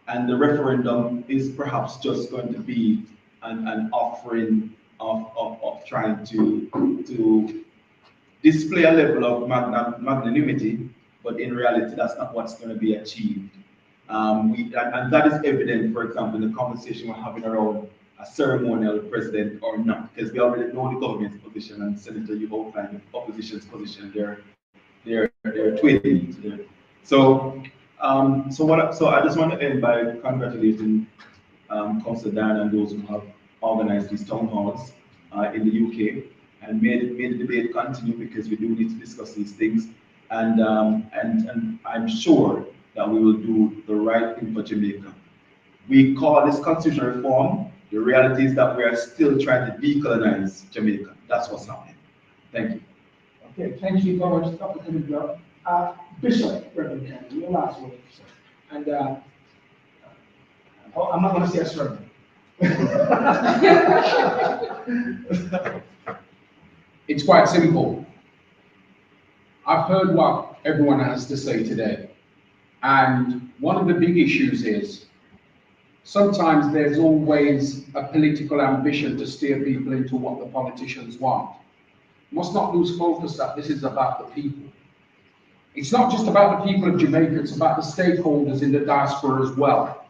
and the referendum is perhaps just going to be and offering of trying to display a level of magnanimity, but in reality, that's not what's going to be achieved. And that is evident, for example, in the conversation we're having around a ceremonial president or not, because we already know the government's position, and Senator, you outlined the opposition's position. They're twinning. So I just want to end by congratulating Councillor Donna and those who have organized these town halls in the UK and made the debate continue, because we do need to discuss these things, and I'm sure that we will do the right thing for Jamaica. We call this constitutional reform. The reality is that we are still trying to decolonize Jamaica. That's what's happening. Thank you. Okay, thank you very much, Dr. Kennedy. Bishop, Reverend Kennedy, your last word, sir. And I'm not going to say a sermon. It's quite simple. I've heard what everyone has to say today. And one of the big issues is sometimes there's always a political ambition to steer people into what the politicians want. Must not lose focus that this is about the people. It's not just about the people of Jamaica, it's about the stakeholders in the diaspora as well.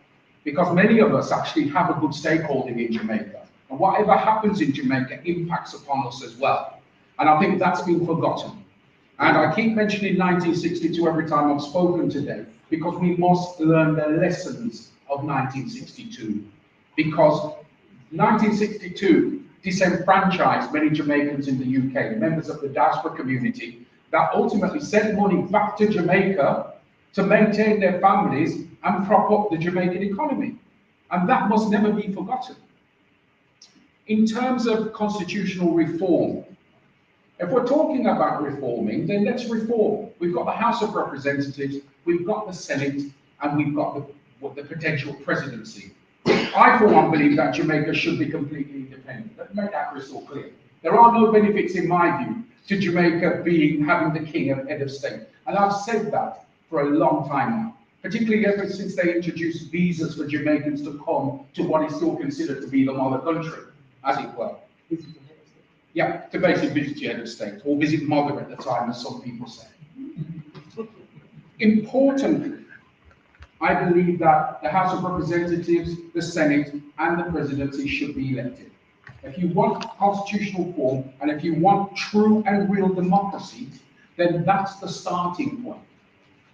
Because many of us actually have a good stakeholding in Jamaica. And whatever happens in Jamaica impacts upon us as well. And I think that's been forgotten. And I keep mentioning 1962 every time I've spoken today, because we must learn the lessons of 1962. Because 1962 disenfranchised many Jamaicans in the UK, members of the diaspora community, that ultimately sent money back to Jamaica to maintain their families and prop up the Jamaican economy. And that must never be forgotten. In terms of constitutional reform, if we're talking about reforming, then let's reform. We've got the House of Representatives, we've got the Senate, and we've got the potential presidency. I, for one, believe that Jamaica should be completely independent. Let's make that crystal clear. There are no benefits, in my view, to Jamaica having the king as head of state. And I've said that for a long time now, particularly ever since they introduced visas for Jamaicans to come to what is still considered to be the mother country, as it were. Yeah, to basically visit your head of state, or visit mother at the time, as some people say. Importantly, I believe that the House of Representatives, the Senate, and the presidency should be elected. If you want constitutional reform, and if you want true and real democracy, then that's the starting point.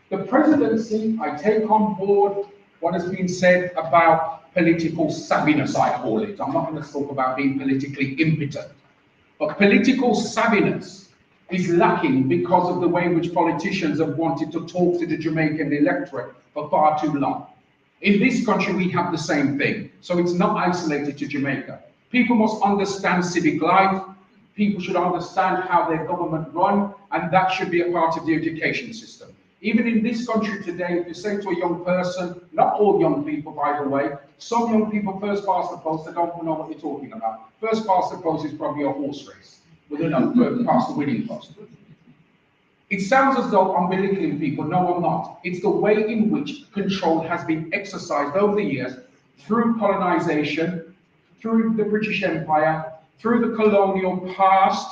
The presidency, I take on board what has been said about political savviness, I call it. I'm not going to talk about being politically impotent. But political savviness is lacking because of the way in which politicians have wanted to talk to the Jamaican electorate for far too long. In this country, we have the same thing. So it's not isolated to Jamaica. People must understand civic life. People should understand how their government run, and that should be a part of the education system. Even in this country today, if you say to a young person, not all young people, by the way, some young people first past the post, they don't know what you're talking about. First past the post is probably a horse race, with a past the winning post. It sounds as though I'm belittling people. No, I'm not. It's the way in which control has been exercised over the years through colonization, through the British Empire, through the colonial past,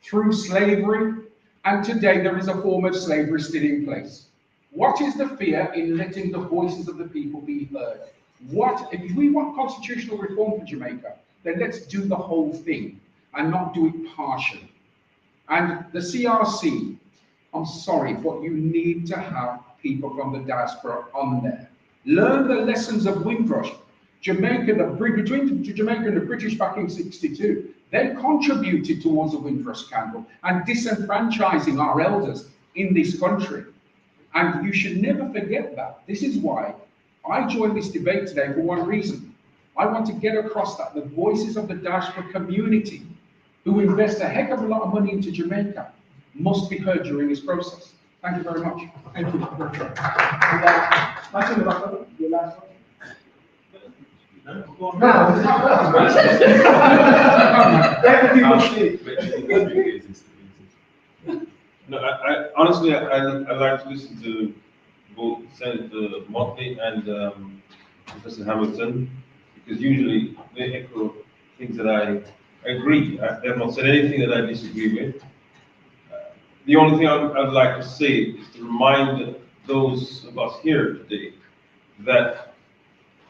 through slavery, and today there is a form of slavery still in place. What is the fear in letting the voices of the people be heard? If we want constitutional reform for Jamaica, then let's do the whole thing and not do it partially. And the CRC, I'm sorry, but you need to have people from the diaspora on there. Learn the lessons of Windrush. Jamaica, between Jamaica and the British back in '62, they contributed towards the Windrush scandal and disenfranchising our elders in this country. And you should never forget that. This is why I joined this debate today for one reason. I want to get across that the voices of the diaspora community who invest a heck of a lot of money into Jamaica must be heard during this process. Thank you very much. Thank you. Matondo, your last one. No, I honestly, I like to listen to both Senator Mottley and Professor Hamilton, because usually they echo things that I agree. I have not said anything that I disagree with. The only thing I'd like to say is to remind those of us here today that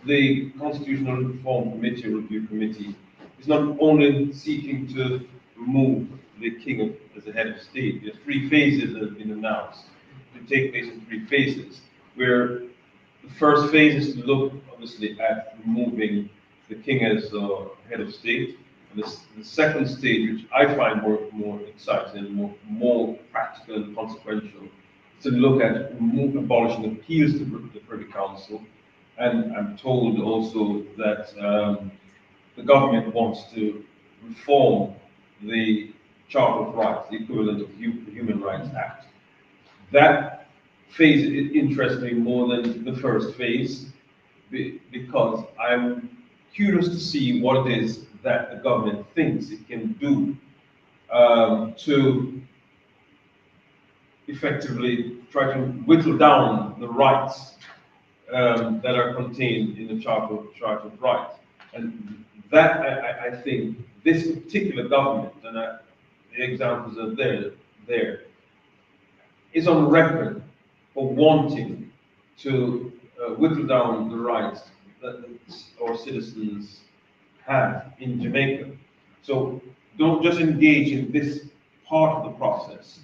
the Constitutional Reform Committee, Review Committee, is not only seeking to remove the king as the head of state. There are 3 phases that have been announced to take place in 3 phases, where the first phase is to look, obviously, at removing the king as head of state. And the second stage, which I find more exciting and more practical and consequential, is to look at abolishing appeals to the Privy Council. And I'm told also that the government wants to reform the Charter of Rights, the equivalent of the Human Rights Act. That phase interests me more than the first phase because I'm curious to see what it is that the government thinks it can do to effectively try to whittle down the rights that are contained in the Charter of Rights. And that, I think, this particular government, and the examples are there, is on record for wanting to whittle down the rights that our citizens have in Jamaica. So don't just engage in this part of the process.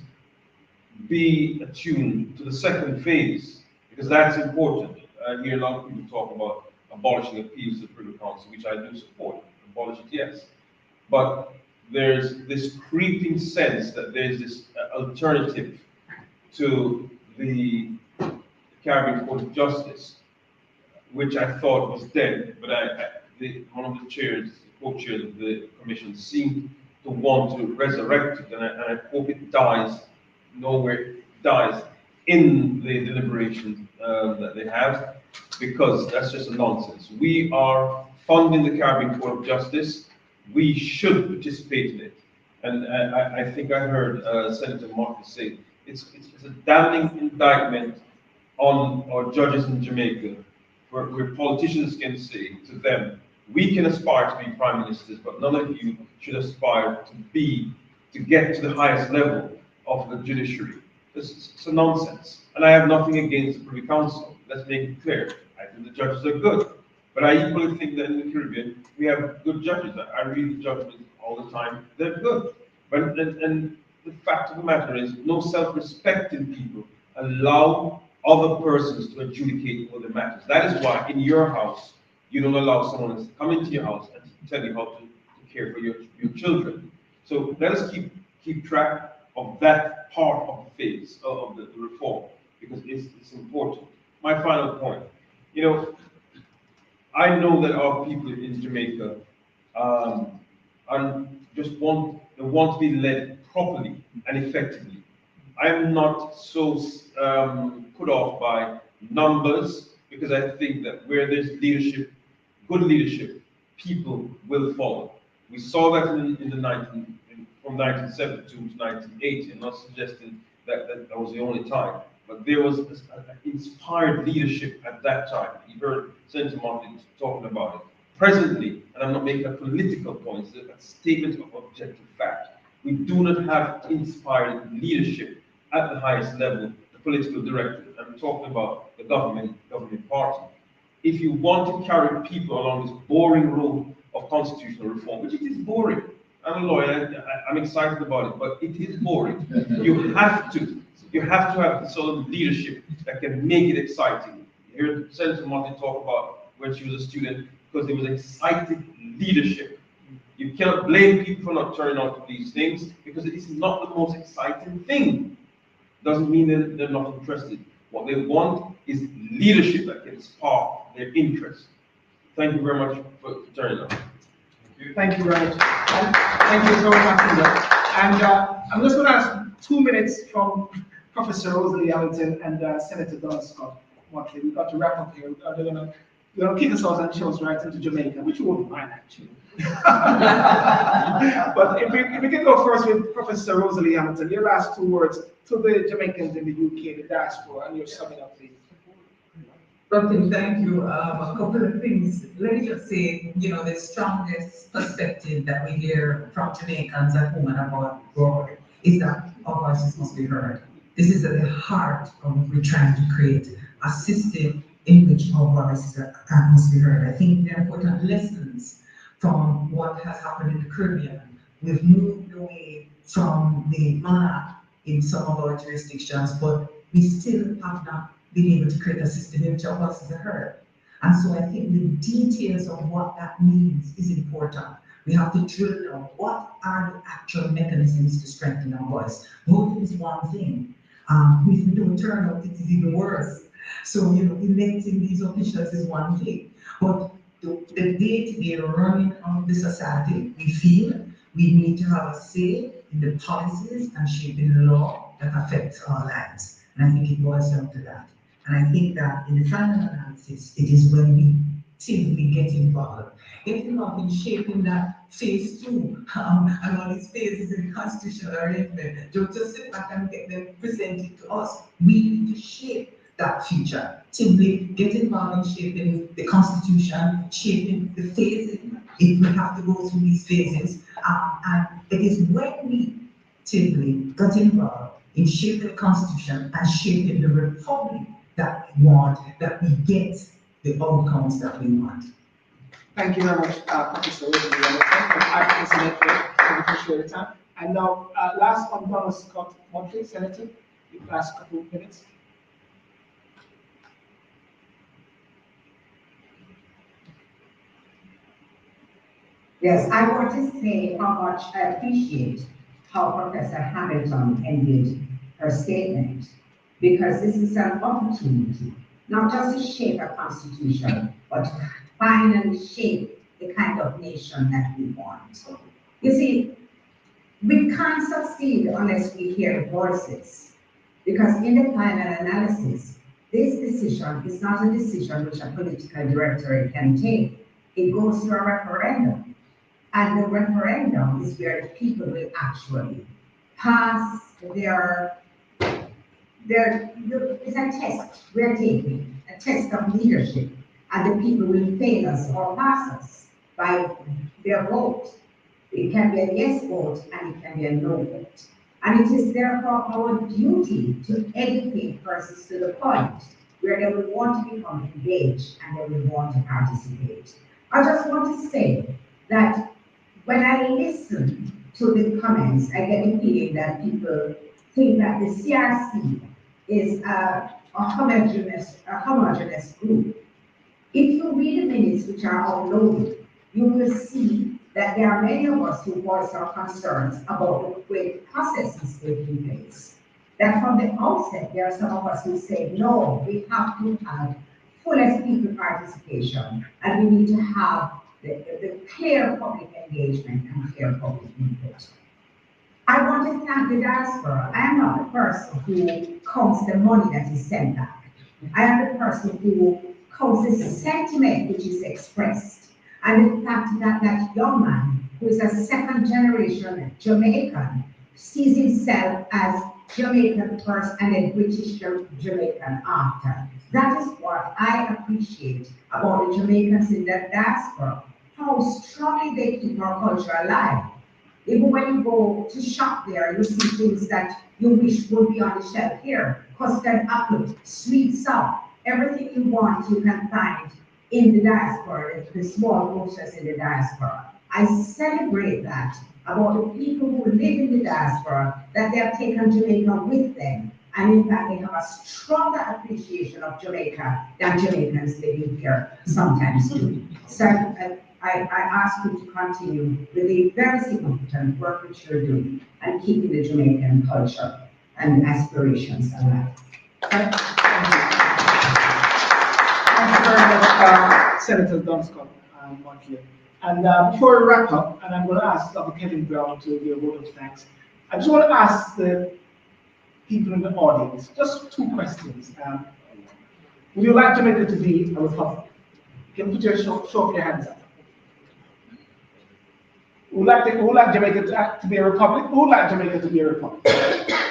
Be attuned to the second phase, because that's important. I hear a lot of people talk about abolishing appeals to the Privy Council, which I do support. Abolish it, yes. But there's this creeping sense that there's this alternative to the Caribbean Court of Justice, which I thought was dead, but one of the chairs, the co-chairs of the commission, seemed to want to resurrect it, and I hope it dies in the deliberations that they have, because that's just a nonsense. We are funding the Caribbean Court of Justice. We should participate in it. And I think I heard Senator Martin say it's a damning indictment on our judges in Jamaica, where politicians can say to them, we can aspire to be prime ministers, but none of you should aspire to get to the highest level of the judiciary. It's a nonsense. And I have nothing against the Privy Council. Let's make it clear. I think the judges are good. But I equally think that in the Caribbean, we have good judges. I read the judgments all the time. They're good. But and the fact of the matter is, no self-respecting people allow other persons to adjudicate all the matters. That is why in your house, you don't allow someone to come into your house and tell you how to care for your children. So let us keep track of that part of the phase of the reform, because it's important. My final point, I know that our people in Jamaica want to be led properly and effectively. I'm not so put off by numbers, because I think that where there's leadership, good leadership, people will follow. We saw that from 1972 to 1980. I'm not suggesting that was the only time, but there was inspired leadership at that time. You heard Senator Martin talking about it. Presently, and I'm not making a political point, it's a statement of objective fact. We do not have inspired leadership at the highest level, the political directive. I'm talking about the governing party. If you want to carry people along this boring road of constitutional reform, which it is boring, I'm a lawyer, I'm excited about it, but it is boring. You have to have the sort of leadership that can make it exciting. You heard Senator Martin talk about when she was a student, because there was exciting leadership. You cannot blame people for not turning out to these things, because it is not the most exciting thing. Doesn't mean they're not interested. What they want is leadership that can spark their interest. Thank you very much for turning out. Thank you very much. Thank you so much, And I'm just going to ask 2 minutes from Professor Rosalea and Senator Donna Scott-Mottley. We've got to wrap up here. They're going to kick us out and show us right into Jamaica, which we wouldn't mind, actually. But if we can go first with Professor Rosalea Hamilton, your last 2 words to the Jamaicans in the UK, the diaspora, and your summing up, please. Okay, thank you. A couple of things. Let me just say, the strongest perspective that we hear from Jamaicans at home and abroad is that our voices must be heard. This is at the heart of what we're trying to create, a system in which our voices must be heard. I think the important lessons from what has happened in the Caribbean, we've moved away from the monarch in some of our jurisdictions, but we still have not being able to create a system in which our voices are heard. And so I think the details of what that means is important. We have to drill down what are the actual mechanisms to strengthen our voice. Voting is one thing. If we don't turn out, it is even worse. So, electing these officials is one thing. But the day-to-day running of the society, we feel we need to have a say in the policies and shaping the law that affects our lives. And I think it boils down to that. And I think that in the final analysis, it is when we actively get involved in shaping that phase 2 and all these phases in the constitutional arrangement. Don't just sit back and get them presented to us. We need to shape that future. Simply get involved in shaping the constitution, shaping the phases, if we have to go through these phases. And it is when we simply got involved in shaping the constitution and shaping the republic that we want, that we get the outcomes that we want. Thank you very much, Professor Rosalea. I appreciate the time. And now, last on Donna Scott-Mottley, Senator, the last couple of minutes. Yes, I want to say how much I appreciate how Professor Hamilton ended her statement, because this is an opportunity, not just to shape a constitution, but to finally shape the kind of nation that we want. You see, we can't succeed unless we hear voices, because in the final analysis, this decision is not a decision which a political directorate can take. It goes to a referendum, and the referendum is where the people will actually pass it's a test we're taking, a test of leadership, and the people will fail us or pass us by their vote. It can be a yes vote and it can be a no vote. And it is therefore our duty to educate persons to the point where they will want to become engaged and they will want to participate. I just want to say that when I listen to the comments, I get the feeling that people think that the CRC is a homogeneous group. If you read the minutes which are uploaded, you will see that there are many of us who voice our concerns about the way the process is taking place. That from the outset, there are some of us who say, no, we have to have fullest people participation, and we need to have the clear public engagement and clear public input. I want to thank the diaspora. I am not the person who counts the money that is sent back. I am the person who counts the sentiment which is expressed, and the fact that that young man, who is a second generation Jamaican, sees himself as Jamaican first and then British Jamaican after. That is what I appreciate about the Jamaicans in the diaspora, how strongly they keep our culture alive. Even when you go to shop there, you see things that you wish would be on the shelf here. Custard apple, sweet soft, everything you want you can find in the diaspora, the small grocers in the diaspora. I celebrate that about the people who live in the diaspora, that they have taken Jamaica with them. And in fact, they have a stronger appreciation of Jamaica than Jamaicans living here sometimes do. So I ask you to continue with the very significant work which you're doing and keeping the Jamaican culture and aspirations alive. Thank you very much, Senator Donna Scott-Mottley. And before we wrap up, and I'm going to ask Dr. Kevin Brown to give a vote of thanks, I just want to ask the people in the audience just two questions. Would you like Jamaica to be a republic? You can put your show of your hands up. Who would like Jamaica to be a republic? Who would like Jamaica to be a republic?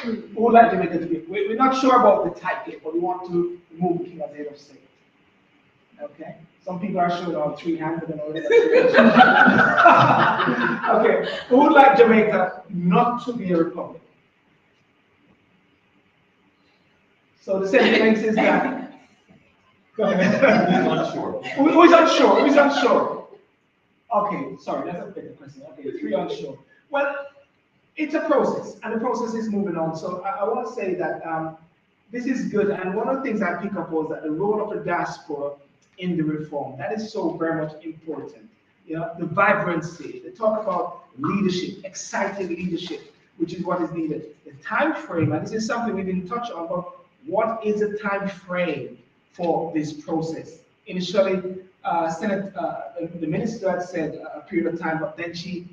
Who would like Jamaica to be? We're not sure about the type yet, but we want to move the king as head of state. Okay, some people are showing all three hands, but okay, who would like Jamaica not to be a republic? So the sentiment is that. Go ahead. Who's unsure? Who's unsure? Who's unsure? Okay, sorry, that's a better question. Okay, three unsure. Well, it's a process, and the process is moving on. So I want to say that this is good, and one of the things I pick up was that the role of the diaspora in the reform, that is so very much important. You know, the vibrancy, they talk about leadership, exciting leadership, which is what is needed. The time frame, and this is something we didn't touch on, but what is the time frame for this process? Initially, the minister had said a period of time, but then she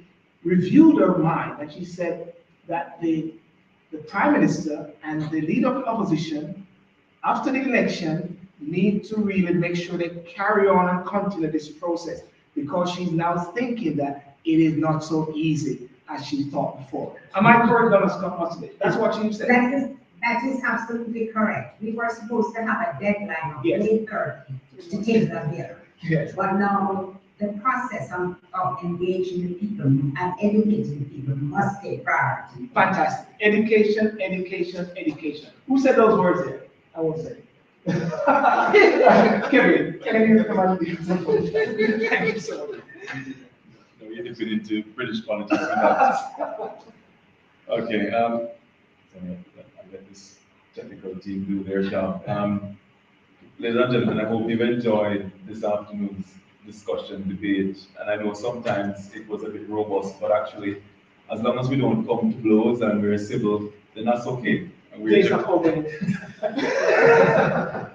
reviewed her mind, and she said that the prime minister and the leader of the opposition, after the election, need to really make sure they carry on and continue this process, because she's now thinking that it is not so easy as she thought before. Am I correct, Donna Scott-Mottley? That's what she said. That is absolutely correct. We were supposed to have a deadline of Yes. May 30 to take them here. Yes. But now the process of engaging the people and educating the people must take priority. Fantastic. Education, education, education. Who said those words there? I won't say. Kevin, can you come on? Thank you so much. No, you're dipping into British politics. Okay, I'll let this technical team do their job. Ladies and gentlemen, I hope you've enjoyed this afternoon's discussion, debate, and I know sometimes it was a bit robust, but actually, as long as we don't come to blows and we're civil, then that's okay. And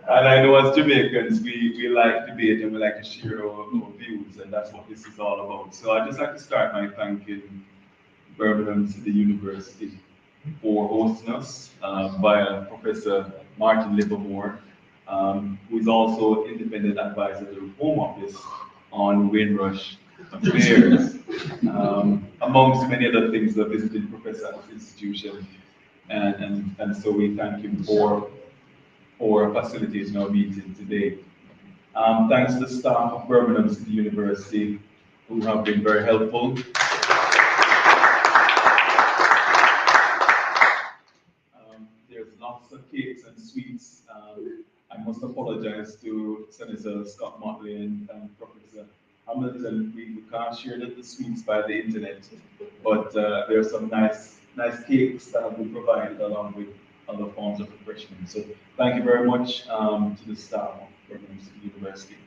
I know as Jamaicans, we like debate and we like to share our views, and that's what this is all about. So I'd just like to start by thanking Birmingham City University for hosting us via Professor Martin Livermore, who is also independent advisor to the Home Office on Windrush affairs, amongst many other things, a visiting professor at the institution. And so we thank him for facilitating our meeting today. Thanks to the staff of Birmingham City University, who have been very helpful. There's lots of cakes and sweets. I must apologize to Senator Scott-Mottley and Professor Hamilton. We can't share the sweets by the internet, but there are some nice cakes that have been provided along with other forms of refreshment. So thank you very much to the staff of Birmingham City University.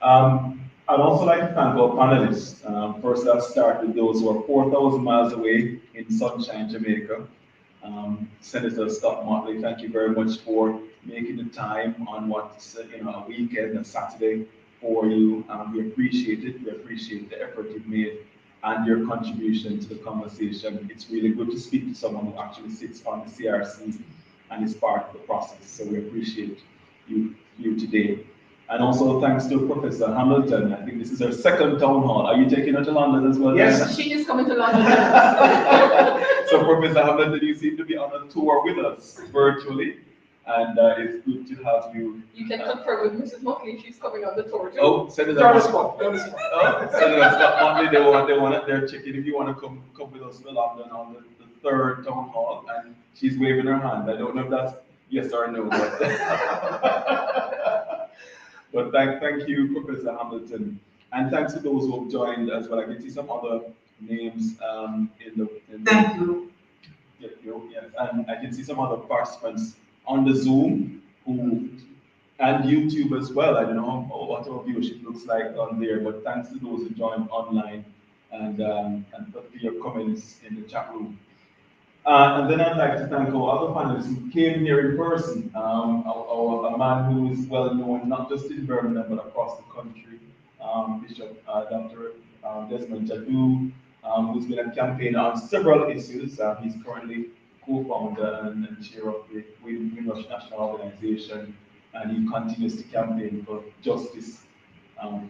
I'd also like to thank our panelists. First, I'll start with those who are 4,000 miles away in sunshine, Jamaica. Senator Scott-Mottley, thank you very much for making the time on what's a weekend, a Saturday for you. We appreciate it. We appreciate the effort you've made and your contribution to the conversation. It's really good to speak to someone who actually sits on the CRC and is part of the process. So we appreciate you today. And also thanks to Professor Hamilton. I think this is her second town hall. Are you taking her to London as well? Yes, Diana? she is coming to London. So Professor Hamilton, you seem to be on a tour with us virtually. And it's good to have you. You can confirm with Mrs. Mottley, she's coming on the tour too. Oh, Senator Scott-Mottley, they're checking if you want to come with us to London on the third town hall, and she's waving her hand. I don't know if that's yes or no, but thank you, Professor Hamilton, and thanks to those who have joined as well. I can see some other names Thank you. Yes, and I can see some other participants on the Zoom and YouTube as well. I don't know what our viewership looks like on there, but thanks to those who joined online and for your comments in the chat room. And then I'd like to thank our other panelists who came here in person. A man who is well known not just in Birmingham but across the country, Bishop Dr. Desmond Jaddoo, who's been a campaigner on several issues. He's currently co-founder and chair of the Windrush National Organization, and he continues to campaign for justice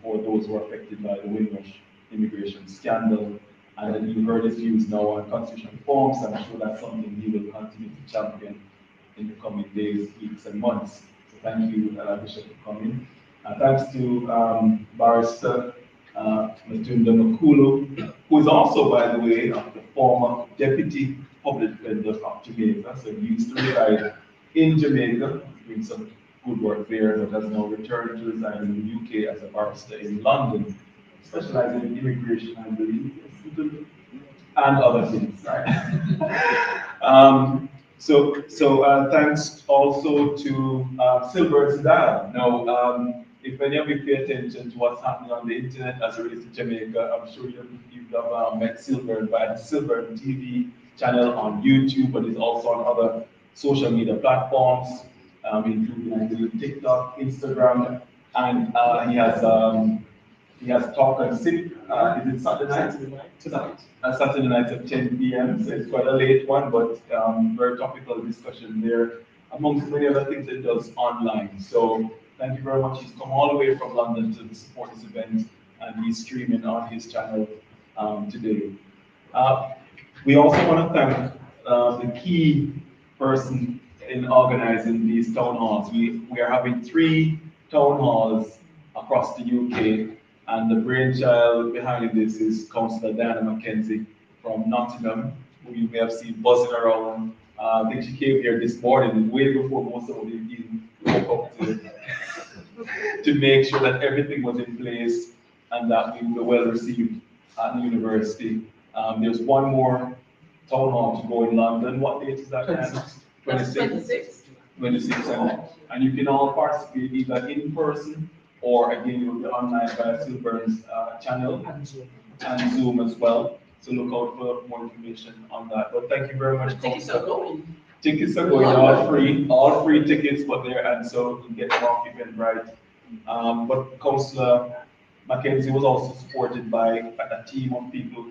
for those who are affected by the Windrush immigration scandal. And then you heard his views now on constitutional reforms, and I'm sure that's something he will continue to champion in the coming days, weeks, and months. So thank you, Bishop, for coming. Thanks to Barrister Matondo, who is also, by the way, the former Deputy Public Defender of Jamaica. So he used to reside in Jamaica, doing some good work there, but has now returned to reside in the UK as a barrister in London, specializing in immigration, I believe, and other things. Right? So thanks also to SYLBOURNE Show. Now, if any of you pay attention to what's happening on the internet as it relates to Jamaica, I'm sure you've met SYLBOURNE via the SYLBOURNE TV channel on YouTube, but it's also on other social media platforms, including I believe TikTok, Instagram, and he has Talk and Sip. Is it Saturday night? Tonight. Saturday night at 10 p.m. So it's quite a late one, but very topical discussion there, amongst many other things that he does online. So thank you very much. He's come all the way from London to support this event, and he's streaming on his channel today. We also want to thank the key person in organizing these town halls. We are having 3 town halls across the UK, and the brainchild behind this is Councillor Donna Mckenzie from Nottingham, who you may have seen buzzing around. I think she came here this morning, way before most of you even woke up to make sure that everything was in place and that we were well received at the university. There's one more town hall to go in London. What date is that? 26. 26. And you can all participate either in person or again you'll be online via SYLBOURNE's channel and Zoom as well. So look out for more information on that. But thank you very much. Tickets are going. Tickets are going, all free tickets, but there, and so you can get them off Eventbrite. But Councillor Mckenzie was also supported by a team of people.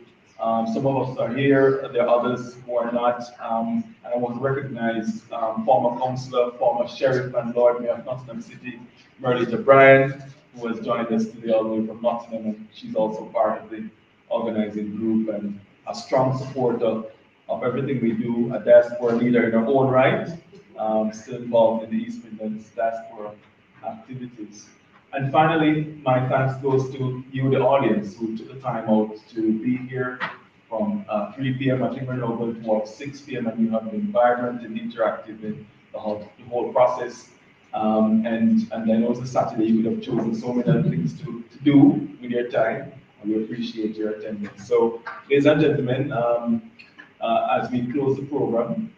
Some of us are here, there are others who are not. And I want to recognize former councillor, former sheriff and Lord Mayor of Nottingham City, Merlita Bryan, who has joined us today all the way from Nottingham, and she's also part of the organizing group and a strong supporter of everything we do, a diaspora leader in her own right, still involved in the East Midlands diaspora activities. And finally, my thanks goes to you, the audience, who took the time out to be here from 3 p.m. I think we're now going towards 6 p.m. and you have been vibrant and interactive in the whole process. And I know it's a Saturday, you could have chosen so many other things to do with your time, and we appreciate your attendance. So, ladies and gentlemen, as we close the program,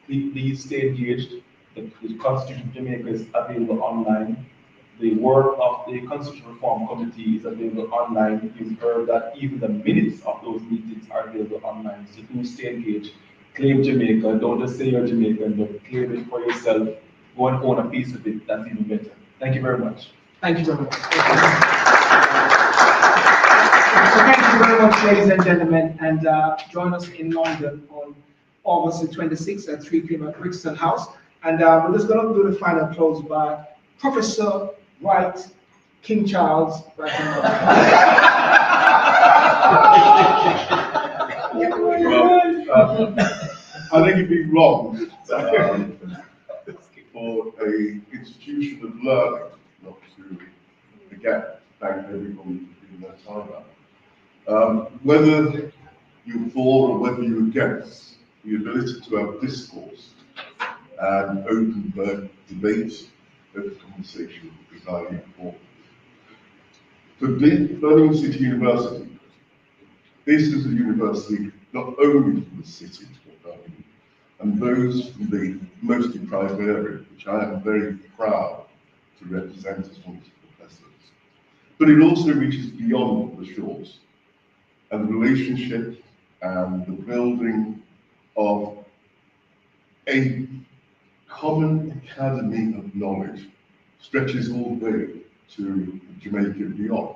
please stay engaged. The Constitution of Jamaica is available online. The work of the Constitutional Reform Committee is available online. You've heard that even the minutes of those meetings are available online. So do stay engaged. Claim Jamaica. Don't just say you're Jamaican, but claim it for yourself. Go and own a piece of it. That's even better. Thank you very much. Thank you very much. So thank you very much, ladies and gentlemen, and join us in London on August the 26th at 3 p.m. at Brixton House. And we're just going to do the final close by Professor Wright, King Charles. Right. I think it'd be wrong for a institution of learning not to again thank everybody for giving their time out. Whether you're for or whether you're against, the ability to have discourse and open debate, open conversation is highly important. For Birmingham City University, this is a university not only for the city of Birmingham, and those from the most deprived area, which I am very proud to represent as one of the professors, but it also reaches beyond the shores, and the relationship and the building of a common academy of knowledge stretches all the way to Jamaica and beyond.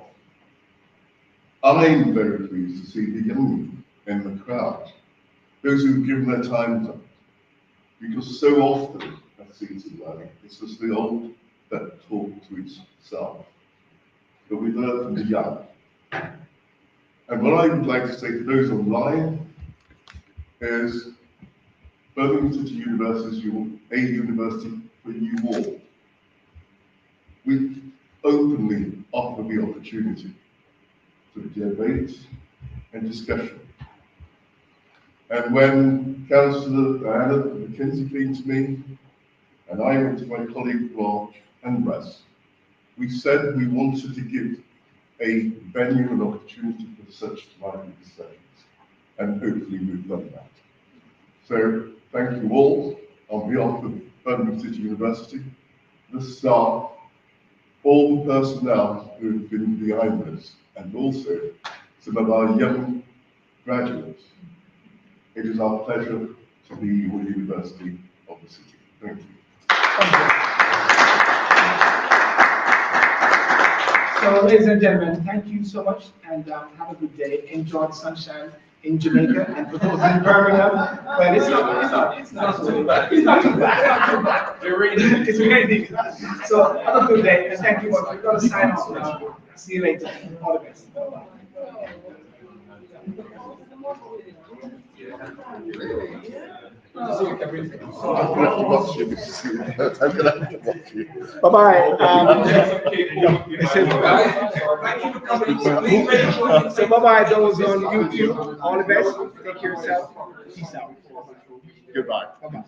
I'm very pleased to see the young in the crowd, those who've given their time to it, because so often at Sydial learning, it's just the old that talk to itself. But we learn from the young. And what I would like to say to those online is Birmingham City University is a university for you all. openly offer the opportunity for debate and discussion. And when Councillor Diana Mckenzie came to me, and I went to my colleague Blanche and Russ, we said we wanted to give a venue and opportunity for such lively discussions, and hopefully we've done that. So thank you all on behalf of Birmingham City University, the staff, all the personnel who have been behind this, and also some of our young graduates. It is our pleasure to be your University of the City. Thank you. So, ladies and gentlemen, thank you so much, and have a good day. Enjoy the sunshine in Jamaica, and for those in Birmingham, well, it's not too bad. It's not too bad. It's raining. So, have a good day, and thank you all. We're going to sign off now. See you later. All the best. Bye-bye. Bye-bye. So bye-bye those on YouTube. All the best. Take care of yourself. Peace out. Goodbye. Bye-bye.